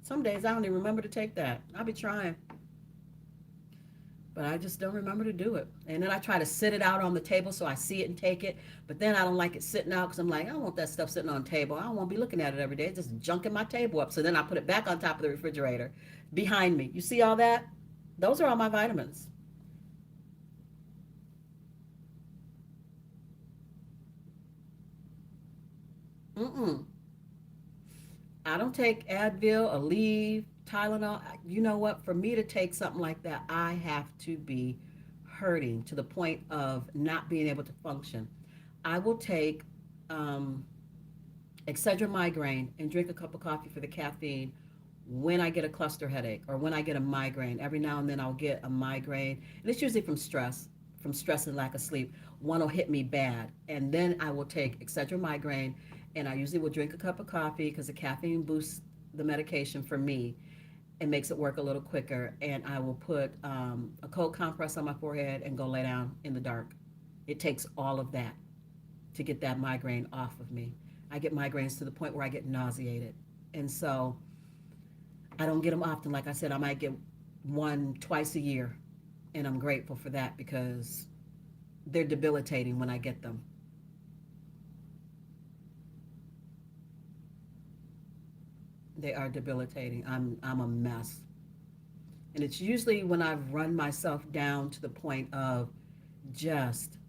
Some days I don't even remember to take that. I'll be trying. But I just don't remember to do it. And then I try to sit it out on the table so I see it and take it. But then I don't like it sitting out because I'm like, I don't want that stuff sitting on the table. I don't want to be looking at it every day. It's just junking my table up. So then I put it back on top of the refrigerator behind me. You see all that? Those are all my vitamins. Mm-mm. I don't take Advil, Aleve, Tylenol. You know what? For me to take something like that, I have to be hurting to the point of not being able to function. I will take um, Excedrin migraine and drink a cup of coffee for the caffeine when I get a cluster headache or when I get a migraine. Every now and then I'll get a migraine, and it's usually from stress and lack of sleep. One will hit me bad, and then I will take Excedrin migraine, and I usually will drink a cup of coffee because the caffeine boosts the medication for me and makes it work a little quicker. And I will put a cold compress on my forehead and go lay down in the dark. It takes all of that to get that migraine off of me. I get migraines to the point where I get nauseated. And so I don't get them often. Like I said, I might get one twice a year. And I'm grateful for that because they're debilitating when I get them. They are debilitating. I'm a mess. And it's usually when I've run myself down to the point of just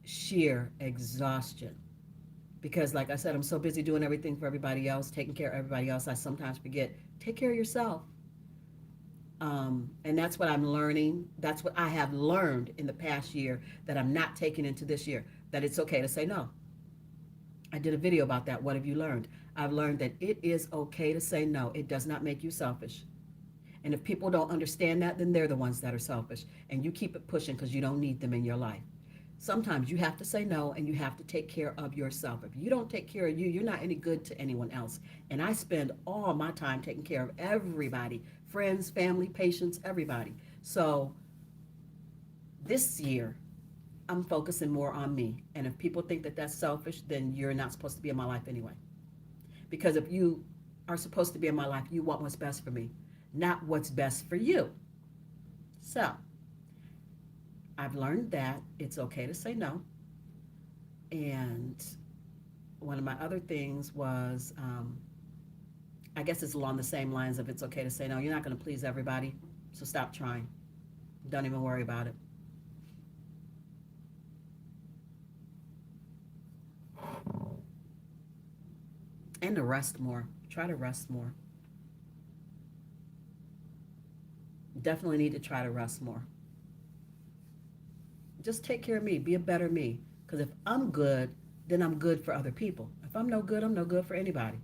sheer exhaustion. Because, like I said, I'm so busy doing everything for everybody else, taking care of everybody else, I sometimes forget, take care of yourself. And that's what I'm learning. That's what I have learned in the past year that I'm not taking into this year, that it's okay to say no. I did a video about that. What have you learned? I've learned that it is okay to say no. It does not make you selfish. And if people don't understand that, then they're the ones that are selfish. And you keep it pushing because you don't need them in your life. Sometimes you have to say no and you have to take care of yourself. If you don't take care of you, you're not any good to anyone else. And I spend all my time taking care of everybody, friends, family, patients, everybody. So this year, I'm focusing more on me. And if people think that that's selfish, then you're not supposed to be in my life anyway. Because if you are supposed to be in my life, you want what's best for me, not what's best for you. So I've learned that it's okay to say no. And one of my other things was, I guess it's along the same lines of it's okay to say no. You're not going to please everybody, so stop trying. Don't even worry about it. And to rest more. Try to rest more. Definitely need to try to rest more. Just take care of me. Be a better me. Because if I'm good, then I'm good for other people. If I'm no good, I'm no good for anybody.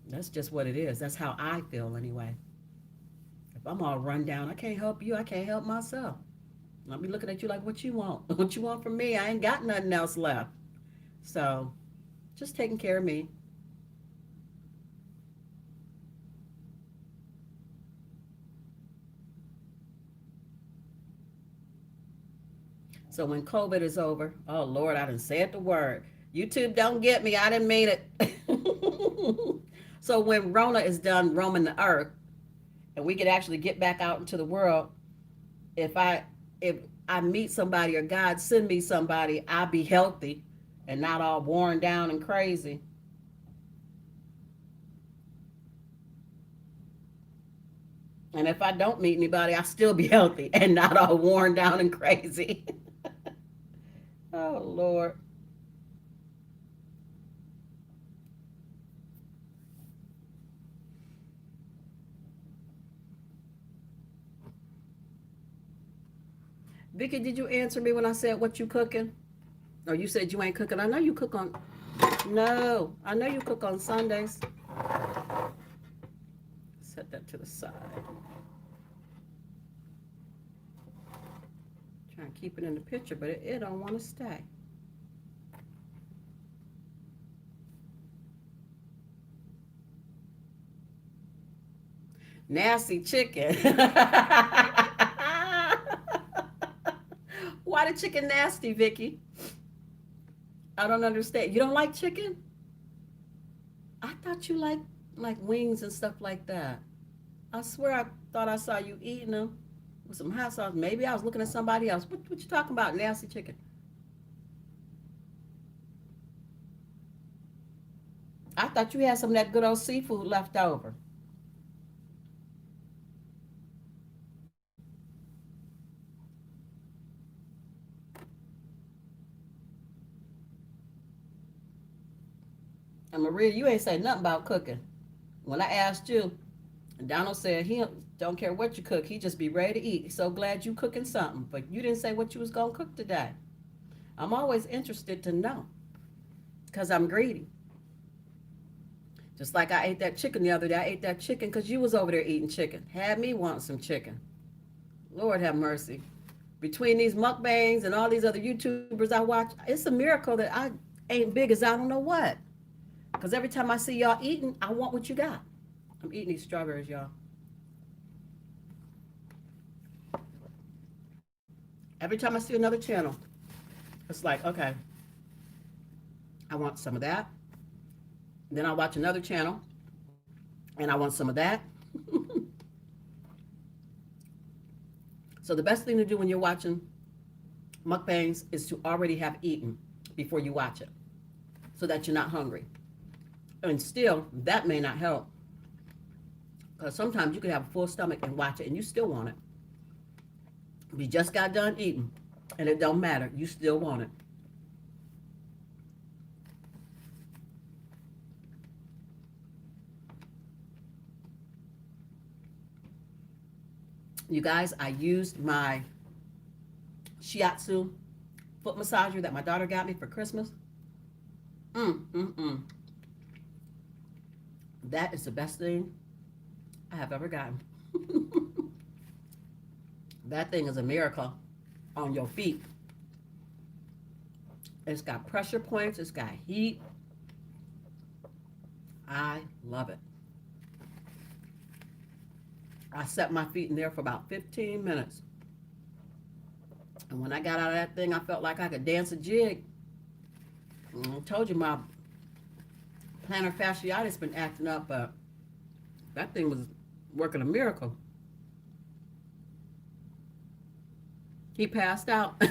That's just what it is. That's how I feel anyway. If I'm all run down, I can't help you. I can't help myself. I'll be looking at you like, what you want? What you want from me? I ain't got nothing else left. So just taking care of me. So when COVID is over, oh Lord, I didn't say it the word. YouTube don't get me. I didn't mean it. So when Rona is done roaming the earth and we could actually get back out into the world, if I if I meet somebody or God send me somebody, I'll be healthy and not all worn down and crazy. And if I don't meet anybody, I'll still be healthy and not all worn down and crazy. Oh Lord. Vicky, did you answer me when I said what you cooking? Or you said you ain't cooking? I know you cook on. No, I know you cook on Sundays. Set that to the side. Trying to keep it in the picture, but it don't want to stay. Nasty chicken. Why the chicken nasty, Vicky? I don't understand. You don't like chicken? I thought you like wings and stuff like that. I swear I thought I saw you eating them. with some hot sauce. Maybe I was looking at somebody else. What you talking about? Nasty chicken. I thought you had some of that good old seafood left over. And Maria, you ain't say nothing about cooking. When I asked you, Donald said he don't care what you cook. He just be ready to eat. He's so glad you cooking something. But you didn't say what you was gonna cook today. I'm always interested to know because I'm greedy. Just like I ate that chicken the other day. I ate that chicken because you was over there eating chicken. Had me want some chicken. Lord have mercy. Between these mukbangs and all these other YouTubers I watch, it's a miracle that I ain't big as I don't know what. Because every time I see y'all eating, I want what you got. I'm eating these strawberries, y'all. Every time I see another channel, it's like, okay, I want some of that. Then I watch another channel, and I want some of that. So the best thing to do when you're watching mukbangs is to already have eaten before you watch it, so that you're not hungry. And still, that may not help. Because sometimes you can have a full stomach and watch it, and you still want it. You just got done eating, and it don't matter. You still want it. You guys, I used my shiatsu foot massager that my daughter got me for Christmas. Mm, mm, mm. That is the best thing I have ever gotten. That thing is a miracle on your feet. It's got pressure points. It's got heat. I love it. I set my feet in there for about 15 minutes. And when I got out of that thing, I felt like I could dance a jig. I told you my plantar fasciitis been acting up, but that thing was working a miracle. He passed out. I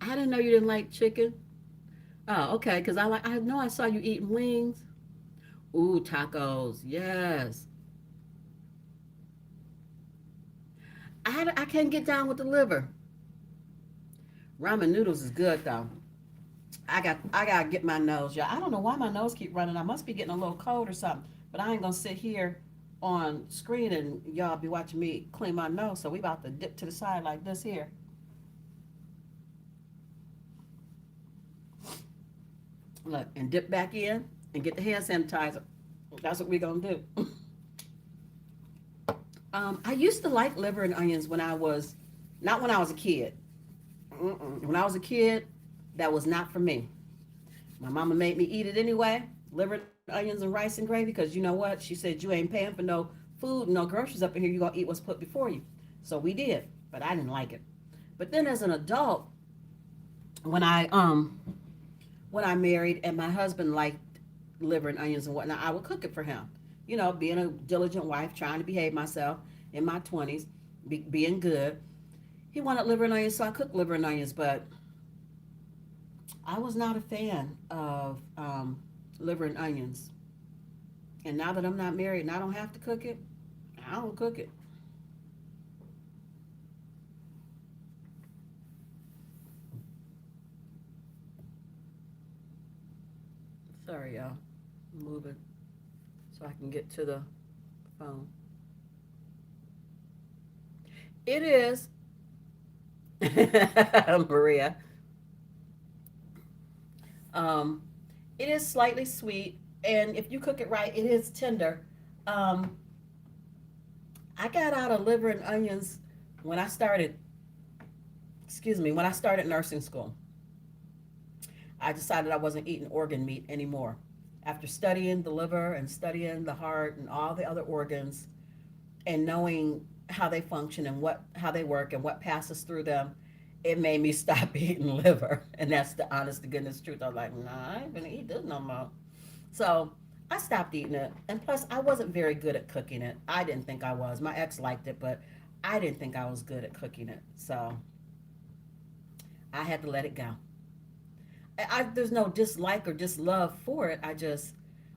didn't know you didn't like chicken. Oh, okay, because I know I saw you eating wings. Ooh, tacos. Yes. I can't get down with the liver. Ramen noodles is good though. I gotta get my nose, y'all. I don't know why my nose keep running. I must be getting a little cold or something. But I ain't gonna sit here on screen and y'all be watching me clean my nose. So we about to dip to the side like this here. Look, and dip back in and get the hand sanitizer. That's what we're gonna do. I used to like liver and onions when I was, not when I was a kid. When I was a kid, that was not for me. My mama made me eat it anyway, liver, onions, and rice and gravy, because you know what? She said you ain't paying for no food, no groceries up in here. You're gonna eat what's put before you. So we did, but I didn't like it. But then as an adult, when I married and my husband liked liver and onions and whatnot, I would cook it for him. You know, being a diligent wife, trying to behave myself in my 20s, being good. He wanted liver and onions, so I cooked liver and onions, but I was not a fan of liver and onions. And now that I'm not married and I don't have to cook it, I don't cook it. Sorry, y'all. I'm moving so I can get to the phone. It is, Maria. Um, it is slightly sweet, and if you cook it right, it is tender. Um, I got out of liver and onions when I started, when I started nursing school. I decided I wasn't eating organ meat anymore. After studying the liver and studying the heart and all the other organs and knowing how they function and how they work and what passes through them, it made me stop eating liver. And that's the honest to goodness truth. I was like, nah, I ain't gonna eat this no more. So I stopped eating it. And plus, I wasn't very good at cooking it. I didn't think I was. My ex liked it, but I didn't think I was good at cooking it. So I had to let it go. There's no dislike or dislove for it. I just,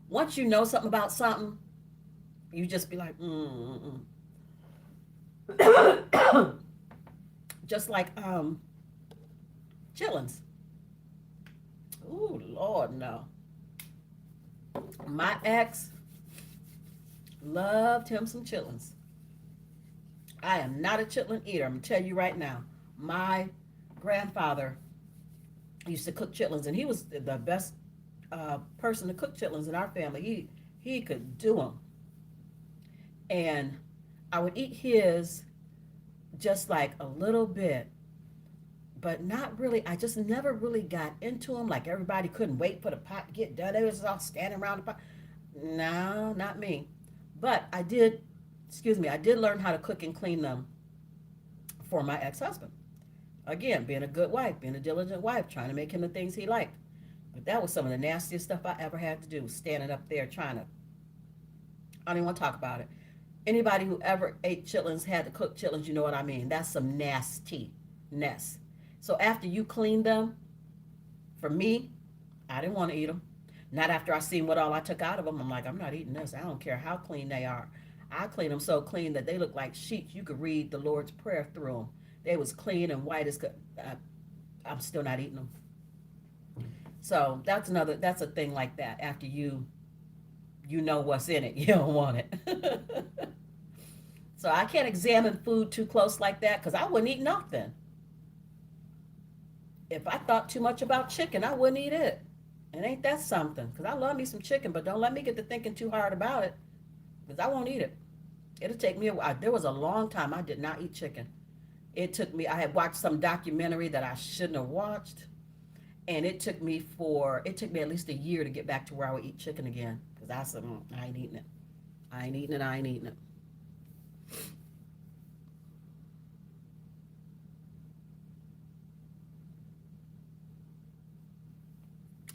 once you know something about something, you just be like, just like chillins. Ooh, Lord, no. My ex loved him some chitlins. I am not a chitlin eater. I'm gonna tell you right now. My grandfather used to cook chitlins, and he was the best person to cook chitlins in our family. He could do them, and I would eat his just like a little bit, but not really. I just never really got into them. Like everybody couldn't wait for the pot to get done. They was all standing around the pot. No, not me. But I did, excuse me, I did learn how to cook and clean them for my ex-husband. Again, being a good wife, being a diligent wife, trying to make him the things he liked. But that was some of the nastiest stuff I ever had to do, standing up there trying to, I don't even want to talk about it. Anybody who ever ate chitlins, had to cook chitlins, you know what I mean. That's some nastiness. So after you clean them, for me, I didn't want to eat them. Not after I seen what all I took out of them. I'm like, I'm not eating this. I don't care how clean they are. I clean them so clean that they look like sheets. You could read the Lord's Prayer through them. They was clean and white as could. I'm still not eating them. So that's another. That's a thing like that. After you know what's in it, you don't want it. So I can't examine food too close like that because I wouldn't eat nothing. If I thought too much about chicken, I wouldn't eat it. And ain't that something? Because I love me some chicken, but don't let me get to thinking too hard about it because I won't eat it. It'll take me a while. There was a long time I did not eat chicken. It took me, I had watched some documentary that I shouldn't have watched. And it took me at least a year to get back to where I would eat chicken again. Because I said, I ain't eating it. I ain't eating it. I ain't eating it.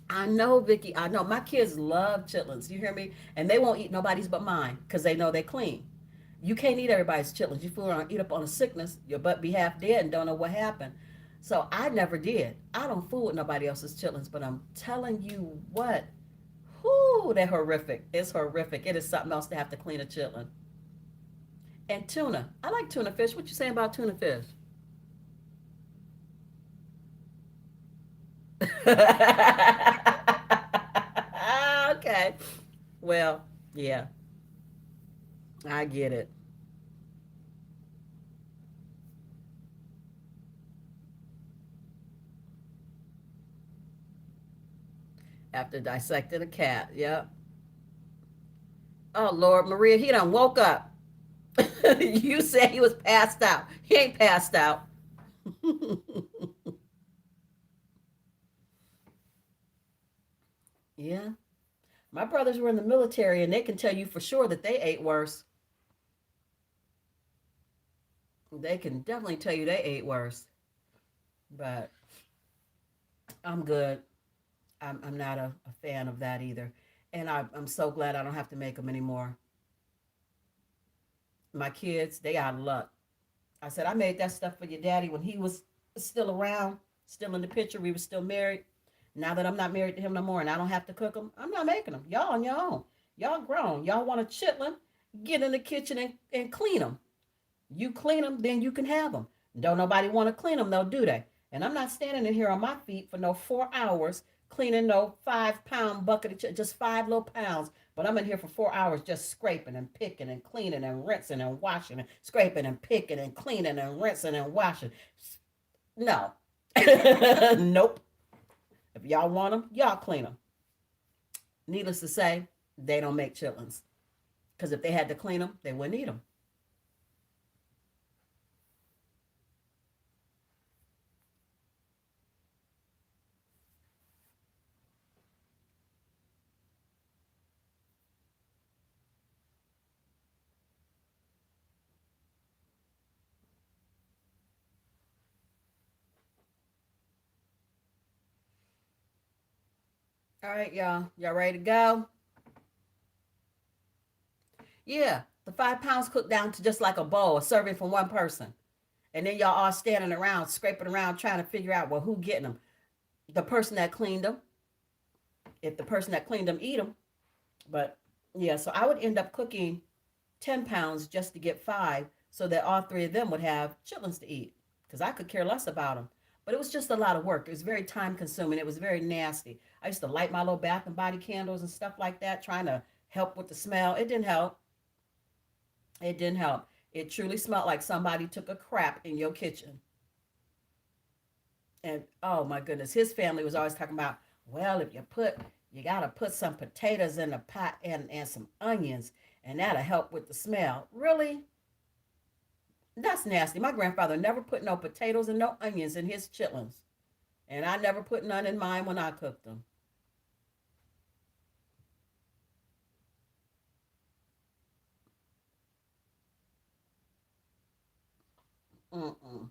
I know, Vicky. I know. My kids love chitlins. You hear me? And they won't eat nobody's but mine because they know they clean. You can't eat everybody's chitlins. You fool around, eat up on a sickness, your butt be half dead and don't know what happened. So I never did. I don't fool with nobody else's chitlins, but I'm telling you what, whoo, they're horrific. It's horrific. It is something else to have to clean a chitlin. And tuna. I like tuna fish. What you saying about tuna fish? Okay. Well, yeah, I get it. After dissecting a cat. Yep. Oh Lord, Maria, he done woke up. You said he was passed out. He ain't passed out. Yeah. My brothers were in the military and they can tell you for sure that they ate worse. They can definitely tell you they ate worse. But I'm good. I'm not a fan of that either. And I'm so glad I don't have to make them anymore. My kids, they out of luck. I said, I made that stuff for your daddy when he was still around, still in the picture. We were still married. Now that I'm not married to him no more and I don't have to cook them, I'm not making them. Y'all on your own. Y'all grown. Y'all want a chitlin? Get in the kitchen and clean them. You clean them, then you can have them. Don't nobody want to clean them, though, do they? And I'm not standing in here on my feet for no 4 hours cleaning no 5 pound bucket of just 5 little pounds. But I'm in here for 4 hours just scraping and picking and cleaning and rinsing and washing and scraping and picking and cleaning and rinsing and washing. No. Nope. If y'all want them, y'all clean them. Needless to say, they don't make chitlins. Because if they had to clean them, they wouldn't eat them. All right, y'all. Y'all ready to go? Yeah. The 5 pounds cooked down to just like a bowl, a serving for one person. And then y'all all standing around, scraping around, trying to figure out, well, who getting them? The person that cleaned them. If the person that cleaned them eat them. But yeah, so I would end up cooking 10 pounds just to get five so that all three of them would have chitlins to eat because I could care less about them. But it was just a lot of work. It was very time consuming. It was very nasty. I used to light my little bath and body candles and stuff like that, trying to help with the smell. It didn't help. It didn't help. It truly smelled like somebody took a crap in your kitchen. And oh my goodness, his family was always talking about, well, if you got to put some potatoes in the pot and some onions, and that'll help with the smell. Really? That's nasty. My grandfather never put no potatoes and no onions in his chitlins. And I never put none in mine when I cooked them. Mm-mm.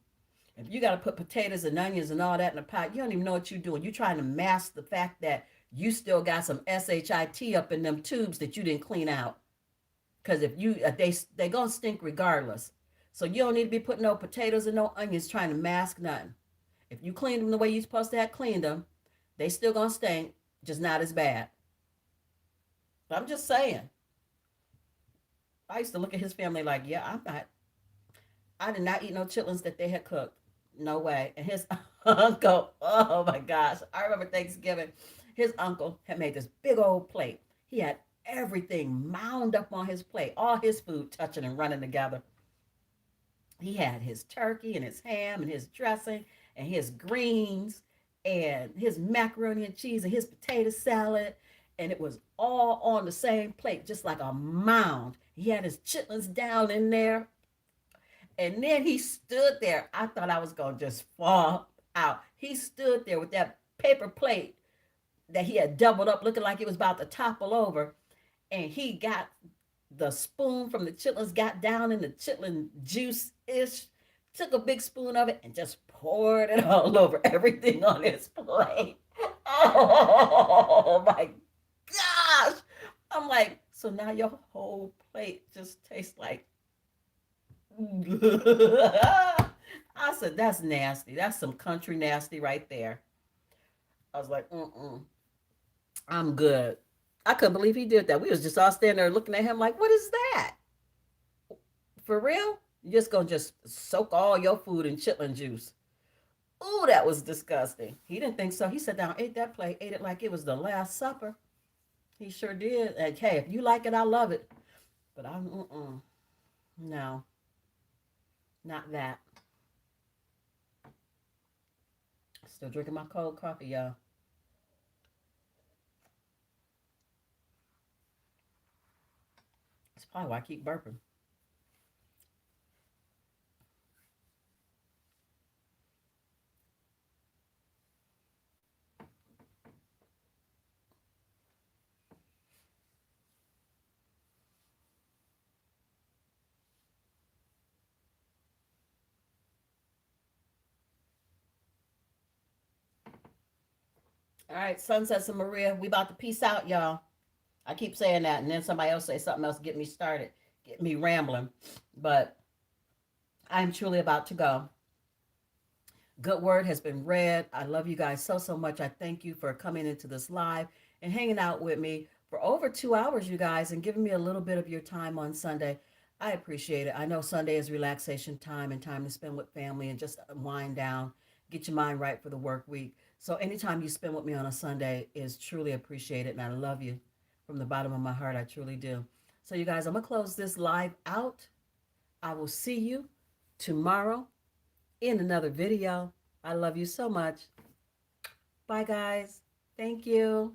If you got to put potatoes and onions and all that in a pot, you don't even know what you're doing. You're trying to mask the fact that you still got some shit up in them tubes that you didn't clean out. Because if you they gonna stink regardless. So you don't need to be putting no potatoes and no onions trying to mask nothing. If you clean them the way you're supposed to have cleaned them, they still gonna stink, just not as bad. I'm just saying. I used to look at his family like, yeah, I did not eat no chitlins that they had cooked. No way. And his uncle, oh my gosh, I remember Thanksgiving. His uncle had made this big old plate. He had everything mound up on his plate, all his food touching and running together. He had his turkey and his ham and his dressing and his greens and his macaroni and cheese and his potato salad. And it was all on the same plate, just like a mound. He had his chitlins down in there. And then he stood there. I thought I was going to just fall out. He stood there with that paper plate that he had doubled up, looking like it was about to topple over. And he got the spoon from the chitlins, got down in the chitlin juice ish, took a big spoon of it, and just poured it all over everything on his plate. Oh my gosh. I'm like, so now your whole plate just tastes like. I said, that's nasty. That's some country nasty right there. I was like, mm-mm, I'm good. I couldn't believe he did that. We was just all standing there looking at him like, what is that? For real? You just gonna just soak all your food in chitlin juice. Ooh, that was disgusting. He didn't think so. He sat down, ate that plate, ate it like it was the last supper. He sure did. And hey, if you like it, I love it. But no, not that. Still drinking my cold coffee, y'all. That's probably why I keep burping. All right, Sunsets and Maria, we about to peace out, y'all. I keep saying that, and then somebody else say something else, get me started, get me rambling. But I'm truly about to go. Good word has been read. I love you guys so, so much. I thank you for coming into this live and hanging out with me for over 2 hours, you guys, and giving me a little bit of your time on Sunday. I appreciate it. I know Sunday is relaxation time and time to spend with family and just wind down, get your mind right for the work week. So anytime you spend with me on a Sunday is truly appreciated, and I love you from the bottom of my heart. I truly do. So you guys, I'm going to close this live out. I will see you tomorrow in another video. I love you so much. Bye, guys. Thank you.